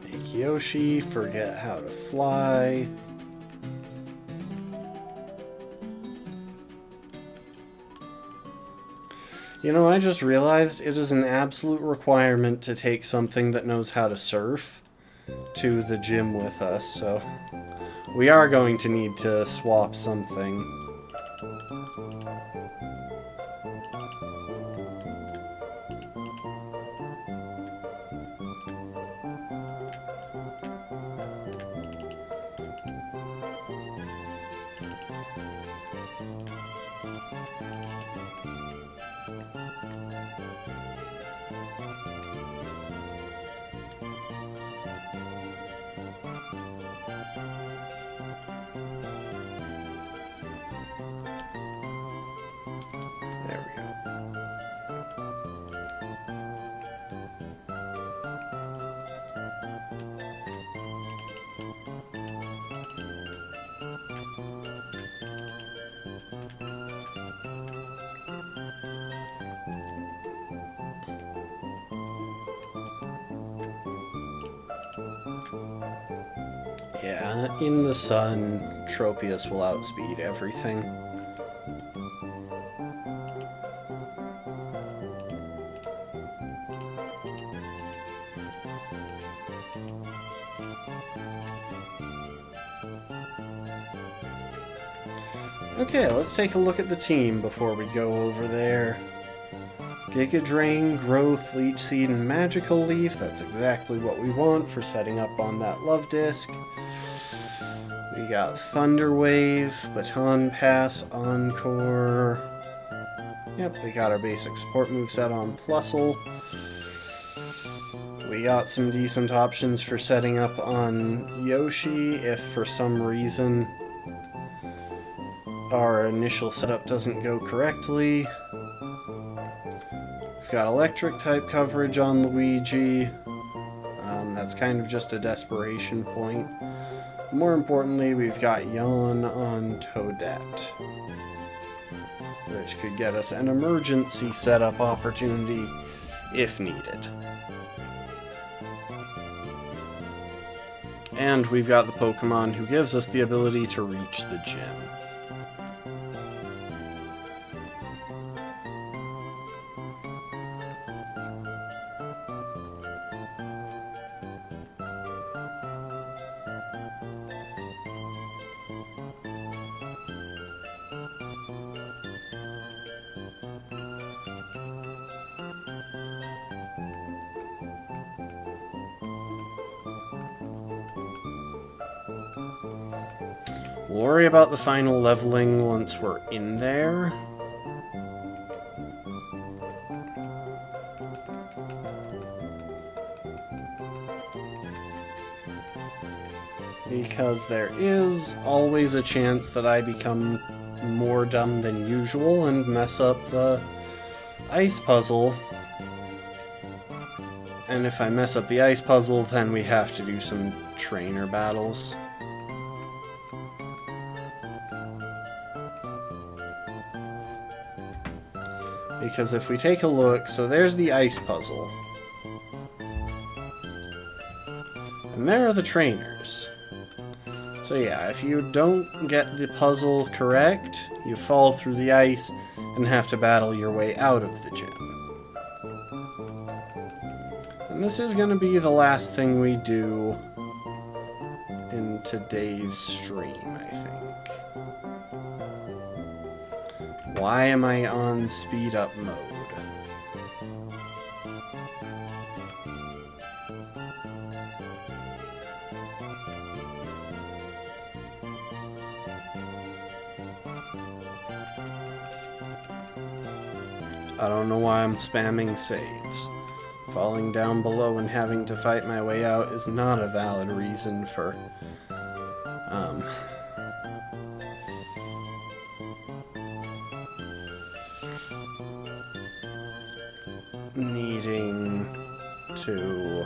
Make Yoshi forget how to fly. You know, I just realized it is an absolute requirement to take something that knows how to surf to the gym with us, so we are going to need to swap something. There we go. Yeah, in the sun, Tropius will outspeed everything. Okay, let's take a look at the team before we go over there. Giga Drain, Growth, Leech Seed, and Magical Leaf. That's exactly what we want for setting up on that Love Disc. We got Thunder Wave, Baton Pass, Encore. Yep, we got our basic support moveset on Plusle. We got some decent options for setting up on Yoshi if for some reason our initial setup doesn't go correctly. We've got electric type coverage on Luigi. That's kind of just a desperation point. More importantly, we've got Yawn on Toadette, which could get us an emergency setup opportunity if needed. And we've got the Pokemon who gives us the ability to reach the gym. We'll worry about the final leveling once we're in there. Because there is always a chance that I become more dumb than usual and mess up the ice puzzle. And if I mess up the ice puzzle, then we have to do some trainer battles. Because if we take a look, so there's the ice puzzle. And there are the trainers. So yeah, if you don't get the puzzle correct, you fall through the ice and have to battle your way out of the gym. And this is going to be the last thing we do in today's stream, I think. Why am I on speed up mode? I don't know why I'm spamming saves. Falling down below and having to fight my way out is not a valid reason for Um, needing to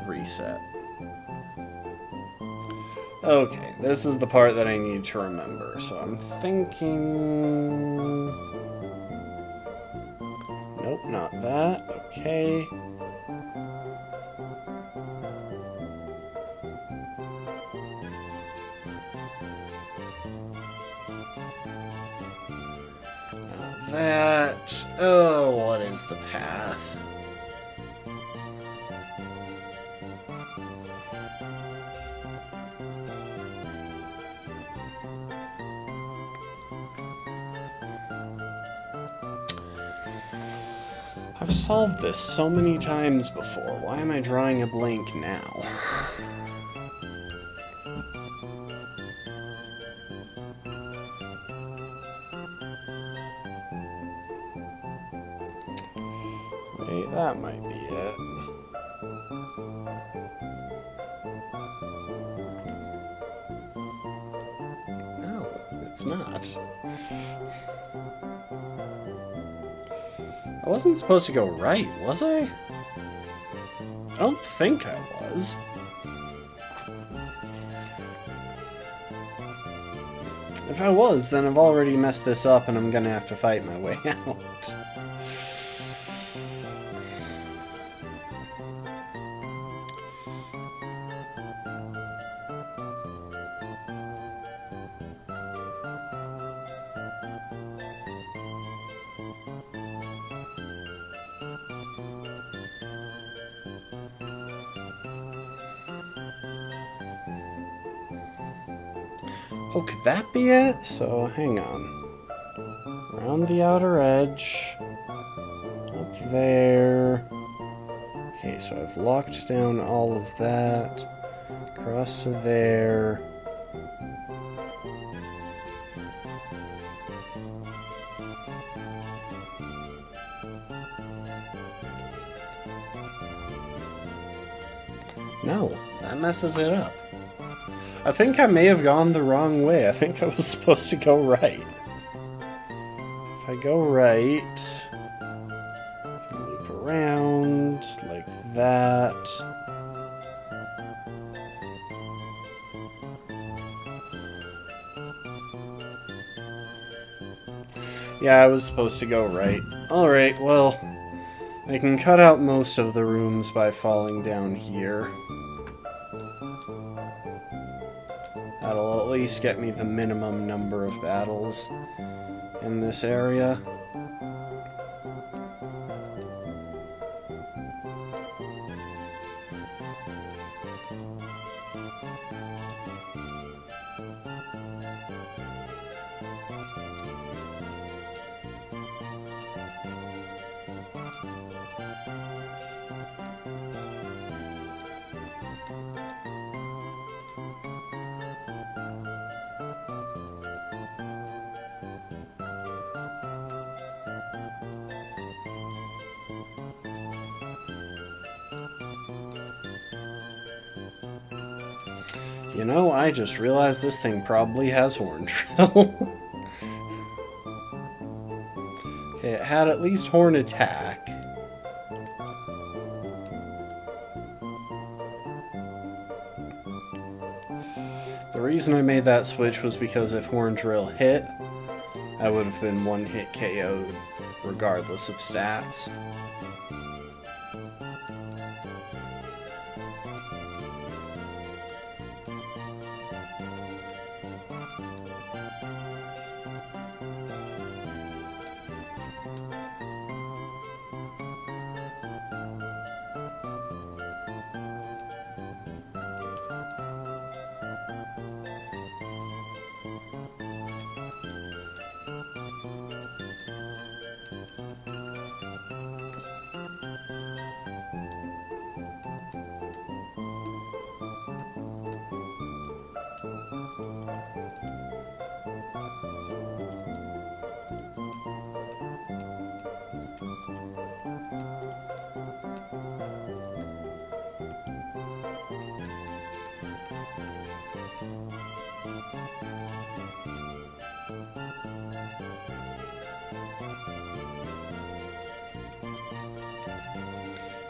reset. Okay, this is the part that I need to remember. So I'm thinking... Nope, not that. Okay. Not that. Oh, what is the path? I've solved this so many times before. Why am I drawing a blank now? Wait, that might be it. No, it's not. I wasn't supposed to go right, was I? I don't think I was. If I was, then I've already messed this up and I'm gonna have to fight my way out. Oh, could that be it? So, hang on. Around the outer edge. Up there. Okay, so I've locked down all of that. Across to there. No, that messes it up. I think I may have gone the wrong way. I think I was supposed to go right. If I go right, I can loop around like that. Yeah, I was supposed to go right. Alright, well, I can cut out most of the rooms by falling down here. That'll at least get me the minimum number of battles in this area. You know, I just realized this thing probably has Horn Drill. Okay, it had at least Horn Attack. The reason I made that switch was because if Horn Drill hit, I would have been one-hit KO'd regardless of stats.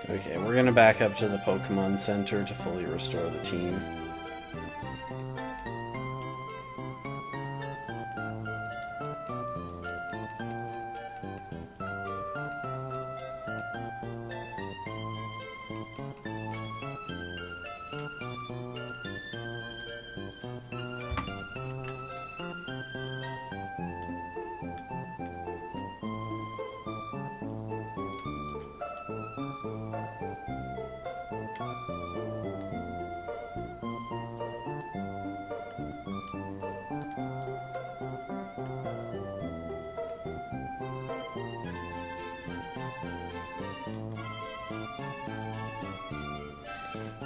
Okay, we're gonna back up to the Pokemon Center to fully restore the team.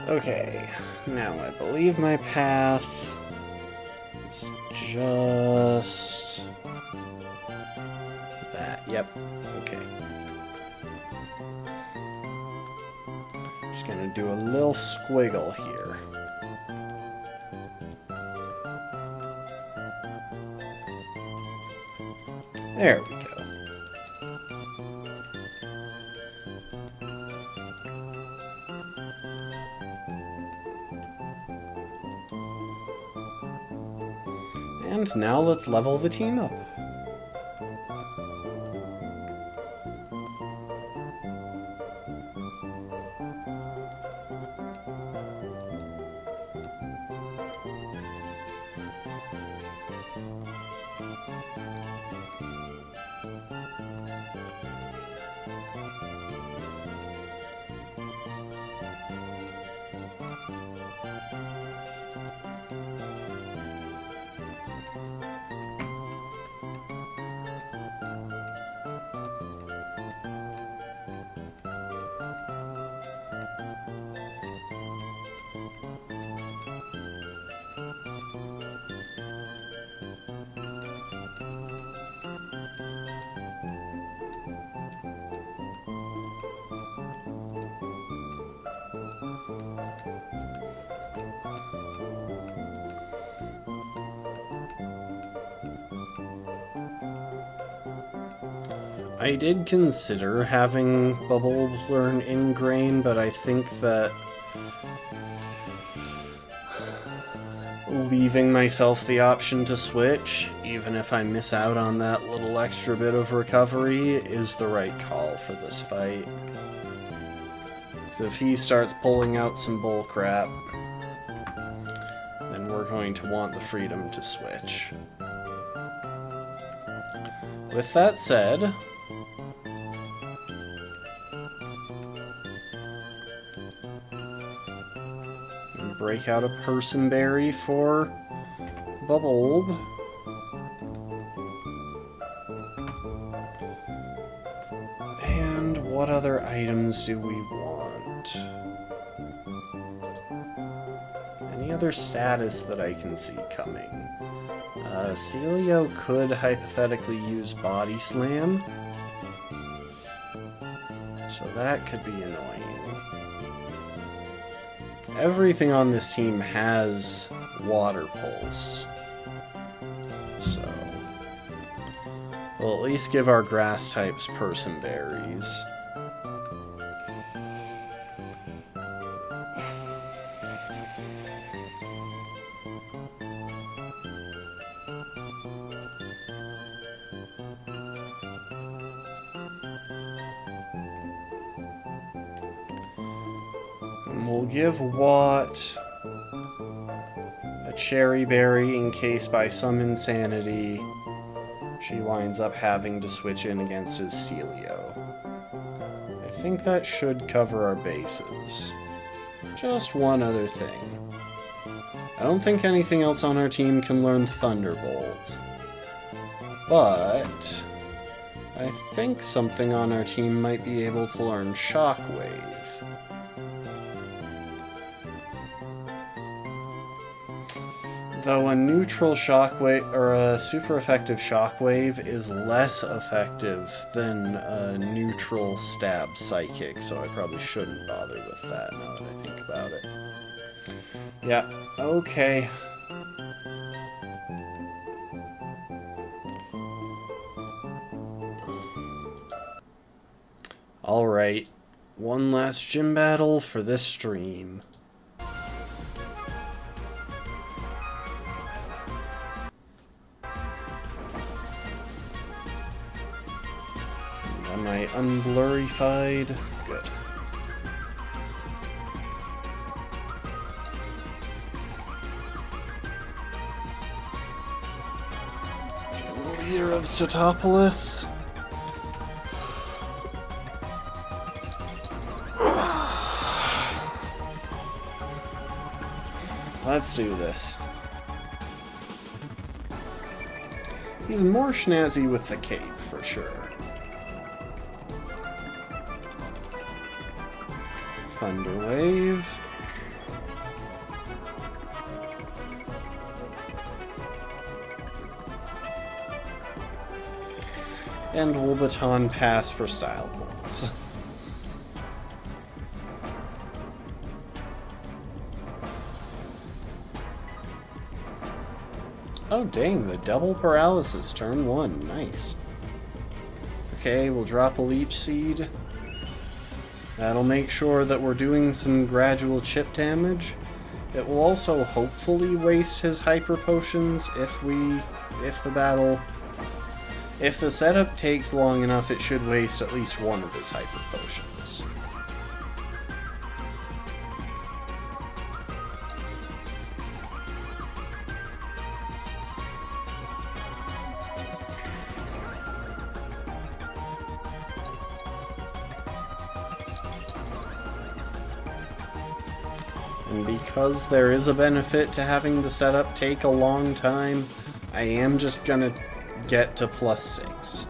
Okay, now I believe my path is just that. Yep, okay. Just gonna do a little squiggle here. There we go. And now let's level the team up. I did consider having Bubble learn Ingrain, but I think that leaving myself the option to switch, even if I miss out on that little extra bit of recovery, is the right call for this fight. So if he starts pulling out some bullcrap, then we're going to want the freedom to switch. With that said, break out a Person Berry for Bubbleb. And what other items do we want? Any other status that I can see coming? Celio could hypothetically use Body Slam, so that could be annoying. Everything on this team has Water Pulse, so we'll at least give our grass types Person Berries. We'll give Watt a Cherry Berry in case by some insanity she winds up having to switch in against his Celio. I think that should cover our bases. Just one other thing. I don't think anything else on our team can learn Thunderbolt, but I think something on our team might be able to learn Shockwave. Though a neutral Shockwave, or a super effective Shockwave, is less effective than a neutral Stab Psychic, so I probably shouldn't bother with that now that I think about it. Yeah, okay. Alright. one last gym battle for this stream. Am I unblurrified? Good. Leader of Sotopolis. Let's do this. He's more snazzy with the cape, for sure. Thunder Wave. And we'll baton pass for style points. Oh dang, the double paralysis, turn 1, nice. Okay, we'll drop a Leech Seed. That'll make sure that we're doing some gradual chip damage. It will also hopefully waste his Hyper Potions if the setup takes long enough, it should waste at least one of his Hyper Potions. And because there is a benefit to having the setup take a long time, I am just gonna get to +6.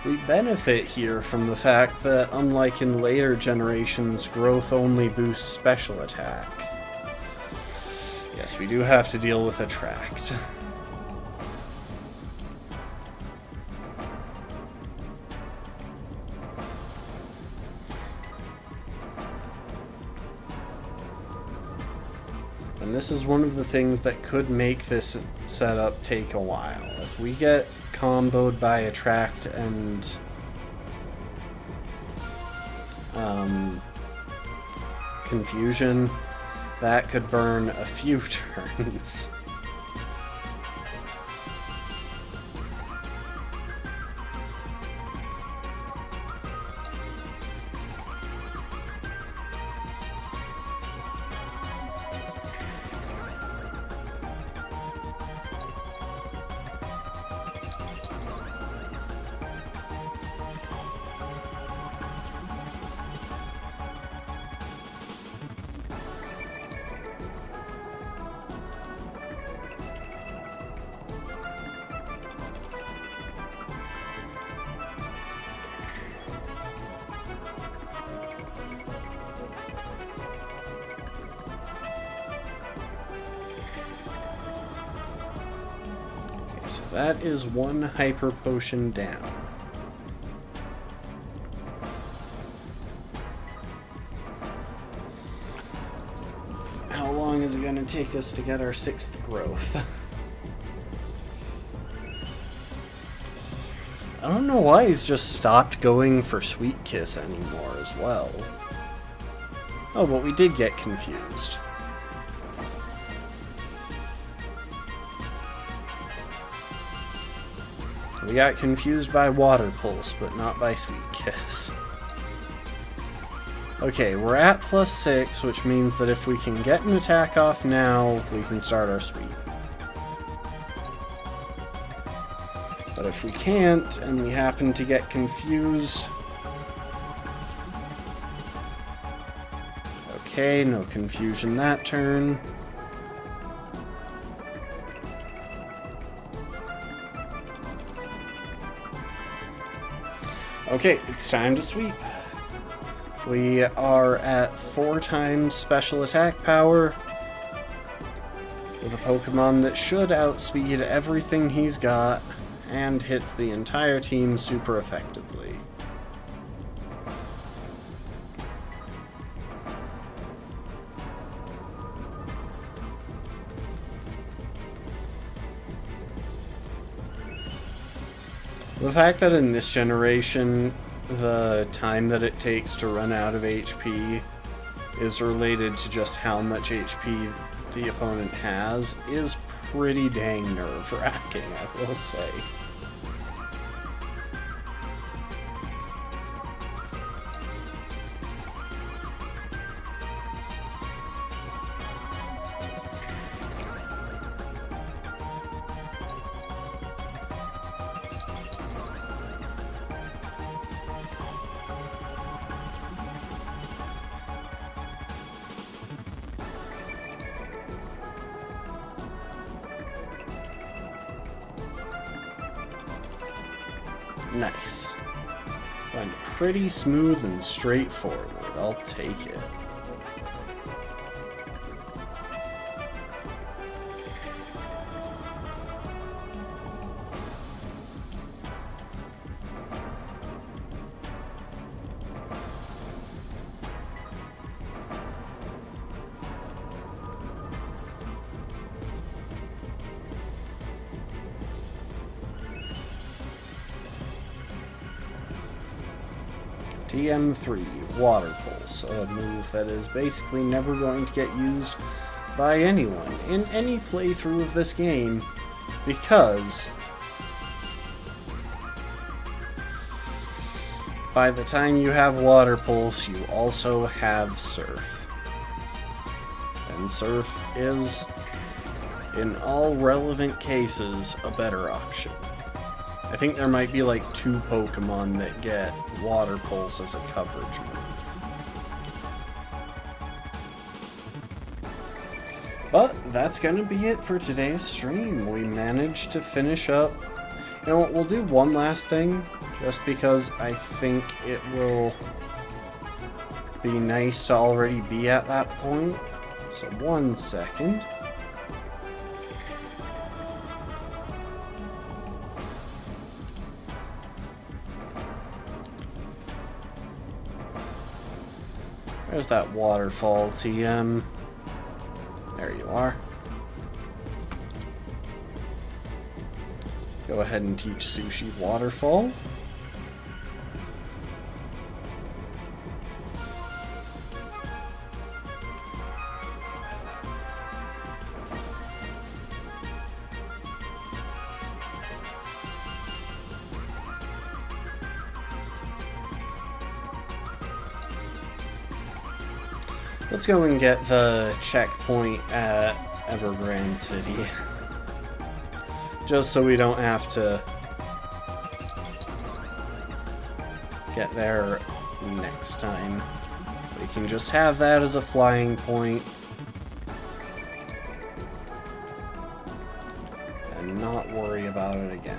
We benefit here from the fact that, unlike in later generations, growth only boosts special attack. Yes, we do have to deal with Attract. And this is one of the things that could make this setup take a while. If we get comboed by Attract and Confusion, that could burn a few turns. That is one Hyper Potion down. How long is it going to take us to get our 6th growth? I don't know why he's just stopped going for Sweet Kiss anymore as well. Oh, but we did get confused. We got confused by Water Pulse, but not by Sweet Kiss. Okay, we're at +6, which means that if we can get an attack off now, we can start our sweep. But if we can't, and we happen to get confused... Okay, no confusion that turn. Okay, it's time to sweep. We are at 4 times special attack power with a Pokemon that should outspeed everything he's got and hits the entire team super effectively. The fact that in this generation, the time that it takes to run out of HP is related to just how much HP the opponent has is pretty dang nerve-wracking, I will say. Nice. Going pretty smooth and straightforward. I'll take it. TM3, Water Pulse, a move that is basically never going to get used by anyone in any playthrough of this game, because by the time you have Water Pulse, you also have Surf. And Surf is, in all relevant cases, a better option. I think there might be like 2 Pokemon that get Water Pulse as a coverage move. But that's gonna be it for today's stream. We managed to finish up. You know what, we'll do one last thing, just because I think it will be nice to already be at that point. So 1 second. There's that waterfall, TM. There you are. Go ahead and teach Sushi Waterfall. Let's go and get the checkpoint at Evergrande City. Just so we don't have to get there next time. We can just have that as a flying point. And not worry about it again.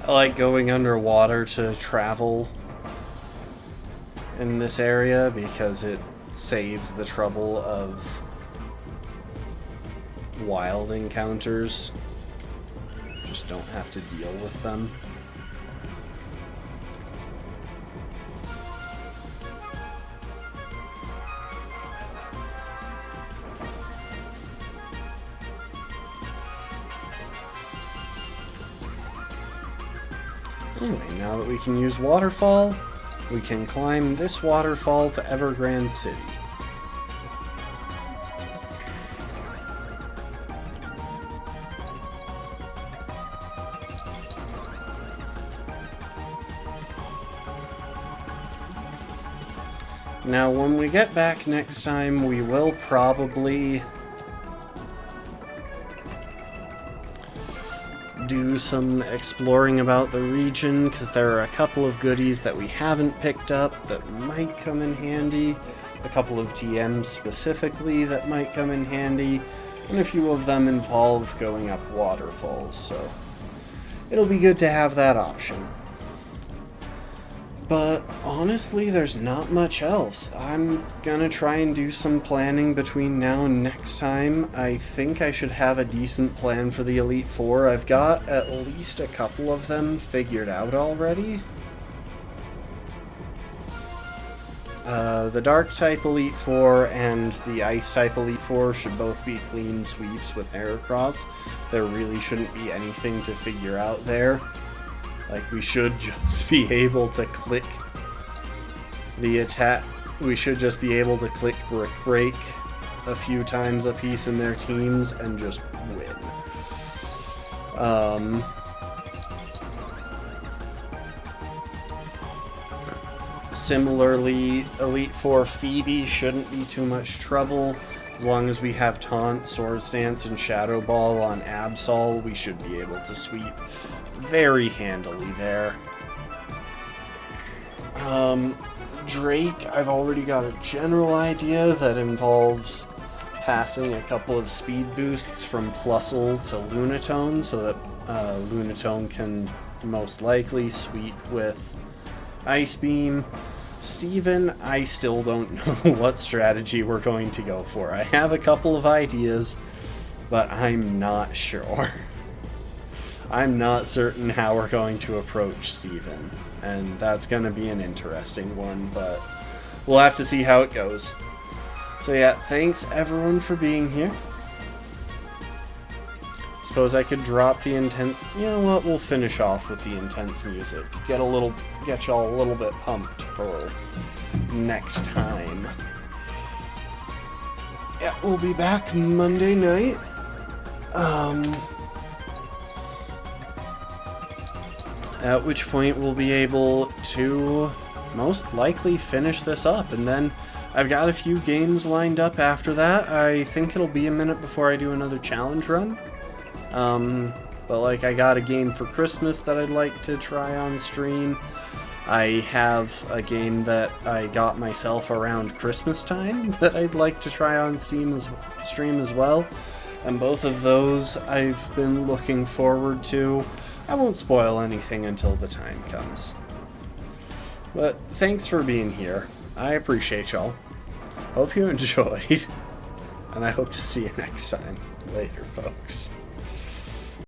I like going underwater to travel in this area because it saves the trouble of wild encounters. Just don't have to deal with them. Anyway, now that we can use Waterfall, we can climb this waterfall to Evergrande City. Now, when we get back next time, we will probably do some exploring about the region, because there are a couple of goodies that we haven't picked up that might come in handy, a couple of TMs specifically that might come in handy, and a few of them involve going up waterfalls, so it'll be good to have that option. But honestly, there's not much else. I'm gonna try and do some planning between now and next time. I think I should have a decent plan for the Elite Four. I've got at least a couple of them figured out already. The Dark-type Elite Four and the Ice-type Elite Four should both be clean sweeps with Heracross. There really shouldn't be anything to figure out there. Like, we should just be able to click the attack. We should just be able to click Brick Break a few times a piece in their teams and just win. Similarly, Elite Four Phoebe shouldn't be too much trouble. As long as we have Taunt, Swords Dance, and Shadow Ball on Absol, we should be able to sweep very handily there. Drake, I've already got a general idea that involves passing a couple of speed boosts from Plusle to Lunatone so that Lunatone can most likely sweep with Ice Beam. Steven, I still don't know what strategy we're going to go for. I have a couple of ideas, but I'm not sure. I'm not certain how we're going to approach Steven, and that's going to be an interesting one, but we'll have to see how it goes. So yeah, thanks everyone for being here. Suppose I could drop the intense... You know what? We'll finish off with the intense music. Get y'all a little bit pumped for next time. Yeah, we'll be back Monday night. At which point we'll be able to most likely finish this up, and then I've got a few games lined up after that. I think it'll be a minute before I do another challenge run. But like, I got a game for Christmas that I'd like to try on stream. I have a game that I got myself around Christmas time that I'd like to try on stream as well. And both of those I've been looking forward to. I won't spoil anything until the time comes. But thanks for being here. I appreciate y'all. Hope you enjoyed. And I hope to see you next time. Later, folks.